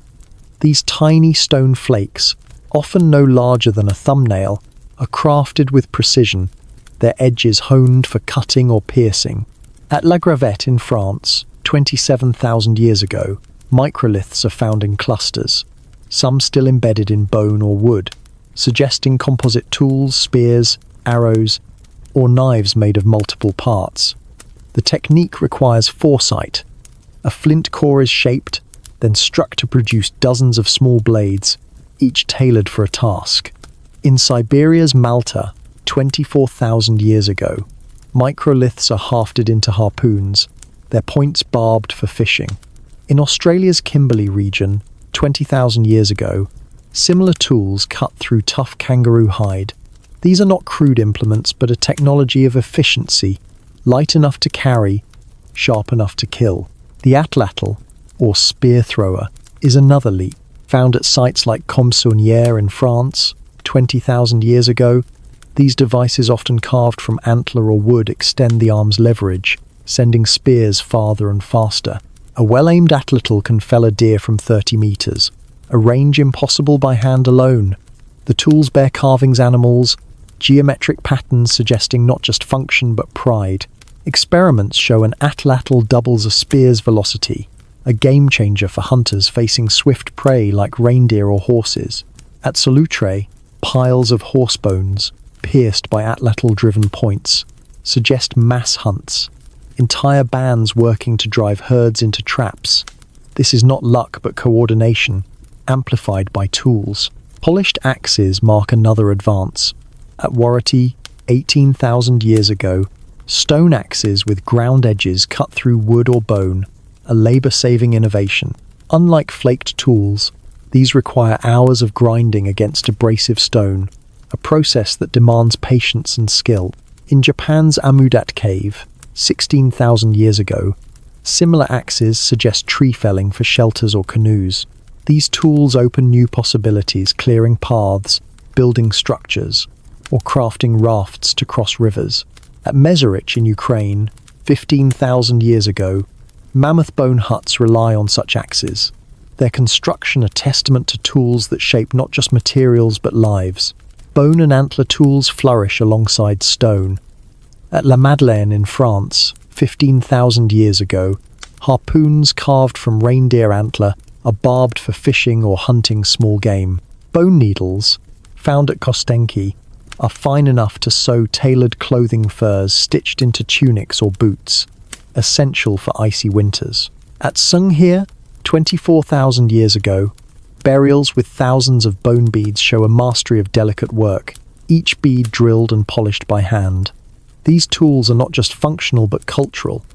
S1: These tiny stone flakes, often no larger than a thumbnail, are crafted with precision, their edges honed for cutting or piercing. At La Gravette in France, 27,000 years ago, microliths are found in clusters, some still embedded in bone or wood, suggesting composite tools, spears, arrows, or knives made of multiple parts. The technique requires foresight. A flint core is shaped, then struck to produce dozens of small blades, each tailored for a task. In Siberia's Malta, 24,000 years ago, microliths are hafted into harpoons, their points barbed for fishing. In Australia's Kimberley region, 20,000 years ago, similar tools cut through tough kangaroo hide. These are not crude implements but a technology of efficiency, light enough to carry, sharp enough to kill. The atlatl, or spear thrower, is another leap. Found at sites like Compsogniere in France, 20,000 years ago, these devices, often carved from antler or wood, extend the arm's leverage, sending spears farther and faster. A well-aimed atlatl can fell a deer from 30 meters, a range impossible by hand alone. The tools bear carvings, animals, geometric patterns suggesting not just function but pride. Experiments show an atlatl doubles a spear's velocity, a game changer for hunters facing swift prey like reindeer or horses. At Solutré, piles of horse bones, pierced by atlatl-driven points, suggest mass hunts, entire bands working to drive herds into traps. This is not luck but coordination, amplified by tools. Polished axes mark another advance. At Warati, 18,000 years ago, Stone axes with ground edges cut through wood or bone, a labor-saving innovation. Unlike flaked tools, these require hours of grinding against abrasive stone, a process that demands patience and skill. In Japan's Amudat Cave, 16,000 years ago, similar axes suggest tree felling for shelters or canoes. These tools open new possibilities, clearing paths, building structures, or crafting rafts to cross rivers. At Mezerich in Ukraine, 15,000 years ago, mammoth bone huts rely on such axes. Their construction a testament to tools that shape not just materials but lives. Bone and antler tools flourish alongside stone. At La Madeleine in France, 15,000 years ago, harpoons carved from reindeer antler are barbed for fishing or hunting small game. Bone needles, found at Kostenki, are fine enough to sew tailored clothing furs stitched into tunics or boots, essential for icy winters. At Sunghir, 24,000 years ago, burials with thousands of bone beads show a mastery of delicate work, each bead drilled and polished by hand. These tools are not just functional but cultural.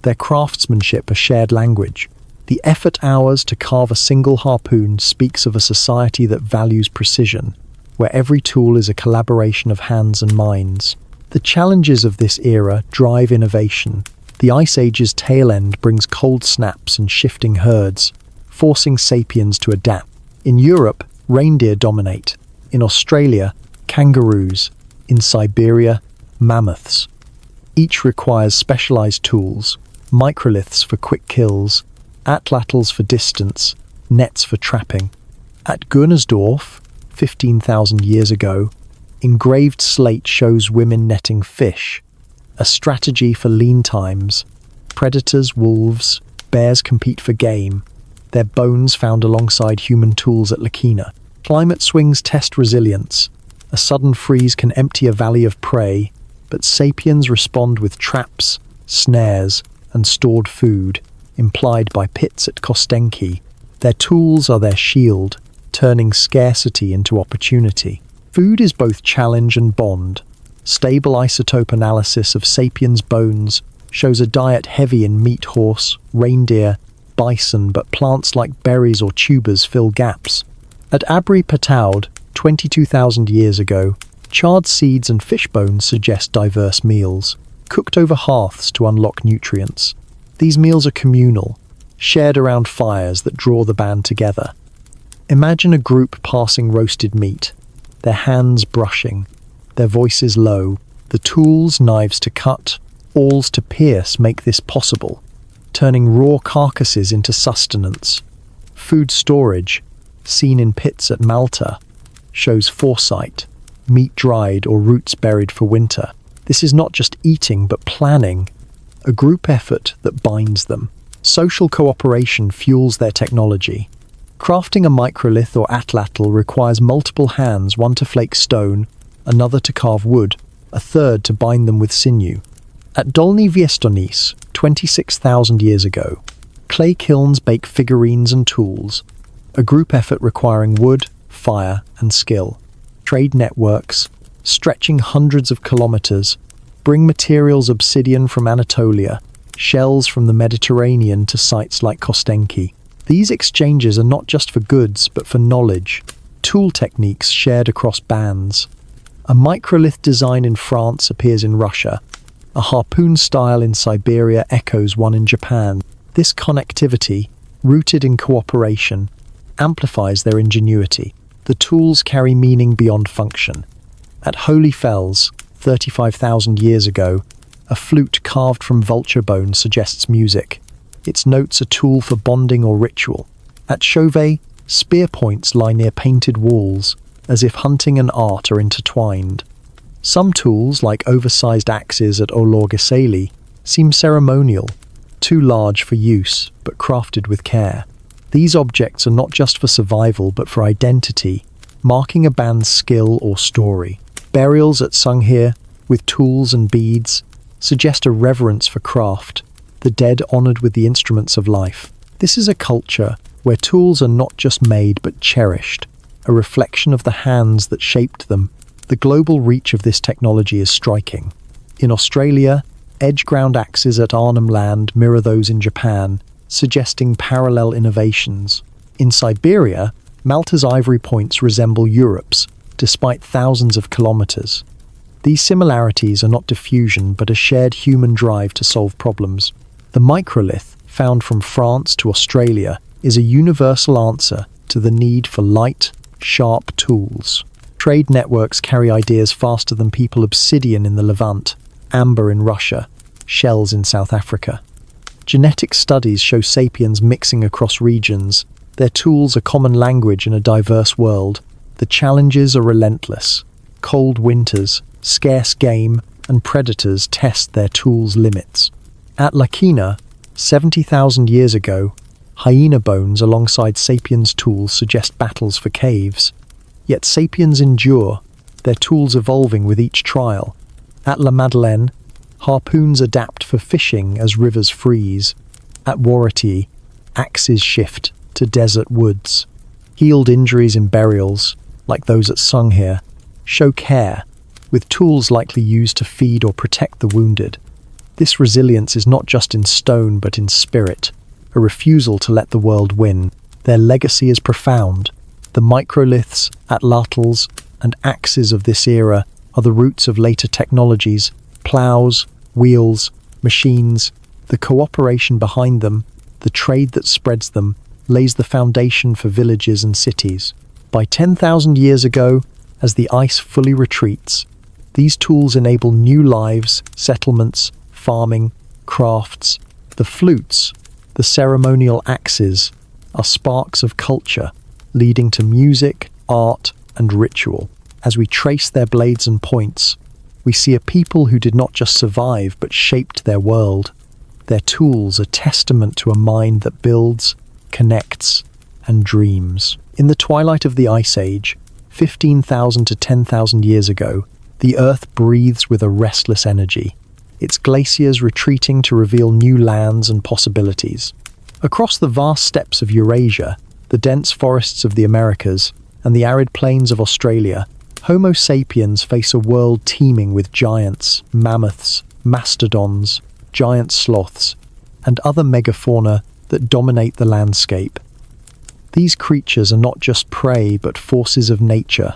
S1: Their craftsmanship a shared language. The effort hours to carve a single harpoon speaks of a society that values precision, where every tool is a collaboration of hands and minds. The challenges of this era drive innovation. The Ice Age's tail end brings cold snaps and shifting herds, forcing sapiens to adapt. In Europe, reindeer dominate. In Australia, kangaroos. In Siberia, mammoths. Each requires specialized tools, microliths for quick kills, atlatls for distance, nets for trapping. At Gunnersdorf, 15,000 years ago, engraved slate shows women netting fish, a strategy for lean times. Predators, wolves, bears compete for game, their bones found alongside human tools at Lakina. Climate swings test resilience. A sudden freeze can empty a valley of prey, but sapiens respond with traps, snares, and stored food, implied by pits at Kostenki. Their tools are their shield, turning scarcity into opportunity. Food is both challenge and bond. Stable isotope analysis of sapiens' bones shows a diet heavy in meat, horse, reindeer, bison, but plants like berries or tubers fill gaps. At Abri Pataud, 22,000 years ago, charred seeds and fish bones suggest diverse meals, cooked over hearths to unlock nutrients. These meals are communal, shared around fires that draw the band together. Imagine a group passing roasted meat, their hands brushing, their voices low. The tools, knives to cut, awls to pierce make this possible, turning raw carcasses into sustenance. Food storage, seen in pits at Malta, shows foresight, meat dried or roots buried for winter. This is not just eating but planning, a group effort that binds them. Social cooperation fuels their technology. Crafting a microlith or atlatl requires multiple hands, one to flake stone, another to carve wood, a third to bind them with sinew. At Dolny Viestonis, 26,000 years ago, clay kilns bake figurines and tools, a group effort requiring wood, fire, and skill. Trade networks, stretching hundreds of kilometers, bring materials obsidian from Anatolia, shells from the Mediterranean to sites like Kostenki. These exchanges are not just for goods, but for knowledge, tool techniques shared across bands. A microlith design in France appears in Russia. A harpoon style in Siberia echoes one in Japan. This connectivity, rooted in cooperation, amplifies their ingenuity. The tools carry meaning beyond function. At Holy Fells, 35,000 years ago, a flute carved from vulture bone suggests music. Its notes a tool for bonding or ritual. At Chauvet, spear points lie near painted walls, as if hunting and art are intertwined. Some tools, like oversized axes at Olorgesailie, seem ceremonial, too large for use, but crafted with care. These objects are not just for survival, but for identity, marking a band's skill or story. Burials at Sunghir, with tools and beads, suggest a reverence for craft, the dead honored with the instruments of life. This is a culture where tools are not just made but cherished, a reflection of the hands that shaped them. The global reach of this technology is striking. In Australia, Edge-ground axes at Arnhem Land mirror those in Japan, suggesting parallel innovations. In Siberia, Malta's ivory points resemble Europe's, despite thousands of kilometers. These similarities are not diffusion, but a shared human drive to solve problems. The microlith, found from France to Australia, is a universal answer to the need for light, sharp tools. Trade networks carry ideas faster than people. Obsidian in the Levant, amber in Russia, shells in South Africa. Genetic studies show sapiens mixing across regions. Their tools are common language in a diverse world. The challenges are relentless. Cold winters, scarce game, and predators test their tools' limits. At Lakina, 70,000 years ago, hyena bones alongside sapiens' tools suggest battles for caves. Yet sapiens endure, their tools evolving with each trial. At La Madeleine, harpoons adapt for fishing as rivers freeze. At Warati, axes shift to desert woods. Healed injuries in burials, like those at Sunghear, show care, with tools likely used to feed or protect the wounded. This resilience is not just in stone but in spirit, a refusal to let the world win. Their legacy is profound. The microliths, atlatls, and axes of this era are the roots of later technologies, plows, wheels, machines. The cooperation behind them, the trade that spreads them, lays the foundation for villages and cities. By 10,000 years ago, as the ice fully retreats, these tools enable new lives, settlements, farming, crafts. The flutes, the ceremonial axes, are sparks of culture, leading to music, art, and ritual. As we trace their blades and points, we see a people who did not just survive but shaped their world. Their tools are testament to a mind that builds, connects, and dreams. In the twilight of the Ice Age, 15,000 to 10,000 years ago, the Earth breathes with a restless energy, its glaciers retreating to reveal new lands and possibilities. Across the vast steppes of Eurasia, the dense forests of the Americas, and the arid plains of Australia, Homo sapiens face a world teeming with giants, mammoths, mastodons, giant sloths, and other megafauna that dominate the landscape. These creatures are not just prey but forces of nature,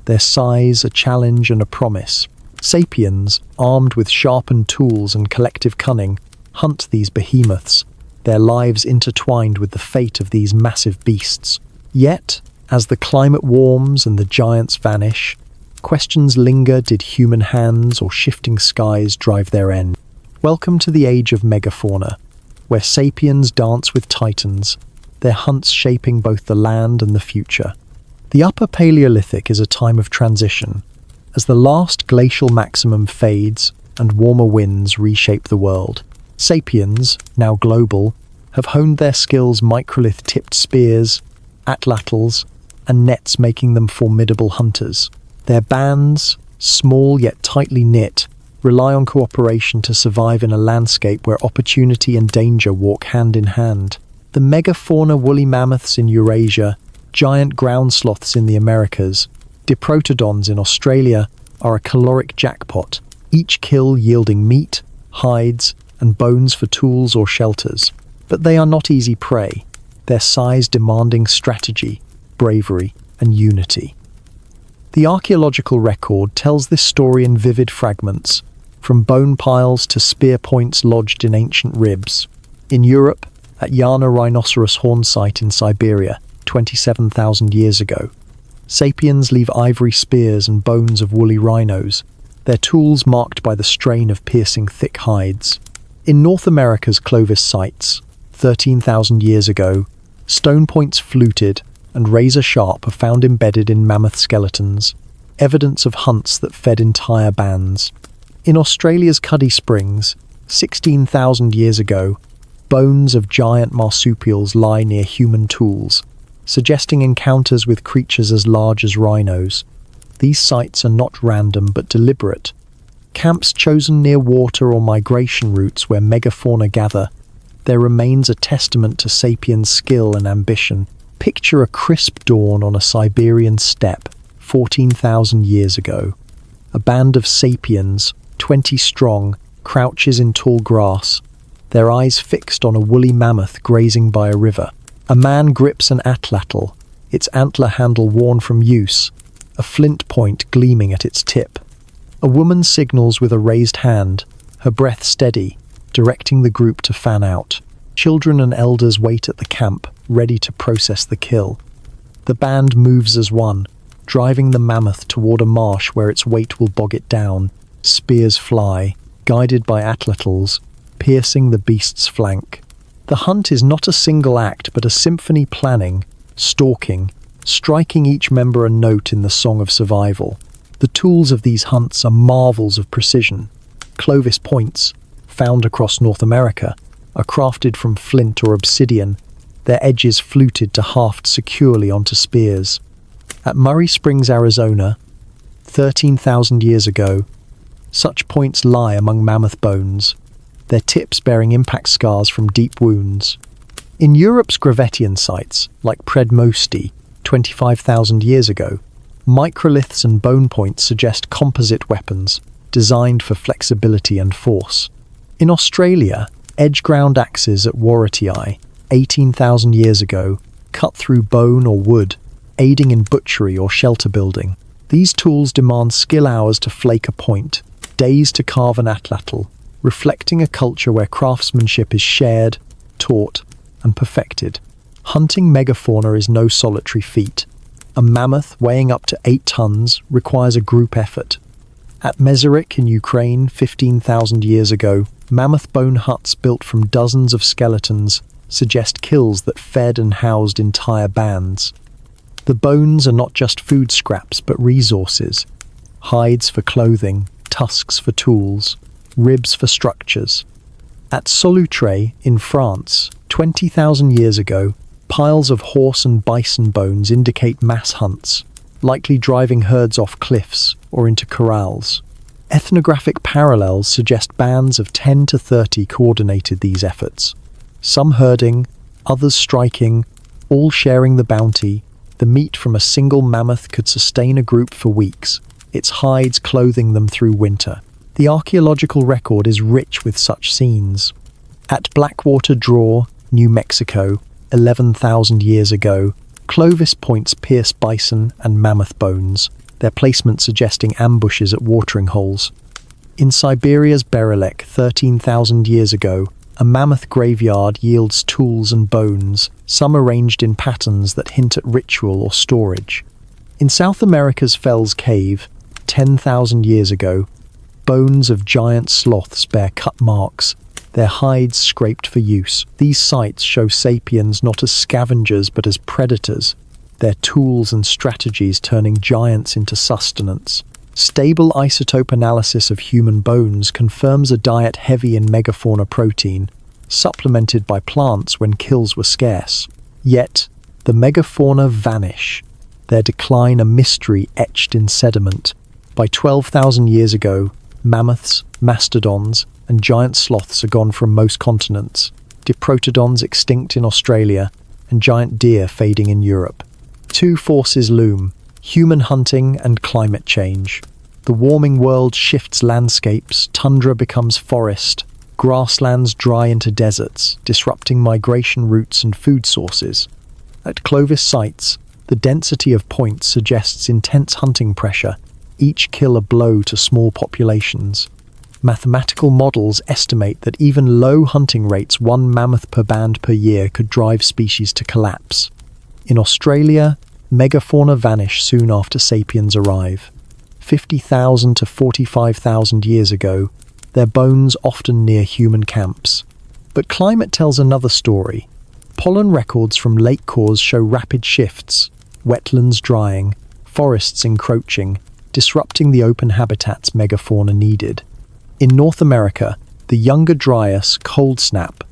S1: their size a challenge and a promise. Sapiens, armed with sharpened tools and collective cunning, hunt these behemoths, their lives intertwined with the fate of these massive beasts. Yet, as the climate warms and the giants vanish, questions linger: did human hands or shifting skies drive their end? Welcome to the age of megafauna, where sapiens dance with titans, their hunts shaping both the land and the future. The Upper Paleolithic is a time of transition, as the last glacial maximum fades and warmer winds reshape the world. Sapiens, now global, have honed their skills: microlith-tipped spears, atlatls, and nets, making them formidable hunters. Their bands, small yet tightly knit, rely on cooperation to survive in a landscape where opportunity and danger walk hand in hand. The megafauna: woolly mammoths in Eurasia, giant ground sloths in the Americas, diprotodons in Australia, are a caloric jackpot, each kill yielding meat, hides, and bones for tools or shelters. But they are not easy prey, their size demanding strategy, bravery, and unity. The archaeological record tells this story in vivid fragments, from bone piles to spear points lodged in ancient ribs. In Europe, at Yana rhinoceros horn site in Siberia, 27,000 years ago, sapiens leave ivory spears and bones of woolly rhinos, their tools marked by the strain of piercing thick hides. In North America's Clovis sites, 13,000 years ago, stone points fluted and razor sharp are found embedded in mammoth skeletons, evidence of hunts that fed entire bands. In Australia's Cuddy Springs, 16,000 years ago, bones of giant marsupials lie near human tools, suggesting encounters with creatures as large as rhinos. These sites are not random but deliberate. Camps chosen near water or migration routes where megafauna gather, their remains a testament to sapiens' skill and ambition. Picture a crisp dawn on a Siberian steppe 14,000 years ago. A band of sapiens, 20 strong, crouches in tall grass, their eyes fixed on a woolly mammoth grazing by a river. A man grips an atlatl, its antler handle worn from use, a flint point gleaming at its tip. A woman signals with a raised hand, her breath steady, directing the group to fan out. Children and elders wait at the camp, ready to process the kill. The band moves as one, driving the mammoth toward a marsh where its weight will bog it down. Spears fly, guided by atlatls, piercing the beast's flank. The hunt is not a single act, but a symphony planning, stalking, striking each member a note in the song of survival. The tools of these hunts are marvels of precision. Clovis points, found across North America, are crafted from flint or obsidian, their edges fluted to haft securely onto spears. At Murray Springs, Arizona, 13,000 years ago, such points lie among mammoth bones, their tips bearing impact scars from deep wounds. In Europe's Gravettian sites, like Predmosti, 25,000 years ago, microliths and bone points suggest composite weapons, designed for flexibility and force. In Australia, edge-ground axes at Warratii, 18,000 years ago, cut through bone or wood, aiding in butchery or shelter building. These tools demand skill hours to flake a point, days to carve an atlatl, reflecting a culture where craftsmanship is shared, taught, and perfected. Hunting megafauna is no solitary feat. A mammoth weighing up to 8 tons requires a group effort. At Mesorik in Ukraine 15,000 years ago, mammoth bone huts built from dozens of skeletons suggest kills that fed and housed entire bands. The bones are not just food scraps but resources. Hides for clothing, tusks for tools, ribs for structures. At Solutré in France, 20,000 years ago, piles of horse and bison bones indicate mass hunts, likely driving herds off cliffs or into corrals. Ethnographic parallels suggest bands of 10 to 30 coordinated these efforts, some herding, others striking, all sharing the bounty. The meat from a single mammoth could sustain a group for weeks, its hides clothing them through winter. The archaeological record is rich with such scenes. At Blackwater Draw, New Mexico, 11,000 years ago, Clovis points pierce bison and mammoth bones, their placement suggesting ambushes at watering holes. In Siberia's Berelek, 13,000 years ago, a mammoth graveyard yields tools and bones, some arranged in patterns that hint at ritual or storage. In South America's Fells Cave, 10,000 years ago, bones of giant sloths bear cut marks, their hides scraped for use. These sites show sapiens not as scavengers but as predators, their tools and strategies turning giants into sustenance. Stable isotope analysis of human bones confirms a diet heavy in megafauna protein, supplemented by plants when kills were scarce. Yet, the megafauna vanish, their decline a mystery etched in sediment. By 12,000 years ago, mammoths, mastodons, and giant sloths are gone from most continents, diprotodons extinct in Australia, and giant deer fading in Europe. Two forces loom: human hunting and climate change. The warming world shifts landscapes, tundra becomes forest, grasslands dry into deserts, disrupting migration routes and food sources. At Clovis sites, the density of points suggests intense hunting pressure, each kill a blow to small populations. Mathematical models estimate that even low hunting rates, 1 mammoth per band per year, could drive species to collapse. In Australia, megafauna vanish soon after sapiens arrive. 50,000 to 45,000 years ago, their bones often near human camps. But climate tells another story. Pollen records from lake cores show rapid shifts, wetlands drying, forests encroaching, disrupting the open habitats megafauna needed. In North America, the Younger Dryas cold snap,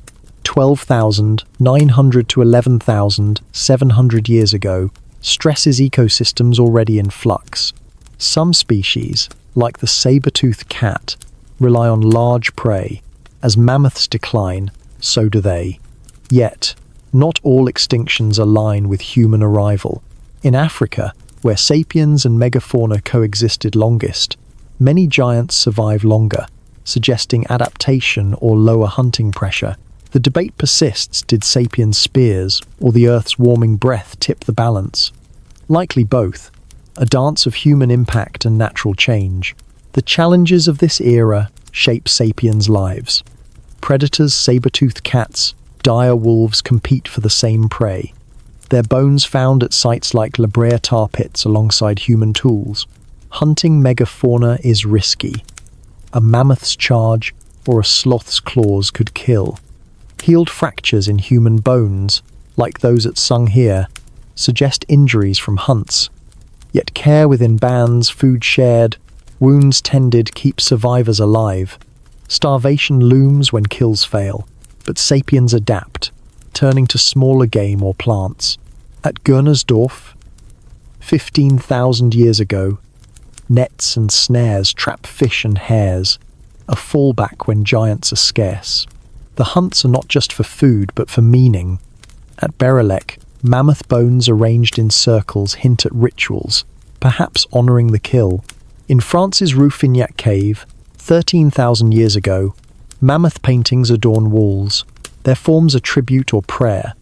S1: 12,900 to 11,700 years ago, stresses ecosystems already in flux. Some species, like the saber-toothed cat, rely on large prey. As mammoths decline, so do they. Yet, not all extinctions align with human arrival. In Africa, where sapiens and megafauna coexisted longest, many giants survive longer, suggesting adaptation or lower hunting pressure. The debate persists: did sapiens' spears or the Earth's warming breath tip the balance? Likely both, a dance of human impact and natural change. The challenges of this era shape sapiens' lives. Predators, saber-toothed cats, dire wolves compete for the same prey. Their bones found at sites like La Brea tar pits alongside human tools. Hunting megafauna is risky. A mammoth's charge or a sloth's claws could kill. Healed fractures in human bones, like those at Sung Here, suggest injuries from hunts. Yet care within bands, food shared, wounds tended keep survivors alive. Starvation looms when kills fail, but sapiens adapt, turning to smaller game or plants. At Gurnersdorf, 15,000 years ago, nets and snares trap fish and hares, a fallback when giants are scarce. The hunts are not just for food, but for meaning. At Berelek, mammoth bones arranged in circles hint at rituals, perhaps honouring the kill. In France's Rouffignac cave, 13,000 years ago, mammoth paintings adorn walls. Their forms are tribute or prayer.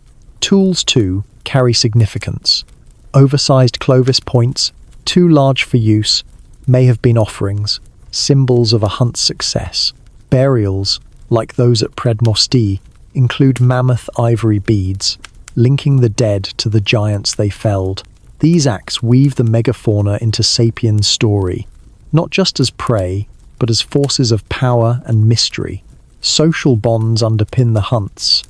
S1: Tools, too, carry significance. Oversized Clovis points, too large for use, may have been offerings, symbols of a hunt's success. Burials, like those at Predmosty, include mammoth ivory beads, linking the dead to the giants they felled. These acts weave the megafauna into sapiens' story, not just as prey, but as forces of power and mystery. Social bonds underpin the hunts.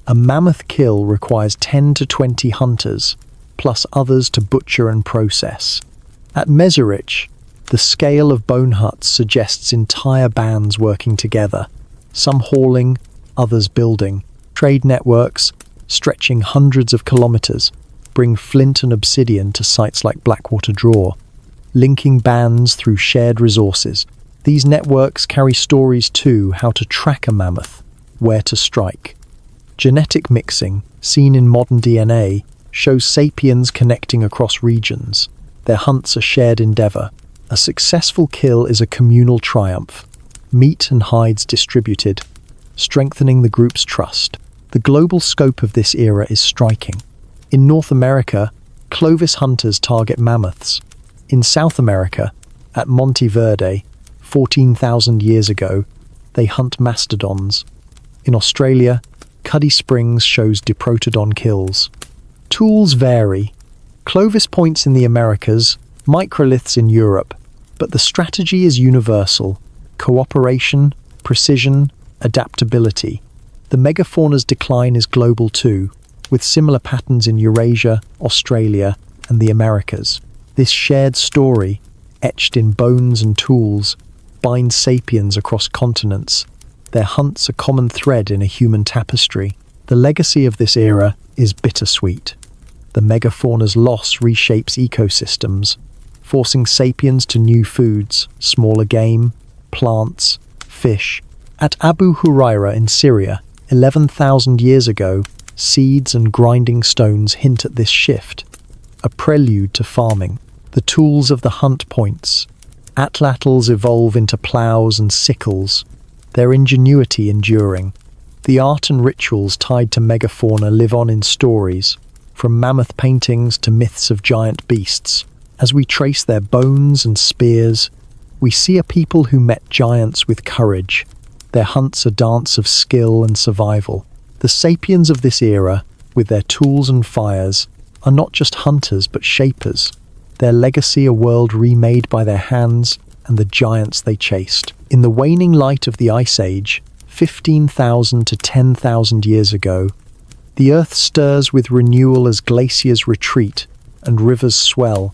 S1: A mammoth kill requires 10 to 20 hunters, plus others to butcher and process. At Meserich, the scale of bone huts suggests entire bands working together, some hauling, others building. Trade networks, stretching hundreds of kilometers, bring flint and obsidian to sites like Blackwater Draw, linking bands through shared resources. These networks carry stories too: how to track a mammoth, where to strike. Genetic mixing, seen in modern DNA, shows sapiens connecting across regions. Their hunts are shared endeavor. A successful kill is a communal triumph. Meat and hides distributed, strengthening the group's trust. The global scope of this era is striking. In North America, Clovis hunters target mammoths. In South America, at Monte Verde, 14,000 years ago, they hunt mastodons. In Australia, Cuddy Springs shows diprotodon kills. Tools vary. Clovis points in the Americas, microliths in Europe, but the strategy is universal: cooperation, precision, adaptability. The megafauna's decline is global too, with similar patterns in Eurasia, Australia, and the Americas. This shared story, etched in bones and tools, binds sapiens across continents. Their hunts a common thread in a human tapestry. The legacy of this era is bittersweet. The megafauna's loss reshapes ecosystems, forcing sapiens to new foods, smaller game, plants, fish. At Abu Huraira in Syria, 11,000 years ago, seeds and grinding stones hint at this shift, a prelude to farming. The tools of the hunt points. Atlatls evolve into plows and sickles, their ingenuity enduring. The art and rituals tied to megafauna live on in stories, from mammoth paintings to myths of giant beasts. As we trace their bones and spears, we see a people who met giants with courage. Their hunts a dance of skill and survival. The sapiens of this era, with their tools and fires, are not just hunters but shapers. Their legacy a world remade by their hands and the giants they chased. In the waning light of the Ice Age, 15,000 to 10,000 years ago, the Earth stirs with renewal as glaciers retreat and rivers swell.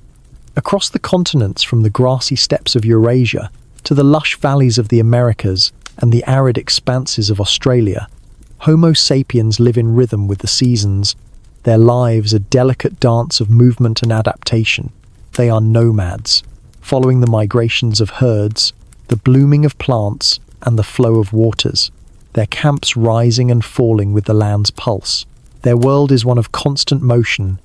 S1: Across the continents, from the grassy steppes of Eurasia to the lush valleys of the Americas and the arid expanses of Australia, Homo sapiens live in rhythm with the seasons. Their lives a delicate dance of movement and adaptation. They are nomads, following the migrations of herds, the blooming of plants, and the flow of waters. Their camps rising and falling with the land's pulse. Their world is one of constant motion,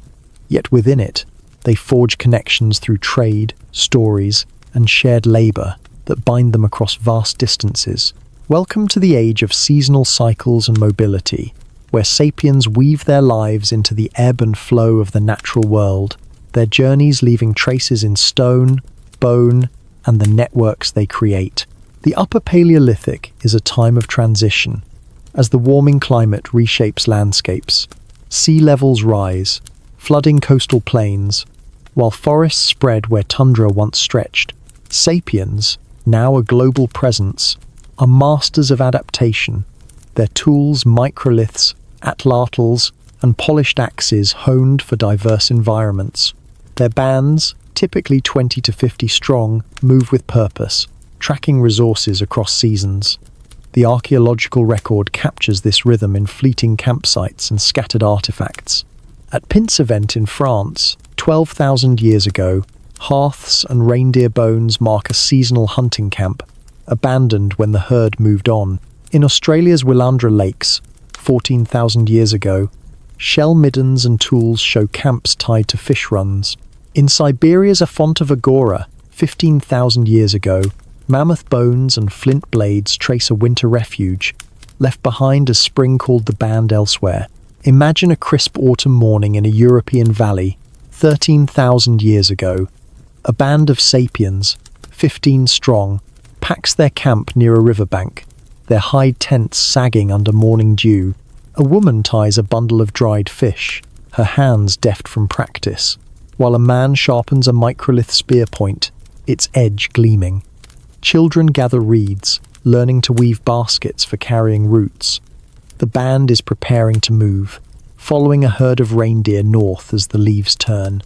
S1: yet within it, they forge connections through trade, stories, and shared labor. that bind them across vast distances. Welcome to the age of seasonal cycles and mobility, where sapiens weave their lives into the ebb and flow of the natural world, their journeys leaving traces in stone, bone, and the networks they create. The Upper Paleolithic is a time of transition. As the warming climate reshapes landscapes, sea levels rise, flooding coastal plains, while forests spread where tundra once stretched. Sapiens, now a global presence, are masters of adaptation. Their tools, microliths, atlatls, and polished axes honed for diverse environments. Their bands, typically 20 to 50 strong, move with purpose, tracking resources across seasons. The archaeological record captures this rhythm in fleeting campsites and scattered artifacts. At Pinsevent in France, 12,000 years ago, hearths and reindeer bones mark a seasonal hunting camp, abandoned when the herd moved on. In Australia's Willandra Lakes, 14,000 years ago, shell middens and tools show camps tied to fish runs. In Siberia's Afontavagora, 15,000 years ago, mammoth bones and flint blades trace a winter refuge, left behind as spring called the band elsewhere. Imagine a crisp autumn morning in a European valley, 13,000 years ago. A band of sapiens, 15 strong, packs their camp near a riverbank, their hide tents sagging under morning dew. A woman ties a bundle of dried fish, her hands deft from practice, while a man sharpens a microlith spear point, its edge gleaming. Children gather reeds, learning to weave baskets for carrying roots. The band is preparing to move, following a herd of reindeer north as the leaves turn.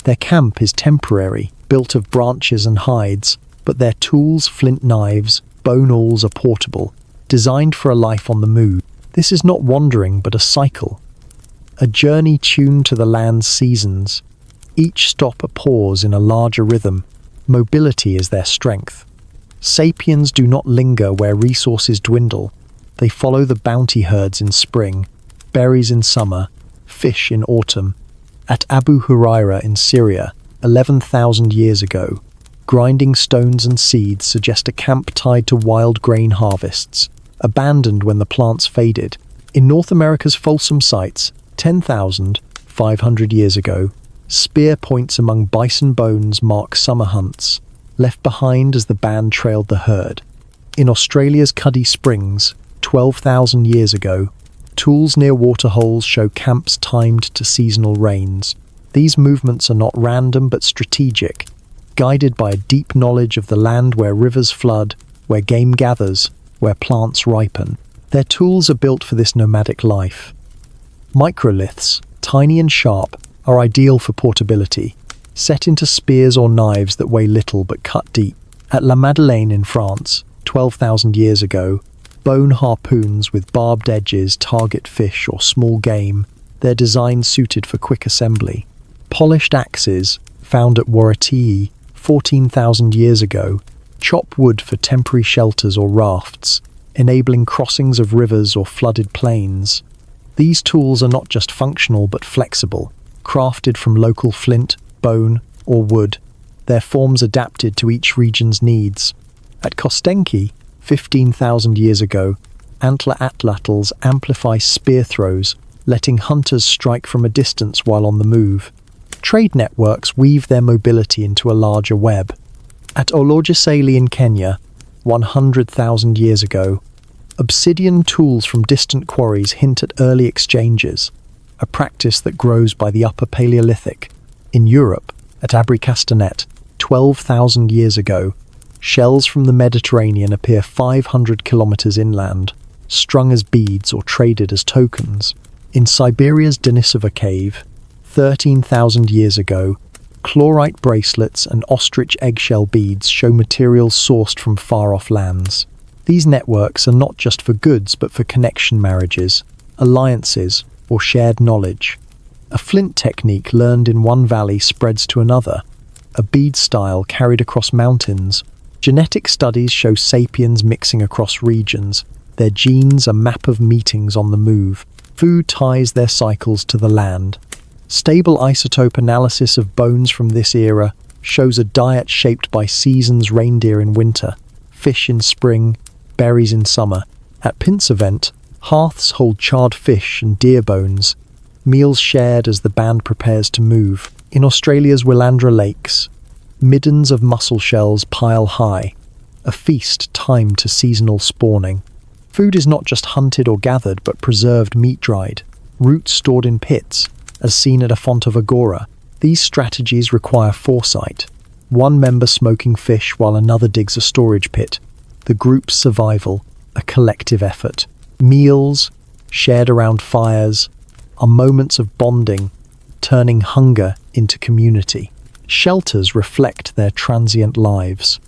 S1: Their camp is temporary, built of branches and hides, but their tools, flint knives, bone awls are portable, designed for a life on the move. This is not wandering, but a cycle. A journey tuned to the land's seasons. Each stop a pause in a larger rhythm. Mobility is their strength. Sapiens do not linger where resources dwindle. They follow the bounty herds in spring, berries in summer, fish in autumn. At Abu Huraira in Syria, 11,000 years ago, grinding stones and seeds suggest a camp tied to wild grain harvests, abandoned when the plants faded. In North America's Folsom sites, 10,500 years ago, spear points among bison bones mark summer hunts, left behind as the band trailed the herd. In Australia's Cuddy Springs, 12,000 years ago, tools near waterholes show camps timed to seasonal rains. These movements are not random but strategic, guided by a deep knowledge of the land where rivers flood, where game gathers, where plants ripen. Their tools are built for this nomadic life. Microliths, tiny and sharp, are ideal for portability, set into spears or knives that weigh little but cut deep. At La Madeleine in France, 12,000 years ago, bone harpoons with barbed edges target fish or small game, their design suited for quick assembly. Polished axes, found at Waratii, 14,000 years ago, chop wood for temporary shelters or rafts, enabling crossings of rivers or flooded plains. These tools are not just functional but flexible, crafted from local flint, bone, or wood, their forms adapted to each region's needs. At Kostenki, 15,000 years ago, antler atlatls amplify spear throws, letting hunters strike from a distance while on the move. Trade networks weave their mobility into a larger web. At Olorgesailie in Kenya, 100,000 years ago, obsidian tools from distant quarries hint at early exchanges, a practice that grows by the Upper Paleolithic. In Europe, at Abricastanet, 12,000 years ago, shells from the Mediterranean appear 500 kilometers inland, strung as beads or traded as tokens. In Siberia's Denisova cave, 13,000 years ago, chlorite bracelets and ostrich eggshell beads show materials sourced from far-off lands. These networks are not just for goods but for connection marriages, alliances, or shared knowledge. A flint technique learned in one valley spreads to another, a bead style carried across mountains. Genetic studies show sapiens mixing across regions, their genes a map of meetings on the move. Food ties their cycles to the land. Stable isotope analysis of bones from this era shows a diet shaped by seasons: reindeer in winter, fish in spring, berries in summer. At Pince event, hearths hold charred fish and deer bones, meals shared as the band prepares to move. In Australia's Willandra Lakes, middens of mussel shells pile high, a feast timed to seasonal spawning. Food is not just hunted or gathered, but preserved meat-dried, roots stored in pits, as seen at a font of Agora. These strategies require foresight. One member smoking fish while another digs a storage pit. The group's survival, a collective effort. Meals, shared around fires, are moments of bonding, turning hunger into community. Shelters reflect their transient lives.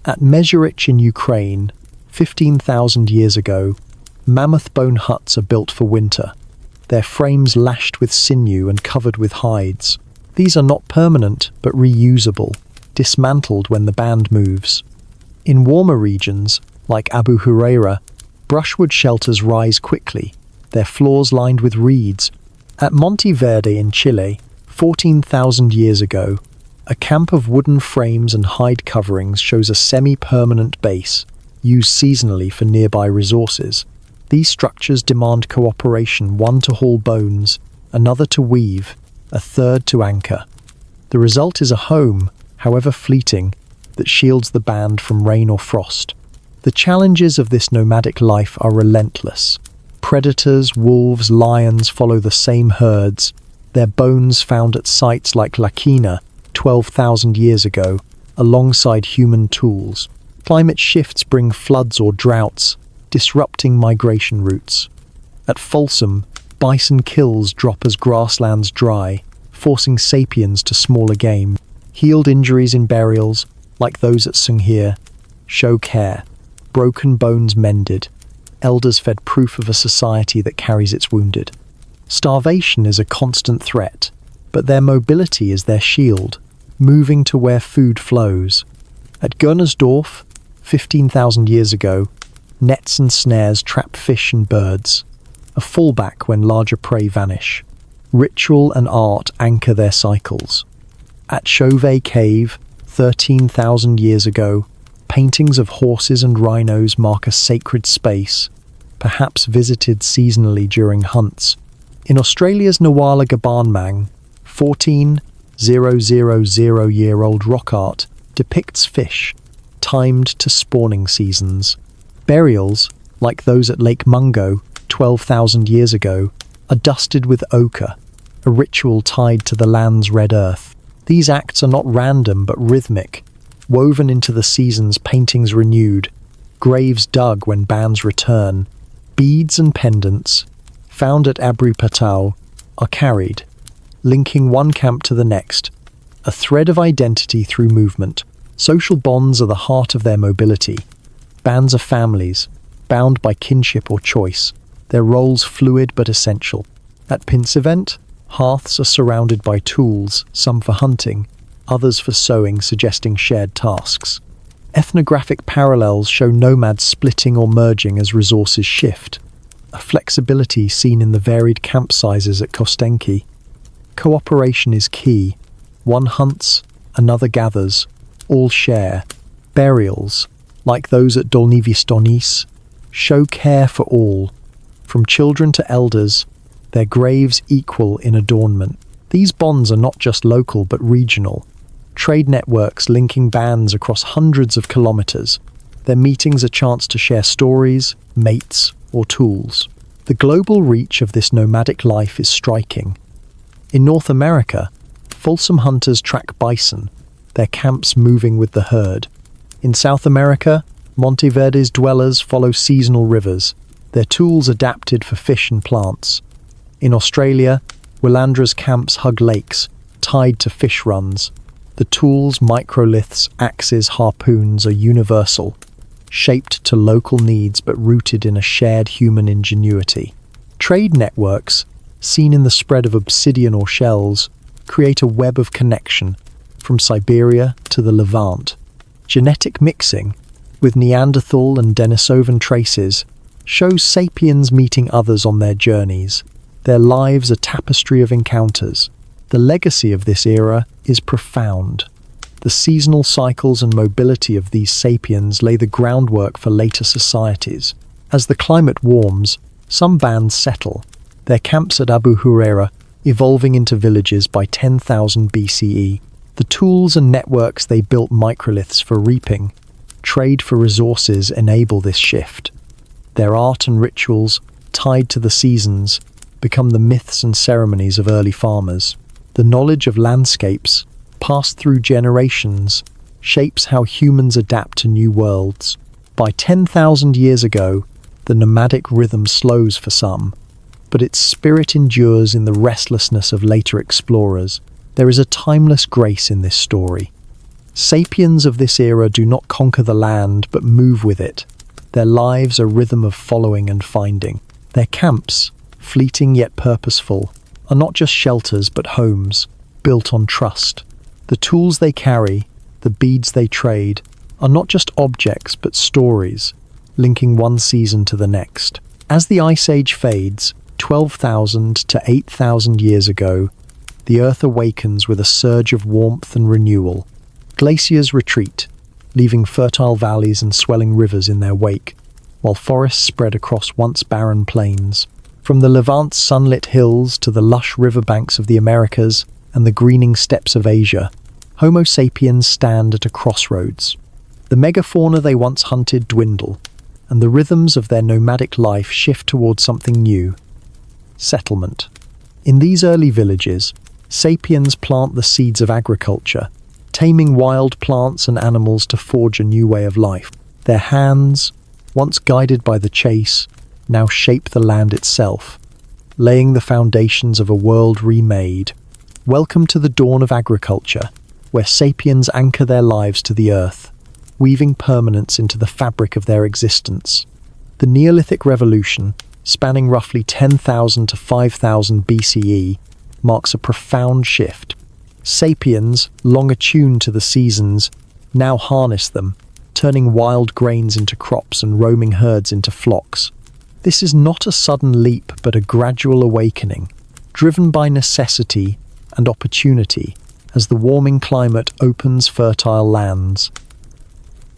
S1: At Mezhyrich in Ukraine, 15,000 years ago, mammoth bone huts are built for winter, their frames lashed with sinew and covered with hides. These are not permanent, but reusable, dismantled when the band moves. In warmer regions, like Abu Huraira, brushwood shelters rise quickly, their floors lined with reeds. At Monte Verde in Chile, 14,000 years ago, a camp of wooden frames and hide coverings shows a semi-permanent base, used seasonally for nearby resources. These structures demand cooperation, one to haul bones, another to weave, a third to anchor. The result is a home, however fleeting, that shields the band from rain or frost. The challenges of this nomadic life are relentless. Predators, wolves, lions follow the same herds, their bones found at sites like Lakina 12,000 years ago, alongside human tools. Climate shifts bring floods or droughts, disrupting migration routes. At Folsom, bison kills drop as grasslands dry, forcing sapiens to smaller game. Healed injuries in burials, like those at Sunghir, show care. Broken bones mended. Elders fed proof of a society that carries its wounded. Starvation is a constant threat, but their mobility is their shield, moving to where food flows. At Gunnersdorf, 15,000 years ago, nets and snares trap fish and birds, a fallback when larger prey vanish. Ritual and art anchor their cycles. At Chauvet Cave, 13,000 years ago, paintings of horses and rhinos mark a sacred space, perhaps visited seasonally during hunts. In Australia's Nawala Gabanmang, 14,000-year-old rock art depicts fish, timed to spawning seasons. Burials, like those at Lake Mungo 12,000 years ago, are dusted with ochre, a ritual tied to the land's red earth. These acts are not random but rhythmic, woven into the seasons, paintings renewed, graves dug when bands return. Beads and pendants, found at Abri Patau, are carried, linking one camp to the next, a thread of identity through movement. Social bonds are the heart of their mobility. Bands are families, bound by kinship or choice, their roles fluid but essential. At Pince event, hearths are surrounded by tools, some for hunting, others for sewing, suggesting shared tasks. Ethnographic parallels show nomads splitting or merging as resources shift, a flexibility seen in the varied camp sizes at Kostenki. Cooperation is key. One hunts, another gathers, all share. Burials, like those at Dolny Stonis, show care for all. From children to elders, their graves equal in adornment. These bonds are not just local but regional. Trade networks linking bands across hundreds of kilometers. Their meetings a chance to share stories, mates, or tools. The global reach of this nomadic life is striking. In North America, Folsom hunters track bison, their camps moving with the herd. In South America, Monteverde's dwellers follow seasonal rivers, their tools adapted for fish and plants. In Australia, Willandra's camps hug lakes, tied to fish runs. The tools, microliths, axes, harpoons are universal, shaped to local needs but rooted in a shared human ingenuity. Trade networks, seen in the spread of obsidian or shells, create a web of connection from Siberia to the Levant. Genetic mixing, with Neanderthal and Denisovan traces, shows sapiens meeting others on their journeys. Their lives a tapestry of encounters. The legacy of this era is profound. The seasonal cycles and mobility of these sapiens lay the groundwork for later societies. As the climate warms, some bands settle, their camps at Abu Huraira evolving into villages by 10,000 BCE. The tools and networks they built, microliths for reaping, trade for resources, enable this shift. Their art and rituals, tied to the seasons, become the myths and ceremonies of early farmers. The knowledge of landscapes, passed through generations, shapes how humans adapt to new worlds. By 10,000 years ago, the nomadic rhythm slows for some, but its spirit endures in the restlessness of later explorers. There is a timeless grace in this story. Sapiens of this era do not conquer the land, but move with it. Their lives a rhythm of following and finding. Their camps, fleeting yet purposeful, are not just shelters but homes, built on trust. The tools they carry, the beads they trade, are not just objects but stories, linking one season to the next. As the Ice Age fades, 12,000 to 8,000 years ago, the Earth awakens with a surge of warmth and renewal. Glaciers retreat, leaving fertile valleys and swelling rivers in their wake, while forests spread across once barren plains. From the Levant's sunlit hills to the lush riverbanks of the Americas and the greening steppes of Asia, Homo sapiens stand at a crossroads. The megafauna they once hunted dwindle, and the rhythms of their nomadic life shift towards something new: settlement. In these early villages, sapiens plant the seeds of agriculture, taming wild plants and animals to forge a new way of life. Their hands, once guided by the chase, now shape the land itself, laying the foundations of a world remade. Welcome to the dawn of agriculture, where sapiens anchor their lives to the earth, weaving permanence into the fabric of their existence. The Neolithic Revolution, spanning roughly 10,000 to 5,000 BCE, marks a profound shift. Sapiens, long attuned to the seasons, now harness them, turning wild grains into crops and roaming herds into flocks. This is not a sudden leap but a gradual awakening, driven by necessity and opportunity as the warming climate opens fertile lands.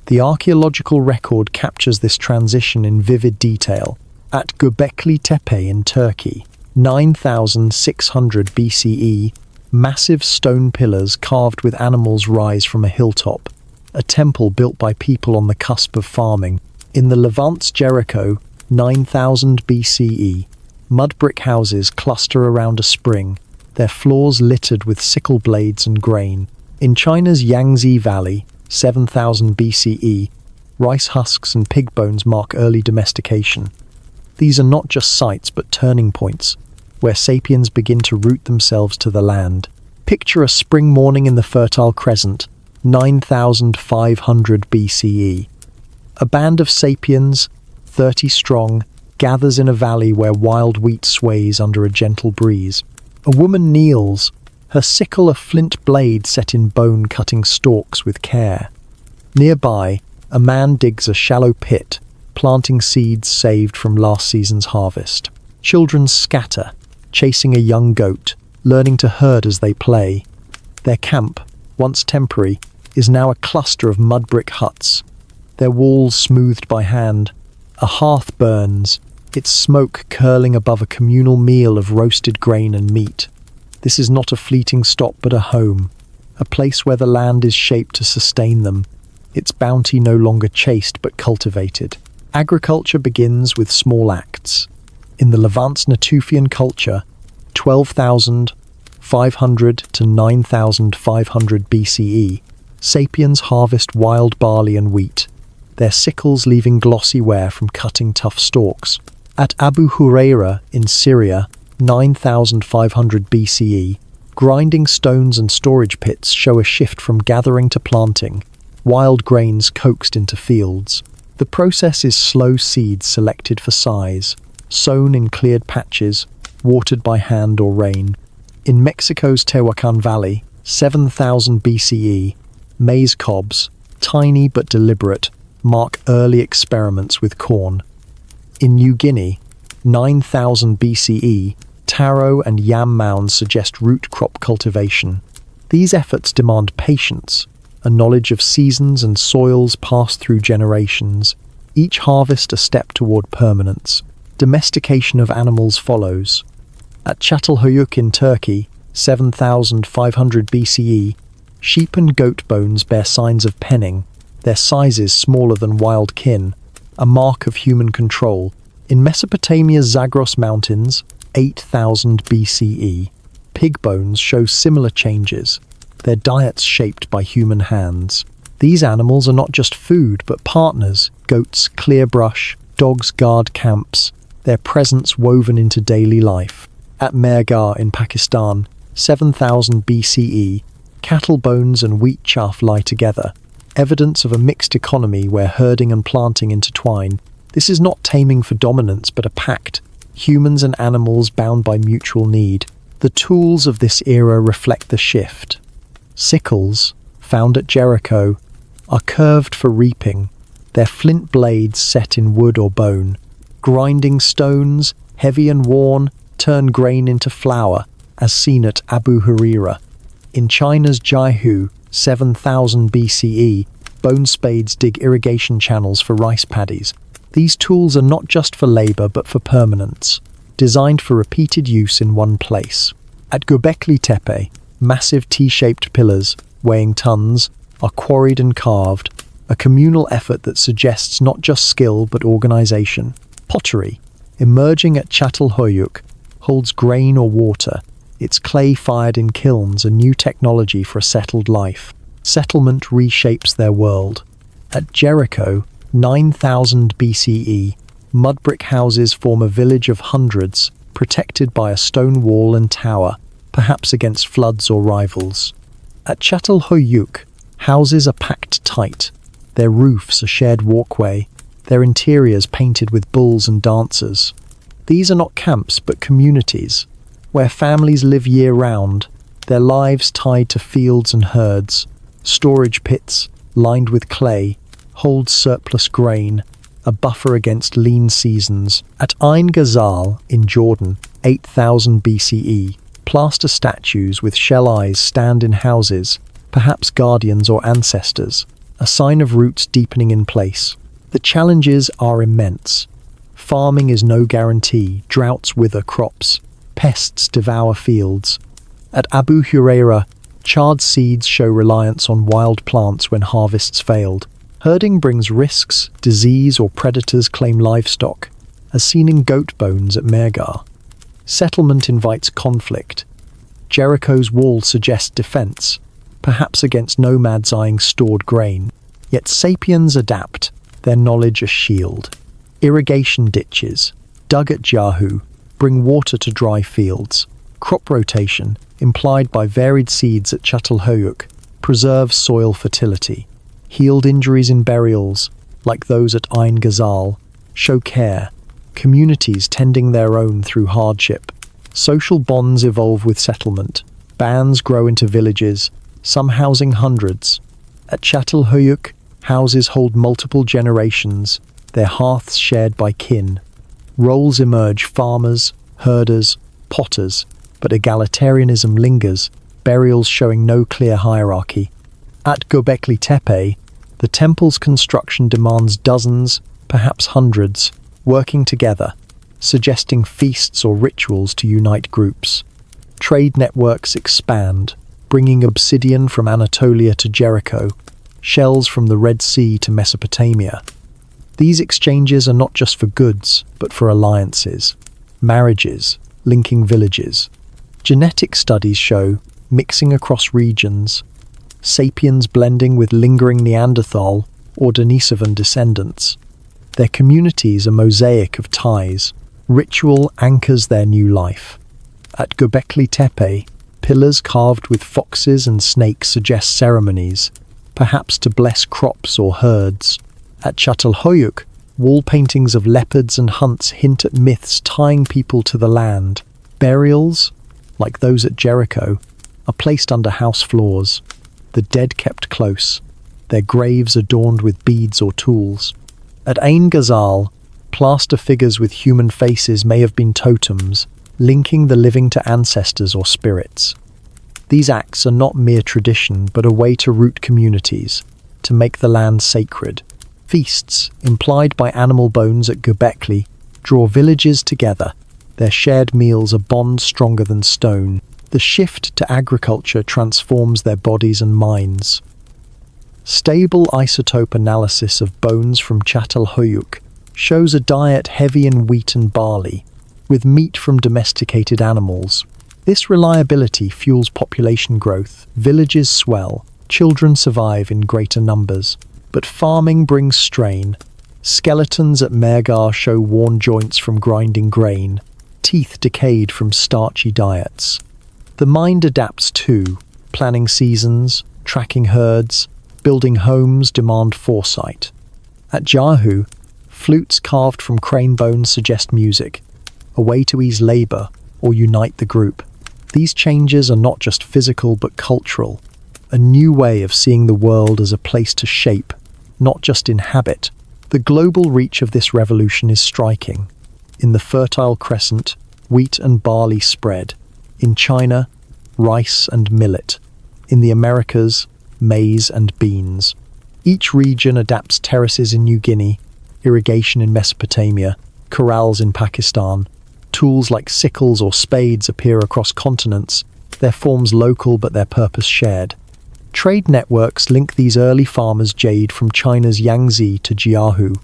S1: The archaeological record captures this transition in vivid detail. At Göbekli Tepe in Turkey, 9,600 BCE, massive stone pillars carved with animals rise from a hilltop, a temple built by people on the cusp of farming. In the Levant's Jericho, 9,000 BCE, mud brick houses cluster around a spring, their floors littered with sickle blades and grain. In China's Yangtze Valley, 7,000 BCE, rice husks and pig bones mark early domestication. These are not just sites but turning points, where sapiens begin to root themselves to the land. Picture a spring morning in the Fertile Crescent, 9,500 BCE. A band of sapiens, 30 strong, gathers in a valley where wild wheat sways under a gentle breeze. A woman kneels, her sickle a flint blade set in bone-cutting stalks with care. Nearby, a man digs a shallow pit, planting seeds saved from last season's harvest. Children scatter, chasing a young goat, learning to herd as they play. Their camp, once temporary, is now a cluster of mud brick huts, their walls smoothed by hand. A hearth burns, its smoke curling above a communal meal of roasted grain and meat. This is not a fleeting stop but a home, a place where the land is shaped to sustain them, its bounty no longer chased but cultivated. Agriculture begins with small acts. In the Levant's Natufian culture, 12,500 to 9,500 BCE, sapiens harvest wild barley and wheat, their sickles leaving glossy wear from cutting tough stalks. At Abu Huraira in Syria, 9,500 BCE, grinding stones and storage pits show a shift from gathering to planting, wild grains coaxed into fields. The process is slow seeds selected for size, sown in cleared patches, watered by hand or rain. In Mexico's Tehuacan Valley, 7,000 BCE, maize cobs, tiny but deliberate, mark early experiments with corn. In New Guinea, 9,000 BCE, taro and yam mounds suggest root crop cultivation. These efforts demand patience, a knowledge of seasons and soils passed through generations, each harvest a step toward permanence. Domestication of animals follows. At Çatalhöyük in Turkey, 7500 BCE, sheep and goat bones bear signs of penning, their sizes smaller than wild kin, a mark of human control. In Mesopotamia's Zagros Mountains, 8000 BCE, pig bones show similar changes, their diets shaped by human hands. These animals are not just food but partners. Goats clear brush, dogs guard camps, their presence woven into daily life. At Mehrgarh in Pakistan, 7000 BCE, cattle bones and wheat chaff lie together, evidence of a mixed economy where herding and planting intertwine. This is not taming for dominance but a pact, humans and animals bound by mutual need. The tools of this era reflect the shift. Sickles, found at Jericho, are curved for reaping, their flint blades set in wood or bone. Grinding stones, heavy and worn, turn grain into flour, as seen at Abu Huraira. In China's Jiahu, 7000 BCE, bone spades dig irrigation channels for rice paddies. These tools are not just for labor but for permanence, designed for repeated use in one place. At Göbekli Tepe, massive T-shaped pillars, weighing tons, are quarried and carved, a communal effort that suggests not just skill but organization. Pottery, emerging at Çatalhöyük, holds grain or water, its clay fired in kilns, a new technology for a settled life. Settlement reshapes their world. At Jericho, 9000 BCE, mud brick houses form a village of hundreds, protected by a stone wall and tower, perhaps against floods or rivals. At Çatalhöyük, houses are packed tight, their roofs a shared walkway, their interiors painted with bulls and dancers. These are not camps but communities, where families live year-round, their lives tied to fields and herds. Storage pits, lined with clay, hold surplus grain, a buffer against lean seasons. At Ain Ghazal in Jordan, 8000 BCE, plaster statues with shell eyes stand in houses, perhaps guardians or ancestors, a sign of roots deepening in place. The challenges are immense. Farming is no guarantee, droughts wither crops, pests devour fields. At Abu Huraira, charred seeds show reliance on wild plants when harvests failed. Herding brings risks, disease or predators claim livestock, as seen in goat bones at Mehrgarh. Settlement invites conflict. Jericho's wall suggests defense, perhaps against nomads eyeing stored grain. Yet Sapiens adapt, their knowledge a shield. Irrigation ditches, dug at Jiahu, bring water to dry fields. Crop rotation, implied by varied seeds at Çatalhöyük, preserves soil fertility. Healed injuries in burials, like those at Ain Ghazal, show care, communities tending their own through hardship. Social bonds evolve with settlement. Bands grow into villages, some housing hundreds. At Çatalhöyük, houses hold multiple generations, their hearths shared by kin. Roles emerge: farmers, herders, potters, but egalitarianism lingers, burials showing no clear hierarchy. At Göbekli Tepe, the temple's construction demands dozens, perhaps hundreds, working together, suggesting feasts or rituals to unite groups. Trade networks expand, bringing obsidian from Anatolia to Jericho, shells from the Red Sea to Mesopotamia. These exchanges are not just for goods, but for alliances, marriages, linking villages. Genetic studies show mixing across regions, Sapiens blending with lingering Neanderthal or Denisovan descendants. Their communities a mosaic of ties. Ritual anchors their new life. At Göbekli Tepe, pillars carved with foxes and snakes suggest ceremonies, perhaps to bless crops or herds. At Çatalhöyük, wall paintings of leopards and hunts hint at myths tying people to the land. Burials, like those at Jericho, are placed under house floors, the dead kept close, their graves adorned with beads or tools. At Ain Ghazal, plaster figures with human faces may have been totems, linking the living to ancestors or spirits. These acts are not mere tradition, but a way to root communities, to make the land sacred. Feasts, implied by animal bones at Göbekli, draw villages together. Their shared meals are bonds stronger than stone. The shift to agriculture transforms their bodies and minds. Stable isotope analysis of bones from Çatalhöyük shows a diet heavy in wheat and barley, with meat from domesticated animals. This reliability fuels population growth, villages swell, children survive in greater numbers. But farming brings strain. Skeletons at Mergar show worn joints from grinding grain, teeth decayed from starchy diets. The mind adapts too, planning seasons, tracking herds, building homes demand foresight. At Jahu, flutes carved from crane bones suggest music, a way to ease labor or unite the group. These changes are not just physical but cultural, a new way of seeing the world as a place to shape, not just inhabit. The global reach of this revolution is striking. In the Fertile Crescent, wheat and barley spread. In China, rice and millet. In the Americas, maize and beans. Each region adapts terraces in New Guinea, irrigation in Mesopotamia, corrals in Pakistan. Tools like sickles or spades appear across continents, their forms local but their purpose shared. Trade networks link these early farmers jade from China's Yangtze to Jiahu,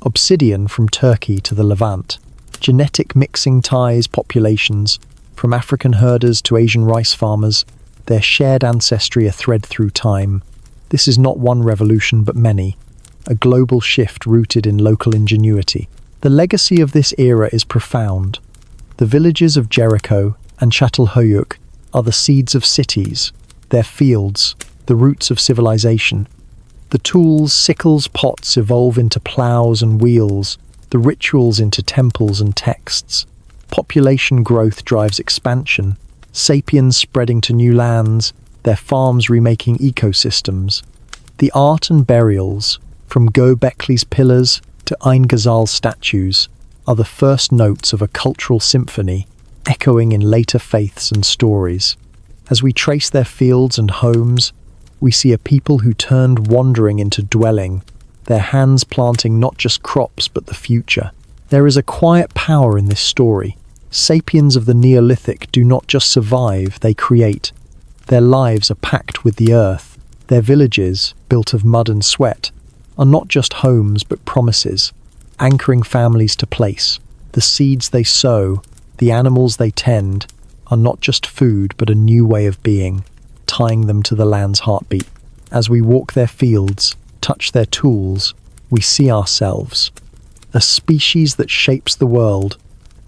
S1: obsidian from Turkey to the Levant. Genetic mixing ties populations, from African herders to Asian rice farmers, their shared ancestry a thread through time. This is not one revolution but many, a global shift rooted in local ingenuity. The legacy of this era is profound. The villages of Jericho and Çatalhöyük are the seeds of cities, their fields, the roots of civilization. The tools, sickles, pots evolve into plows and wheels, the rituals into temples and texts. Population growth drives expansion, sapiens spreading to new lands, their farms remaking ecosystems. The art and burials, from Göbekli's pillars to Ain Ghazal's statues, are the first notes of a cultural symphony, echoing in later faiths and stories. As we trace their fields and homes, we see a people who turned wandering into dwelling, their hands planting not just crops but the future. There is a quiet power in this story. Sapiens of the Neolithic do not just survive, they create. Their lives are packed with the earth. Their villages, built of mud and sweat, are not just homes but promises, anchoring families to place. The seeds they sow, the animals they tend, are not just food but a new way of being, tying them to the land's heartbeat. As we walk their fields, touch their tools, we see ourselves, a species that shapes the world,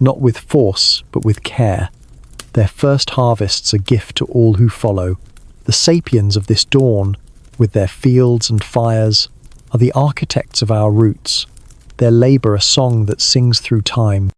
S1: not with force but with care. Their first harvests a gift to all who follow. The sapiens of this dawn, with their fields and fires, are the architects of our roots, their labor a song that sings through time.